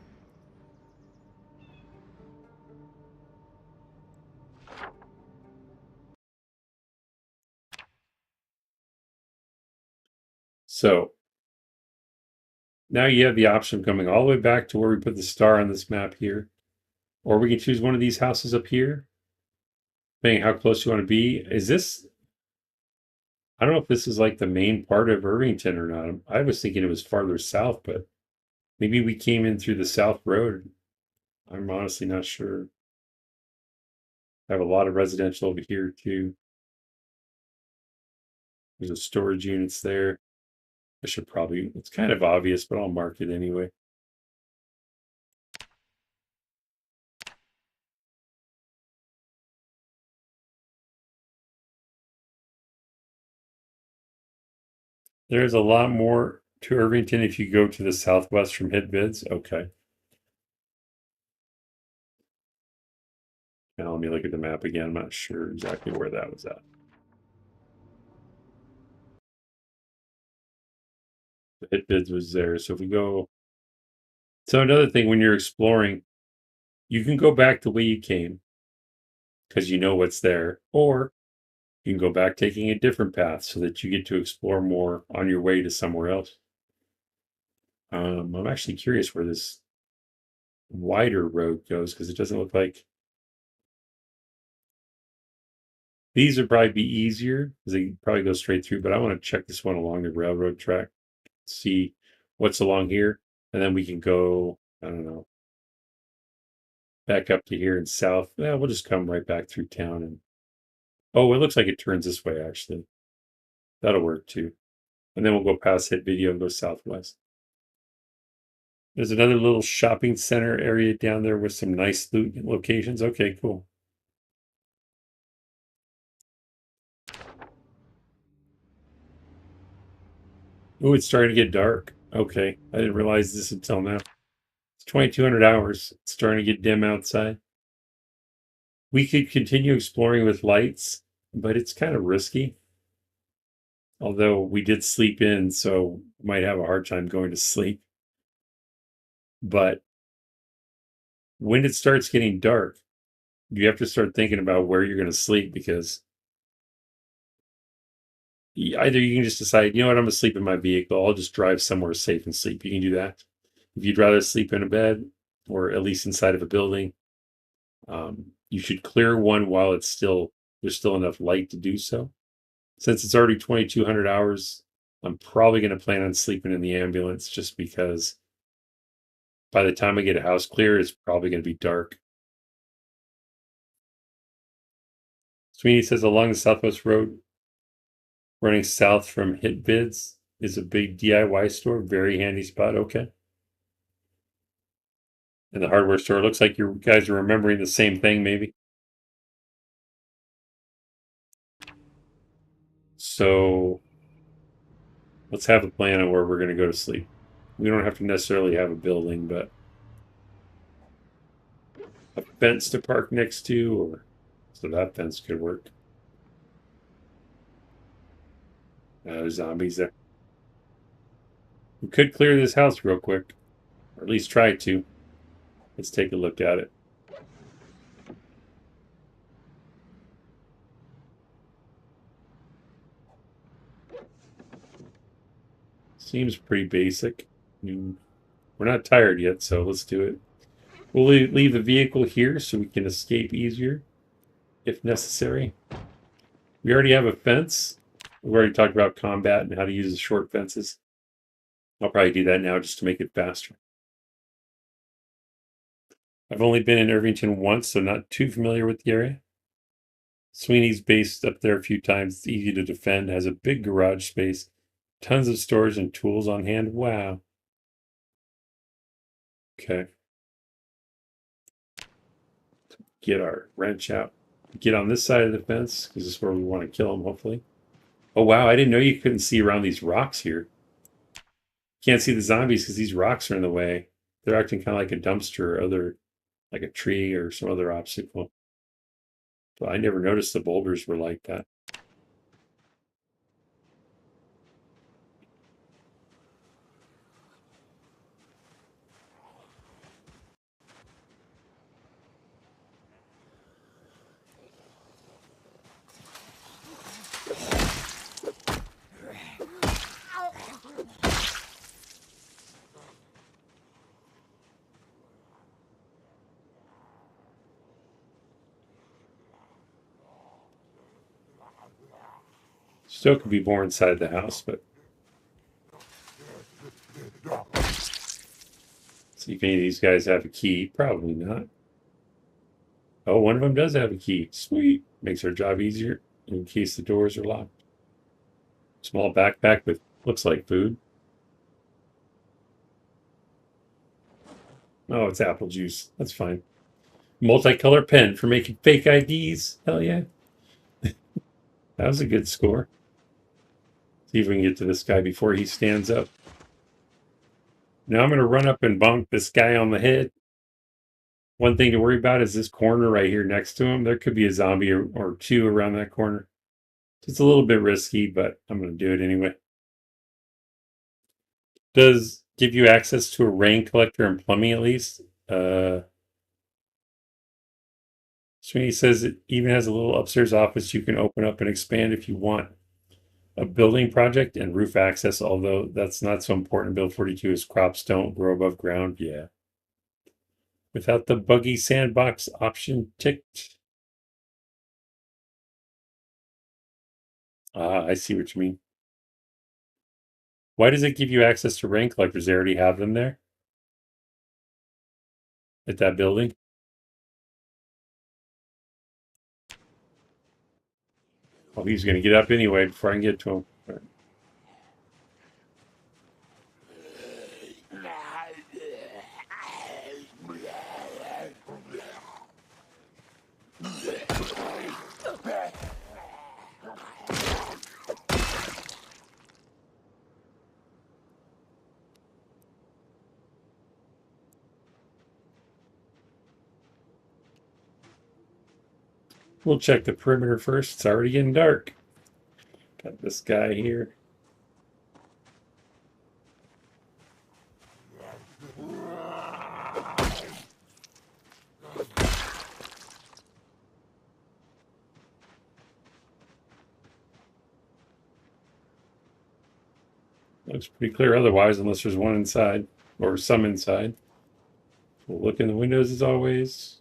So now you have the option of coming all the way back to where we put the star on this map here. Or we can choose one of these houses up here. Depending how close you want to be. Is this... I don't know if this is like the main part of Irvington or not. I was thinking it was farther south, but maybe we came in through the South Road. I'm honestly not sure. I have a lot of residential over here too. There's a storage units there. I should probably, it's kind of obvious, but I'll mark it anyway. There's a lot more to Irvington if you go to the southwest from Hitbids. Okay. Now let me look at the map again. I'm not sure exactly where that was at. The Hitbids was there. So if we go... So another thing, when you're exploring, you can go back the way you came because you know what's there. Or you can go back taking a different path so that you get to explore more on your way to somewhere else. I'm actually curious where this wider road goes because it doesn't look like... These would probably be easier because they probably go straight through, but I want to check this one along the railroad track, see what's along here, and then we can go, I don't know, back up to here and south. Yeah, we'll just come right back through town. And oh, it looks like it turns this way, actually. That'll work too. And then we'll go past Hit Video and go southwest. There's another little shopping center area down there with some nice loot locations. Okay, cool. Oh, it's starting to get dark. Okay, I didn't realize this until now. It's 2200 hours. It's starting to get dim outside. We could continue exploring with lights, but it's kind of risky. Although we did sleep in, so might have a hard time going to sleep. But when it starts getting dark, you have to start thinking about where you're going to sleep because either you can just decide, you know what, I'm going to sleep in my vehicle. I'll just drive somewhere safe and sleep. You can do that. If you'd rather sleep in a bed or at least inside of a building, you should clear one while there's still enough light to do so. Since it's already 2200 hours, I'm probably going to plan on sleeping in the ambulance just because by the time I get a house clear, it's probably going to be dark. Sweeney says along the Southwest Road, running south from Hitbids is a big DIY store. Very handy spot. Okay. And the hardware store. Looks like you guys are remembering the same thing, maybe. So let's have a plan on where we're going to go to sleep. We don't have to necessarily have a building, but a fence to park next to, or so that fence could work. There's zombies there. We could clear this house real quick, or at least try to. Let's take a look at it. Seems pretty basic. I mean, we're not tired yet, so let's do it. We'll leave the vehicle here so we can escape easier if necessary. We already have a fence. We've already talked about combat and how to use the short fences. I'll probably do that now just to make it faster. I've only been in Irvington once, so not too familiar with the area. Sweeney's based up there a few times. It's easy to defend, has a big garage space, tons of storage and tools on hand. Wow. Okay. Get our wrench out. Get on this side of the fence, because this is where we want to kill him, hopefully. Oh, wow. I didn't know you couldn't see around these rocks here. Can't see the zombies because these rocks are in the way. They're acting kind of like a dumpster or other, like a tree or some other obstacle. But I never noticed the boulders were like that. Still could be more inside the house, but see if any of these guys have a key. Probably not. Oh, one of them does have a key. Sweet. Makes our job easier in case the doors are locked. Small backpack with looks like food. Oh, it's apple juice. That's fine. Multicolor pen for making fake IDs. Hell yeah. That was a good score. See if we can get to this guy before he stands up. Now I'm going to run up and bonk this guy on the head. One thing to worry about is this corner right here next to him. There could be a zombie or two around that corner. It's a little bit risky, but I'm going to do it anyway. Does give you access to a rain collector and plumbing at least. Sweeney says it even has a little upstairs office you can open up and expand if you want. A building project and roof access, although that's not so important in Build 42 as crops don't grow above ground. Yeah. Without the buggy sandbox option ticked. Ah, I see what you mean. Why does it give you access to rain collectors? They already have them there? At that building? Oh, he's going to get up anyway before I can get to him. We'll check the perimeter first. It's already getting dark. Got this guy here. Looks pretty clear otherwise, unless there's one inside or some inside. We'll look in the windows as always.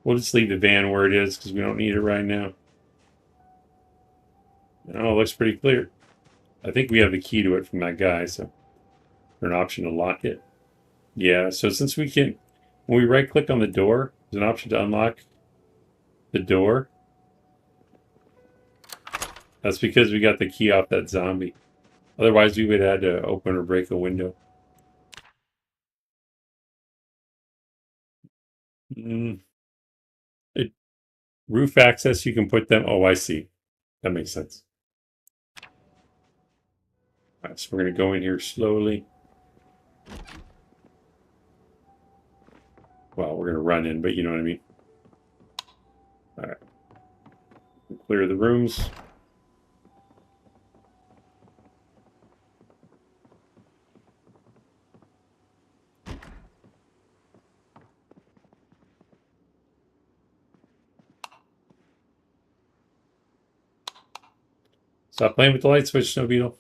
We'll just leave the van where it is because we don't need it right now. Oh, it looks pretty clear. I think we have the key to it from that guy, so there's an option to lock it. Yeah, so since we can, when we right click on the door, there's an option to unlock the door. That's because we got the key off that zombie. Otherwise, we would have had to open or break a window. Roof access, you can put them. Oh, I see. That makes sense. All right, so we're going to go in here slowly. Well, we're going to run in, but you know what I mean. All right. Clear the rooms. Stop playing with the light switch, Snow Beetle.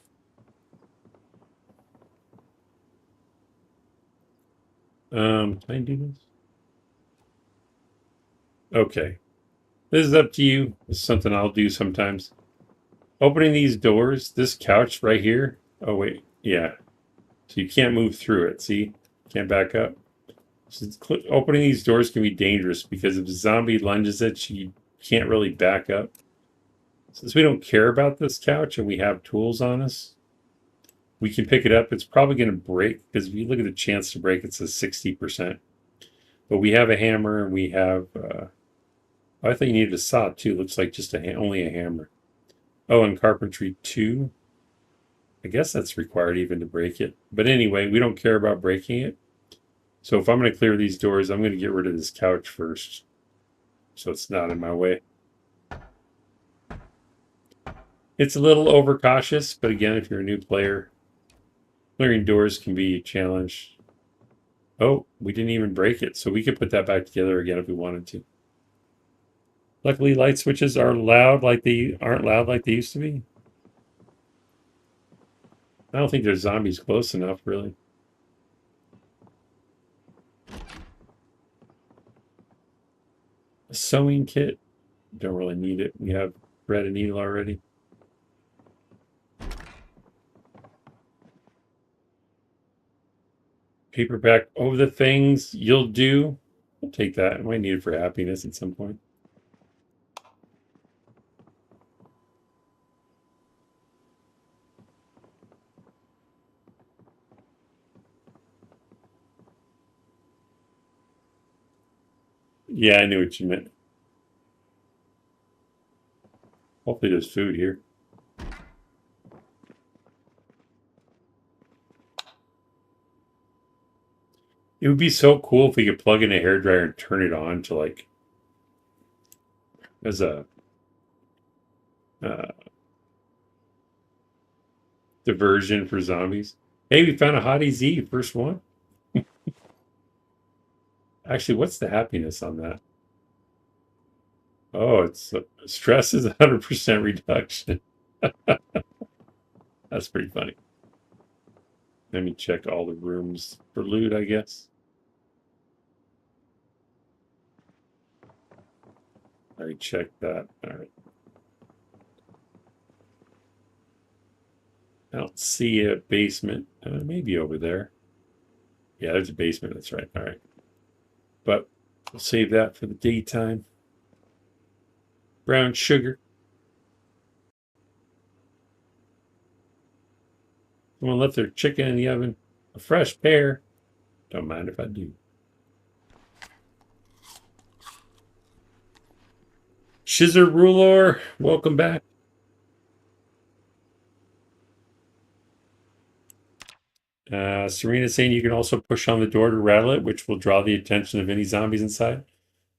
Can I do this? Okay. This is up to you. It's something I'll do sometimes. Opening these doors, this couch right here. Oh, wait. Yeah. So you can't move through it. See? Can't back up. So opening these doors can be dangerous because if a zombie lunges at you, you can't really back up. Since we don't care about this couch and we have tools on us, we can pick it up. It's probably going to break because if you look at the chance to break, it says 60%. But we have a hammer and we have... I thought you needed a saw too. Looks like just only a hammer. Oh, and carpentry 2. I guess that's required even to break it. But anyway, we don't care about breaking it. So if I'm going to clear these doors, I'm going to get rid of this couch first. So it's not in my way. It's a little overcautious, but again, if you're a new player, clearing doors can be a challenge. Oh, we didn't even break it. So we could put that back together again if we wanted to. Luckily, light switches are loud like they aren't loud like they used to be. I don't think there's zombies close enough, really. A sewing kit. Don't really need it. We have thread and needle already. Paperback. Oh, the things you'll do. I'll take that. I might need it for happiness at some point. Yeah, I knew what you meant. Hopefully there's food here. It would be so cool if we could plug in a hairdryer and turn it on to like as a diversion for zombies. Hey, we found a Hottie Z, first one. Actually, what's the happiness on that? Oh, it's stress is 100% reduction. That's pretty funny. Let me check all the rooms for loot, I guess. I already checked that. All right. I don't see a basement. Maybe over there. Yeah, there's a basement. That's right. All right. But we'll save that for the daytime. Brown sugar. Someone left their chicken in the oven. A fresh pear. Don't mind if I do. Shizzer Rulor, welcome back. Serena's saying you can also push on the door to rattle it, which will draw the attention of any zombies inside.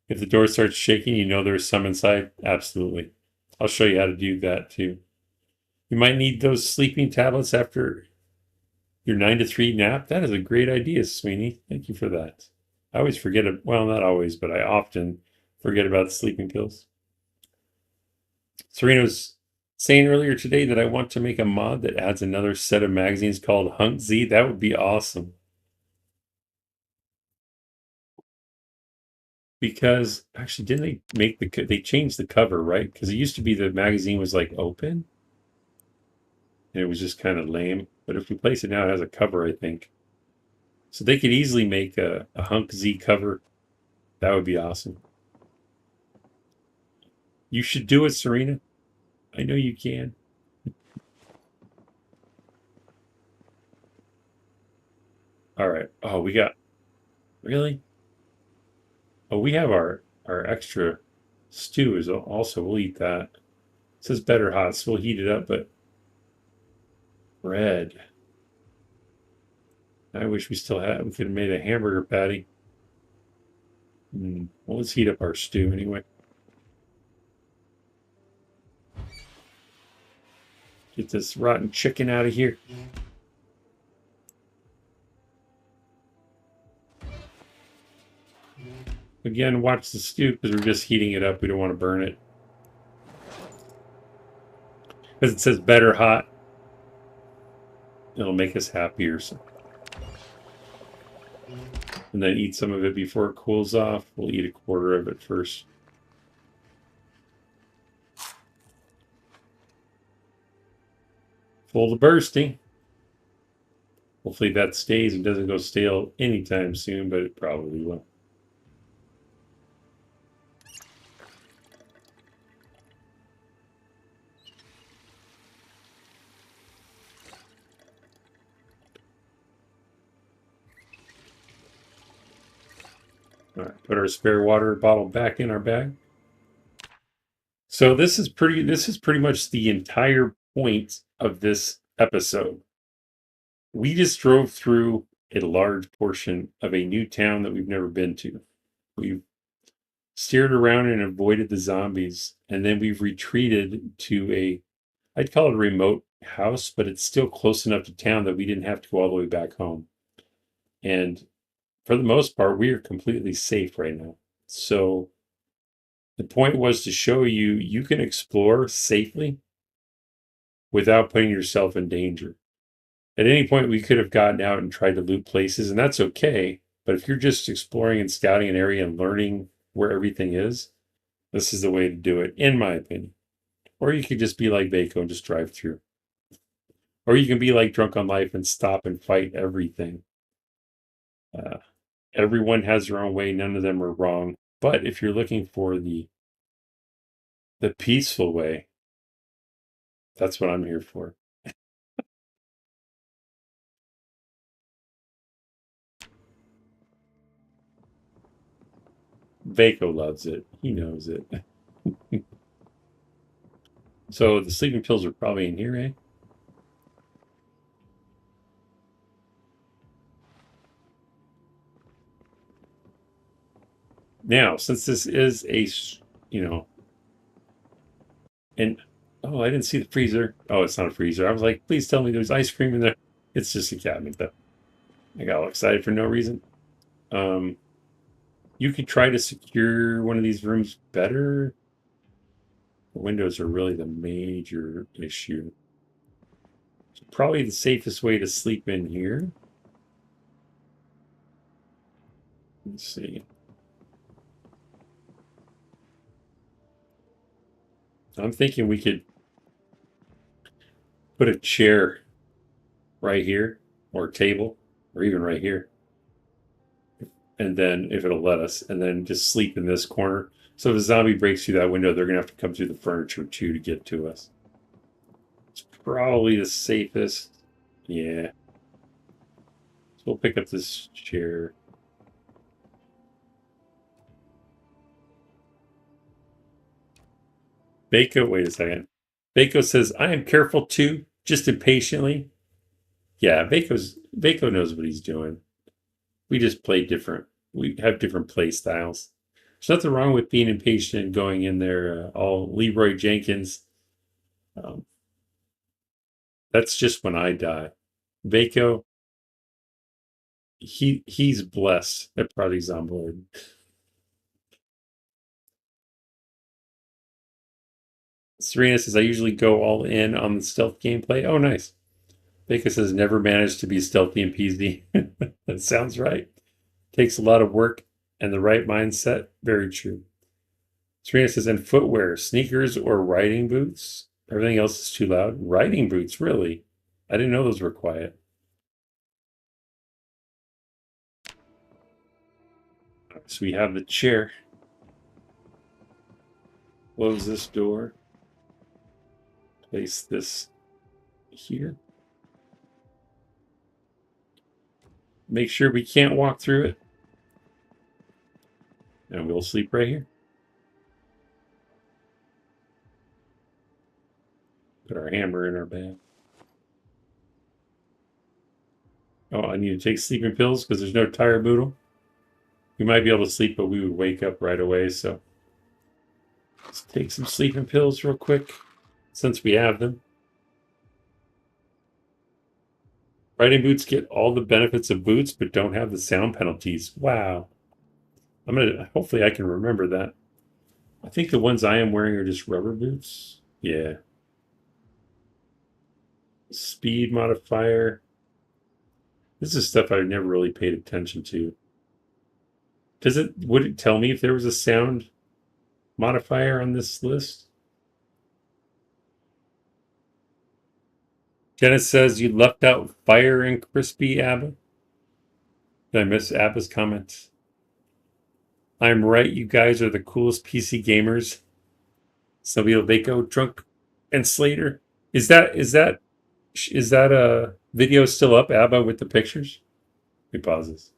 If the door starts shaking, you know there's some inside. Absolutely. I'll show you how to do that too. You might need those sleeping tablets after your 9 to 3 nap. That is a great idea, Sweeney. Thank you for that. I always forget it. Well, not always, but I often forget about the sleeping pills. Serena was saying earlier today that I want to make a mod that adds another set of magazines called Hunt Z. That would be awesome. Because actually, didn't they make they changed the cover, right? Because it used to be the magazine was like open. And it was just kind of lame. But if we place it now, it has a cover, I think. So they could easily make a Hunk Z cover. That would be awesome. You should do it, Serena. I know you can. All right. Oh, we got... Really? Oh, we have our extra stew is also. We'll eat that. It says better hot, so we'll heat it up, but... Bread. I wish we still had... We could have made a hamburger patty. Well, let's heat up our stew anyway. Get this rotten chicken out of here. Again, watch the stew because we're just heating it up. We don't want to burn it. Because it says better hot. It'll make us happier. So. And then eat some of it before it cools off. We'll eat a quarter of it first. Full to bursting. Hopefully that stays and doesn't go stale anytime soon, but it probably will. All right, put our spare water bottle back in our bag. So this is pretty much the entire point of this episode. We just drove through a large portion of a new town that we've never been to. We've steered around and avoided the zombies, and then we've retreated to I'd call it a remote house, but it's still close enough to town that we didn't have to go all the way back home. And for the most part, we are completely safe right now. So the point was to show you can explore safely without putting yourself in danger. At any point, we could have gotten out and tried to loot places, and that's okay. But if you're just exploring and scouting an area and learning where everything is, this is the way to do it, in my opinion. Or you could just be like Vaco and just drive through. Or you can be like Drunk on Life and stop and fight everything. Everyone has their own way. None of them are wrong. But if you're looking for the peaceful way, that's what I'm here for. Vaco loves it. He knows it. So the sleeping pills are probably in here, eh? Now, since this is and oh, I didn't see the freezer. Oh, it's not a freezer. I was like, please tell me there's ice cream in there. It's just a cabinet, though. I got all excited for no reason. You could try to secure one of these rooms better. The windows are really the major issue. So probably the safest way to sleep in here. Let's see. I'm thinking we could put a chair right here, or a table, or even right here. And then, if it'll let us, and then just sleep in this corner. So if a zombie breaks through that window, they're going to have to come through the furniture too to get to us. It's probably the safest. Yeah. So we'll pick up this chair. Baco, wait a second. Baco says, I am careful too, just impatiently. Yeah, Baco knows what he's doing. We just play different. We have different play styles. There's nothing wrong with being impatient and going in there all Leroy Jenkins. That's just when I die. Vaco, he's blessed at Project Zomboid. Serena says, I usually go all in on the stealth gameplay. Oh, nice. Vaco says, never managed to be stealthy and peasy. That sounds right. Takes a lot of work and the right mindset. Very true. Serena says, and footwear, sneakers or riding boots? Everything else is too loud. Riding boots, really? I didn't know those were quiet. So we have the chair. Close this door. Place this here. Make sure we can't walk through it. And we'll sleep right here. Put our hammer in our bag. Oh, I need to take sleeping pills because there's no tire boodle. We might be able to sleep, but we would wake up right away. So let's take some sleeping pills real quick since we have them. Riding boots get all the benefits of boots, but don't have the sound penalties. Wow. Hopefully I can remember that. I think the ones I am wearing are just rubber boots. Yeah. speed modifier. This is stuff I've never really paid attention to. Would it tell me if there was a sound modifier on this list? Dennis says you left out fire and crispy, Abba. Did I miss Abba's comments? I'm right, you guys are the coolest PC gamers. Sabio Vaco, Drunk, and Slater. Is that a video still up, Abba, with the pictures? Let me pause this.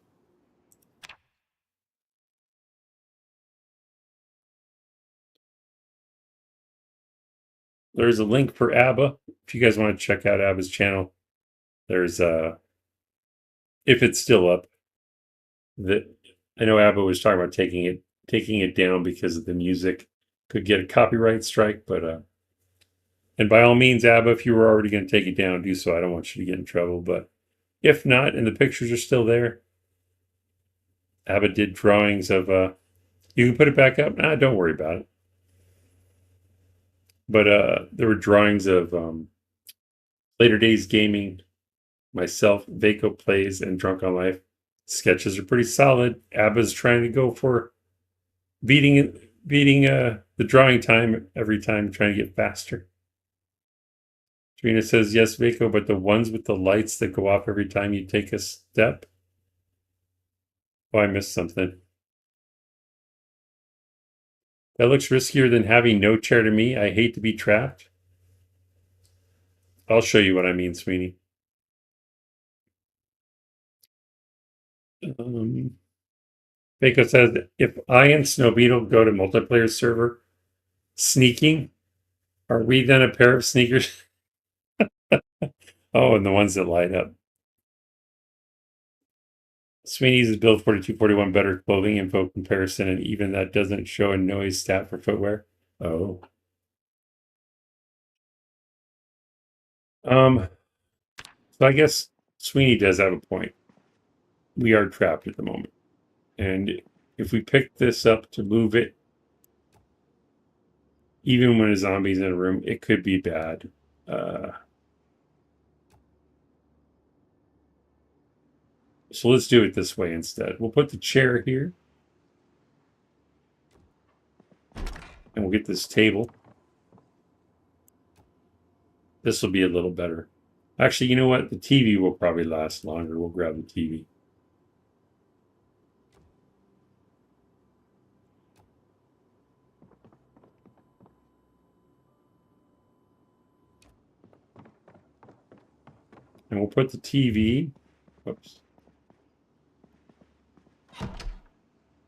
There's a link for Abba if you guys want to check out Abba's channel. There's if it's still up. That I know Abba was talking about taking it down because of the music could get a copyright strike, but and by all means, Abba, if you were already going to take it down, do so. I don't want you to get in trouble, but if not, and the pictures are still there, Abba did drawings of you can put it back up. Nah, don't worry about it. But there were drawings of Later Days Gaming, myself, Vaco Plays, and Drunk on Life. Sketches are pretty solid. Abba's trying to go for beating the drawing time every time, trying to get faster. Trina says, yes, Vaco, but the ones with the lights that go off every time you take a step. Oh, I missed something. That looks riskier than having no chair to me. I hate to be trapped. I'll show you what I mean, Sweeney. Vaco says, if I and Snow Beetle go to multiplayer server sneaking, are we then a pair of sneakers? Oh, and the ones that light up. Sweeney's is build 4241 better clothing info comparison, and even that doesn't show a noise stat for footwear. Oh. So I guess Sweeney does have a point. We are trapped at the moment. And if we pick this up to move it, even when a zombie's in a room, it could be bad. So let's do it this way instead. We'll put the chair here. And we'll get this table. This will be a little better. Actually, you know what? The TV will probably last longer. We'll grab the TV. And we'll put the TV, whoops,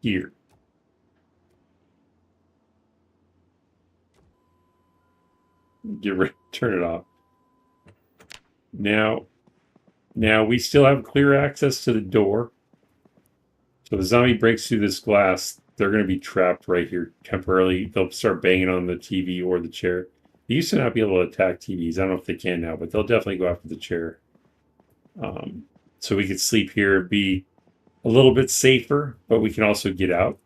here. Turn it off. Now we still have clear access to the door. So if the zombie breaks through this glass, they're going to be trapped right here temporarily. They'll start banging on the TV or the chair. They used to not be able to attack TVs. I don't know if they can now, but they'll definitely go after the chair. So we could sleep here, be a little bit safer, but we can also get out.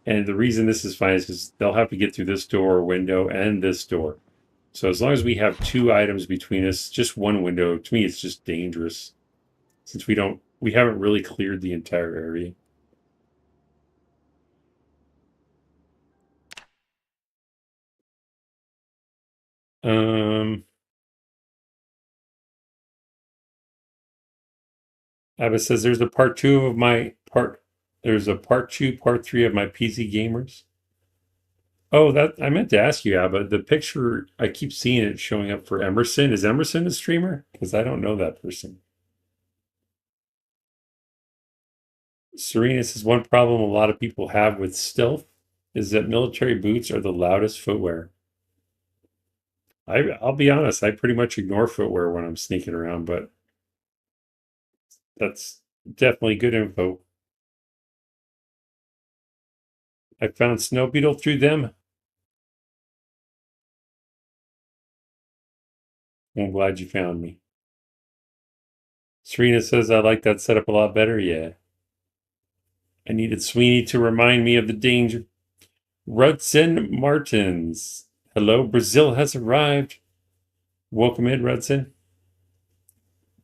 And the reason this is fine is because they'll have to get through this door or window and this door. So as long as we have two items between us, just one window, to me it's just dangerous. Since we haven't really cleared the entire area. Abba says there's a part two, part 3 of my PC gamers. Oh, that I meant to ask you, Abba. The picture, I keep seeing it showing up for Emerson. Is Emerson a streamer? Because I don't know that person. Serena says one problem a lot of people have with stealth is that military boots are the loudest footwear. I'll be honest, I pretty much ignore footwear when I'm sneaking around, but that's definitely good info. I found Snow Beetle through them. I'm glad you found me. Serena says I like that setup a lot better. Yeah. I needed Sweeney to remind me of the danger. Rudson Martins. Hello, Brazil has arrived. Welcome in, Rudson.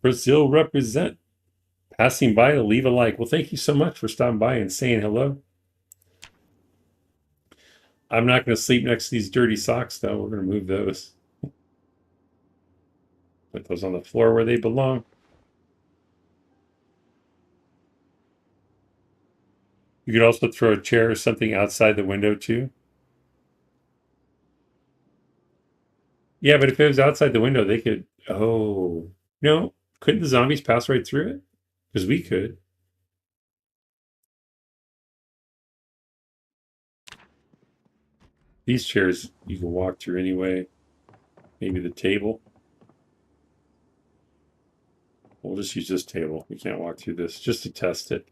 Brazil represent. Passing by to leave a like. Well, thank you so much for stopping by and saying hello. I'm not going to sleep next to these dirty socks, though. We're going to move those. Put those on the floor where they belong. You could also throw a chair or something outside the window, too. Yeah, but if it was outside the window, they could... Oh. No. Couldn't the zombies pass right through it? Because we could. These chairs you can walk through anyway. Maybe the table. We'll just use this table. We can't walk through this just to test it.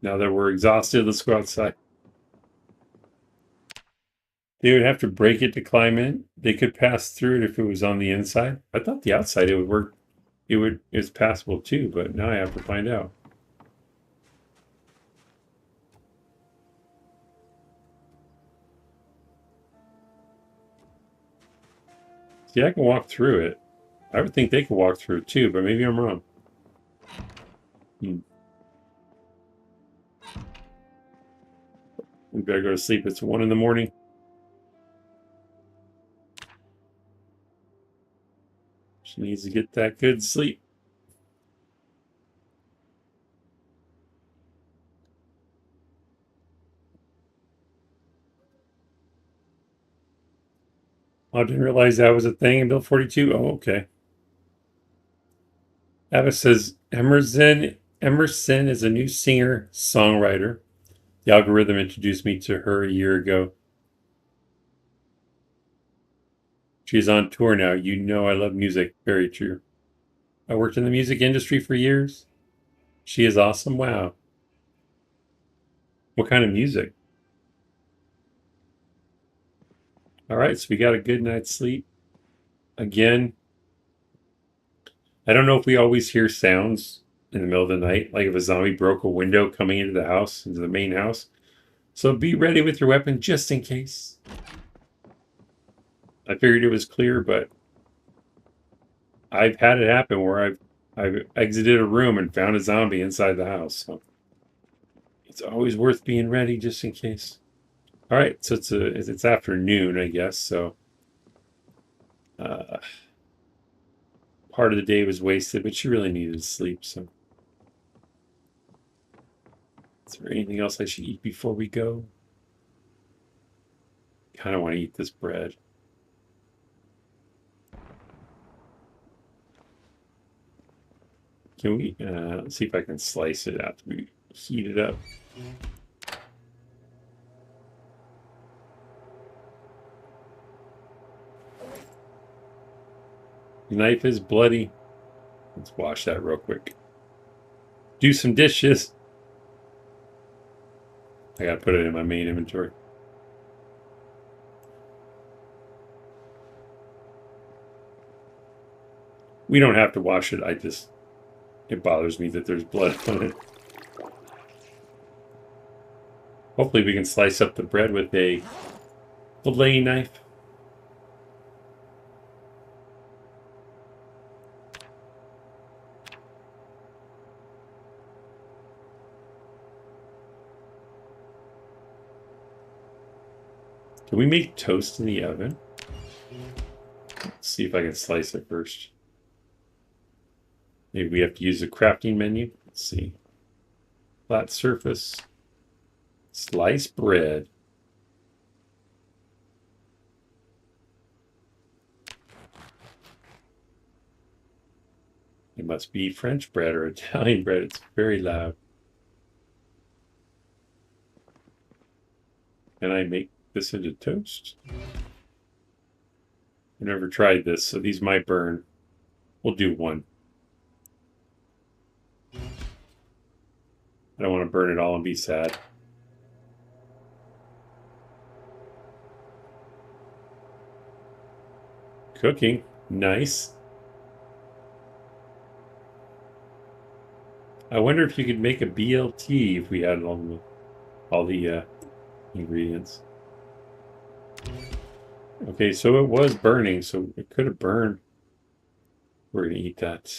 Now that we're exhausted, let's go outside. They would have to break it to climb in. They could pass through it if it was on the inside. I thought the outside it would work. It's passable too, but now I have to find out. See, I can walk through it. I would think they could walk through it too, but maybe I'm wrong. We better go to sleep. It's 1 in the morning. She needs to get that good sleep. I didn't realize that was a thing in Bill 42. Oh, okay. Ava says Emerson is a new singer-songwriter. The algorithm introduced me to her a year ago. She's on tour now. You know I love music. Very true. I worked in the music industry for years. She is awesome. Wow. What kind of music? All right, so we got a good night's sleep. Again, I don't know if we always hear sounds in the middle of the night, like if a zombie broke a window coming into the house, into the main house. So be ready with your weapon just in case. I figured it was clear, but I've had it happen where I've exited a room and found a zombie inside the house. So it's always worth being ready just in case. All right, so it's afternoon, I guess. So part of the day was wasted, but she really needed to sleep. So is there anything else I should eat before we go? Kind of want to eat this bread. Can we, let's see if I can slice it after we heat it up. The knife is bloody. Let's wash that real quick. Do some dishes. I gotta put it in my main inventory. We don't have to wash it. It bothers me that there's blood on it. Hopefully we can slice up the bread with a fillet knife. Can we make toast in the oven? Let's see if I can slice it first. Maybe we have to use the crafting menu. Let's see. Flat surface. Slice bread. It must be French bread or Italian bread. It's very loud. Can I make this into toast? I've never tried this, so these might burn. We'll do one. I don't want to burn it all and be sad. Cooking. Nice. I wonder if you could make a BLT if we had all the ingredients. Okay, so it was burning, so it could have burned. We're gonna eat that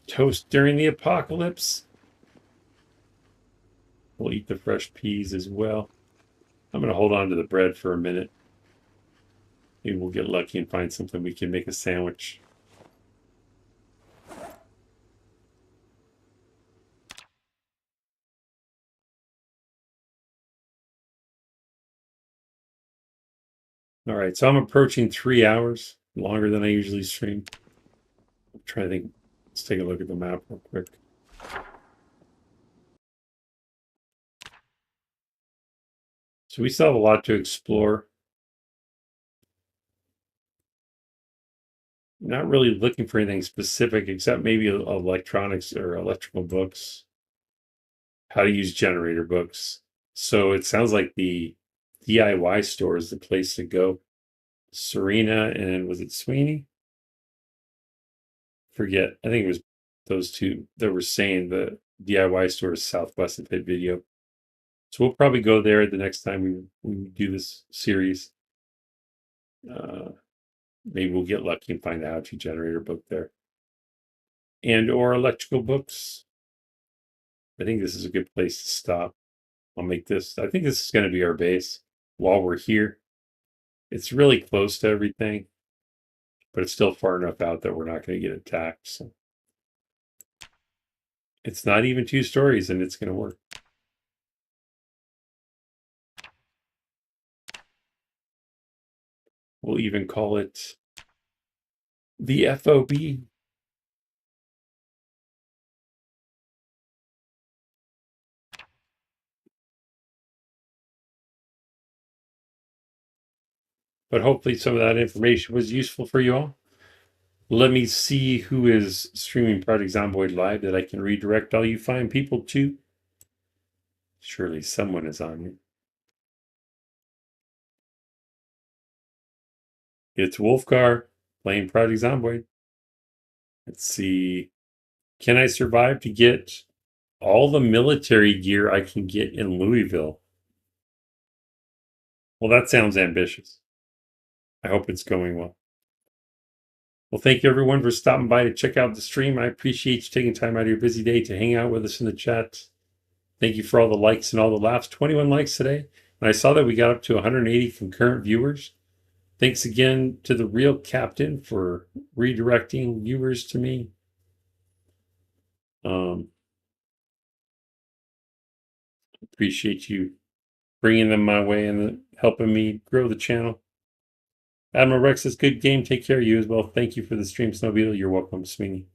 toast during the apocalypse. We'll eat the fresh peas as well. I'm gonna hold on to the bread for a minute. Maybe we'll get lucky and find something we can make a sandwich. All right, so I'm approaching 3 hours, longer than I usually stream. I'm trying to think. Let's take a look at the map real quick. So we still have a lot to explore. Not really looking for anything specific except maybe electronics or electrical books, how to use generator books. So it sounds like the DIY store is the place to go. Serena and was it Sweeney? Forget. I think it was those two that were saying the DIY store is southwest of Hit Video. So we'll probably go there the next time we do this series. Maybe we'll get lucky and find a how-to generator book there. And or electrical books. I think this is a good place to stop. I'll make this. I think this is going to be our base while we're here. It's really close to everything, but it's still far enough out that we're not going to get attacked. So it's not even 2 stories, and it's going to work. We'll even call it the FOB. But hopefully some of that information was useful for you all. Let me see who is streaming Project Zomboid live that I can redirect all you fine people to. Surely someone is on here. It's Wolfgar playing Project Zomboid. Let's see. Can I survive to get all the military gear I can get in Louisville? Well, that sounds ambitious. I hope it's going well. Well, thank you everyone for stopping by to check out the stream. I appreciate you taking time out of your busy day to hang out with us in the chat. Thank you for all the likes and all the laughs. 21 likes today. And I saw that we got up to 180 concurrent viewers. Thanks again to the real captain for redirecting viewers to me. Appreciate you bringing them my way and helping me grow the channel. Admiral Rex says, good game. Take care of you as well. Thank you for the stream, Snowbeetle. You're welcome, Sweeney.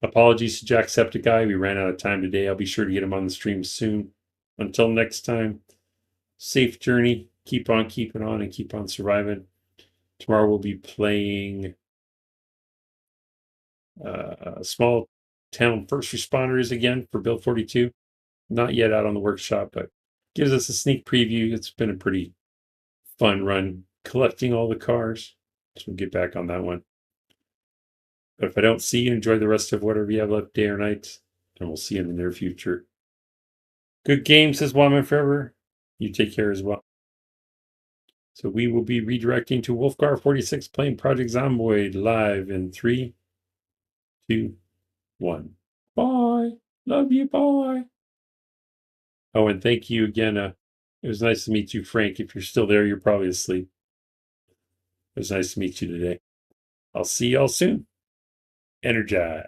Apologies to Jacksepticeye. We ran out of time today. I'll be sure to get him on the stream soon. Until next time, safe journey. Keep on keeping on and keep on surviving. Tomorrow we'll be playing Small Town First Responders again for Build 42. Not yet out on the workshop, but gives us a sneak preview. It's been a pretty fun run collecting all the cars. So we'll get back on that one. But if I don't see you, enjoy the rest of whatever you have left, day or night, and we'll see you in the near future. Good game, says Wildman Forever. You take care as well. So we will be redirecting to Wolfgar 46 playing Project Zomboid live in 3, 2, 1. Bye. Love you. Bye. Oh, and thank you again. It was nice to meet you, Frank. If you're still there, you're probably asleep. It was nice to meet you today. I'll see y'all soon. Energize.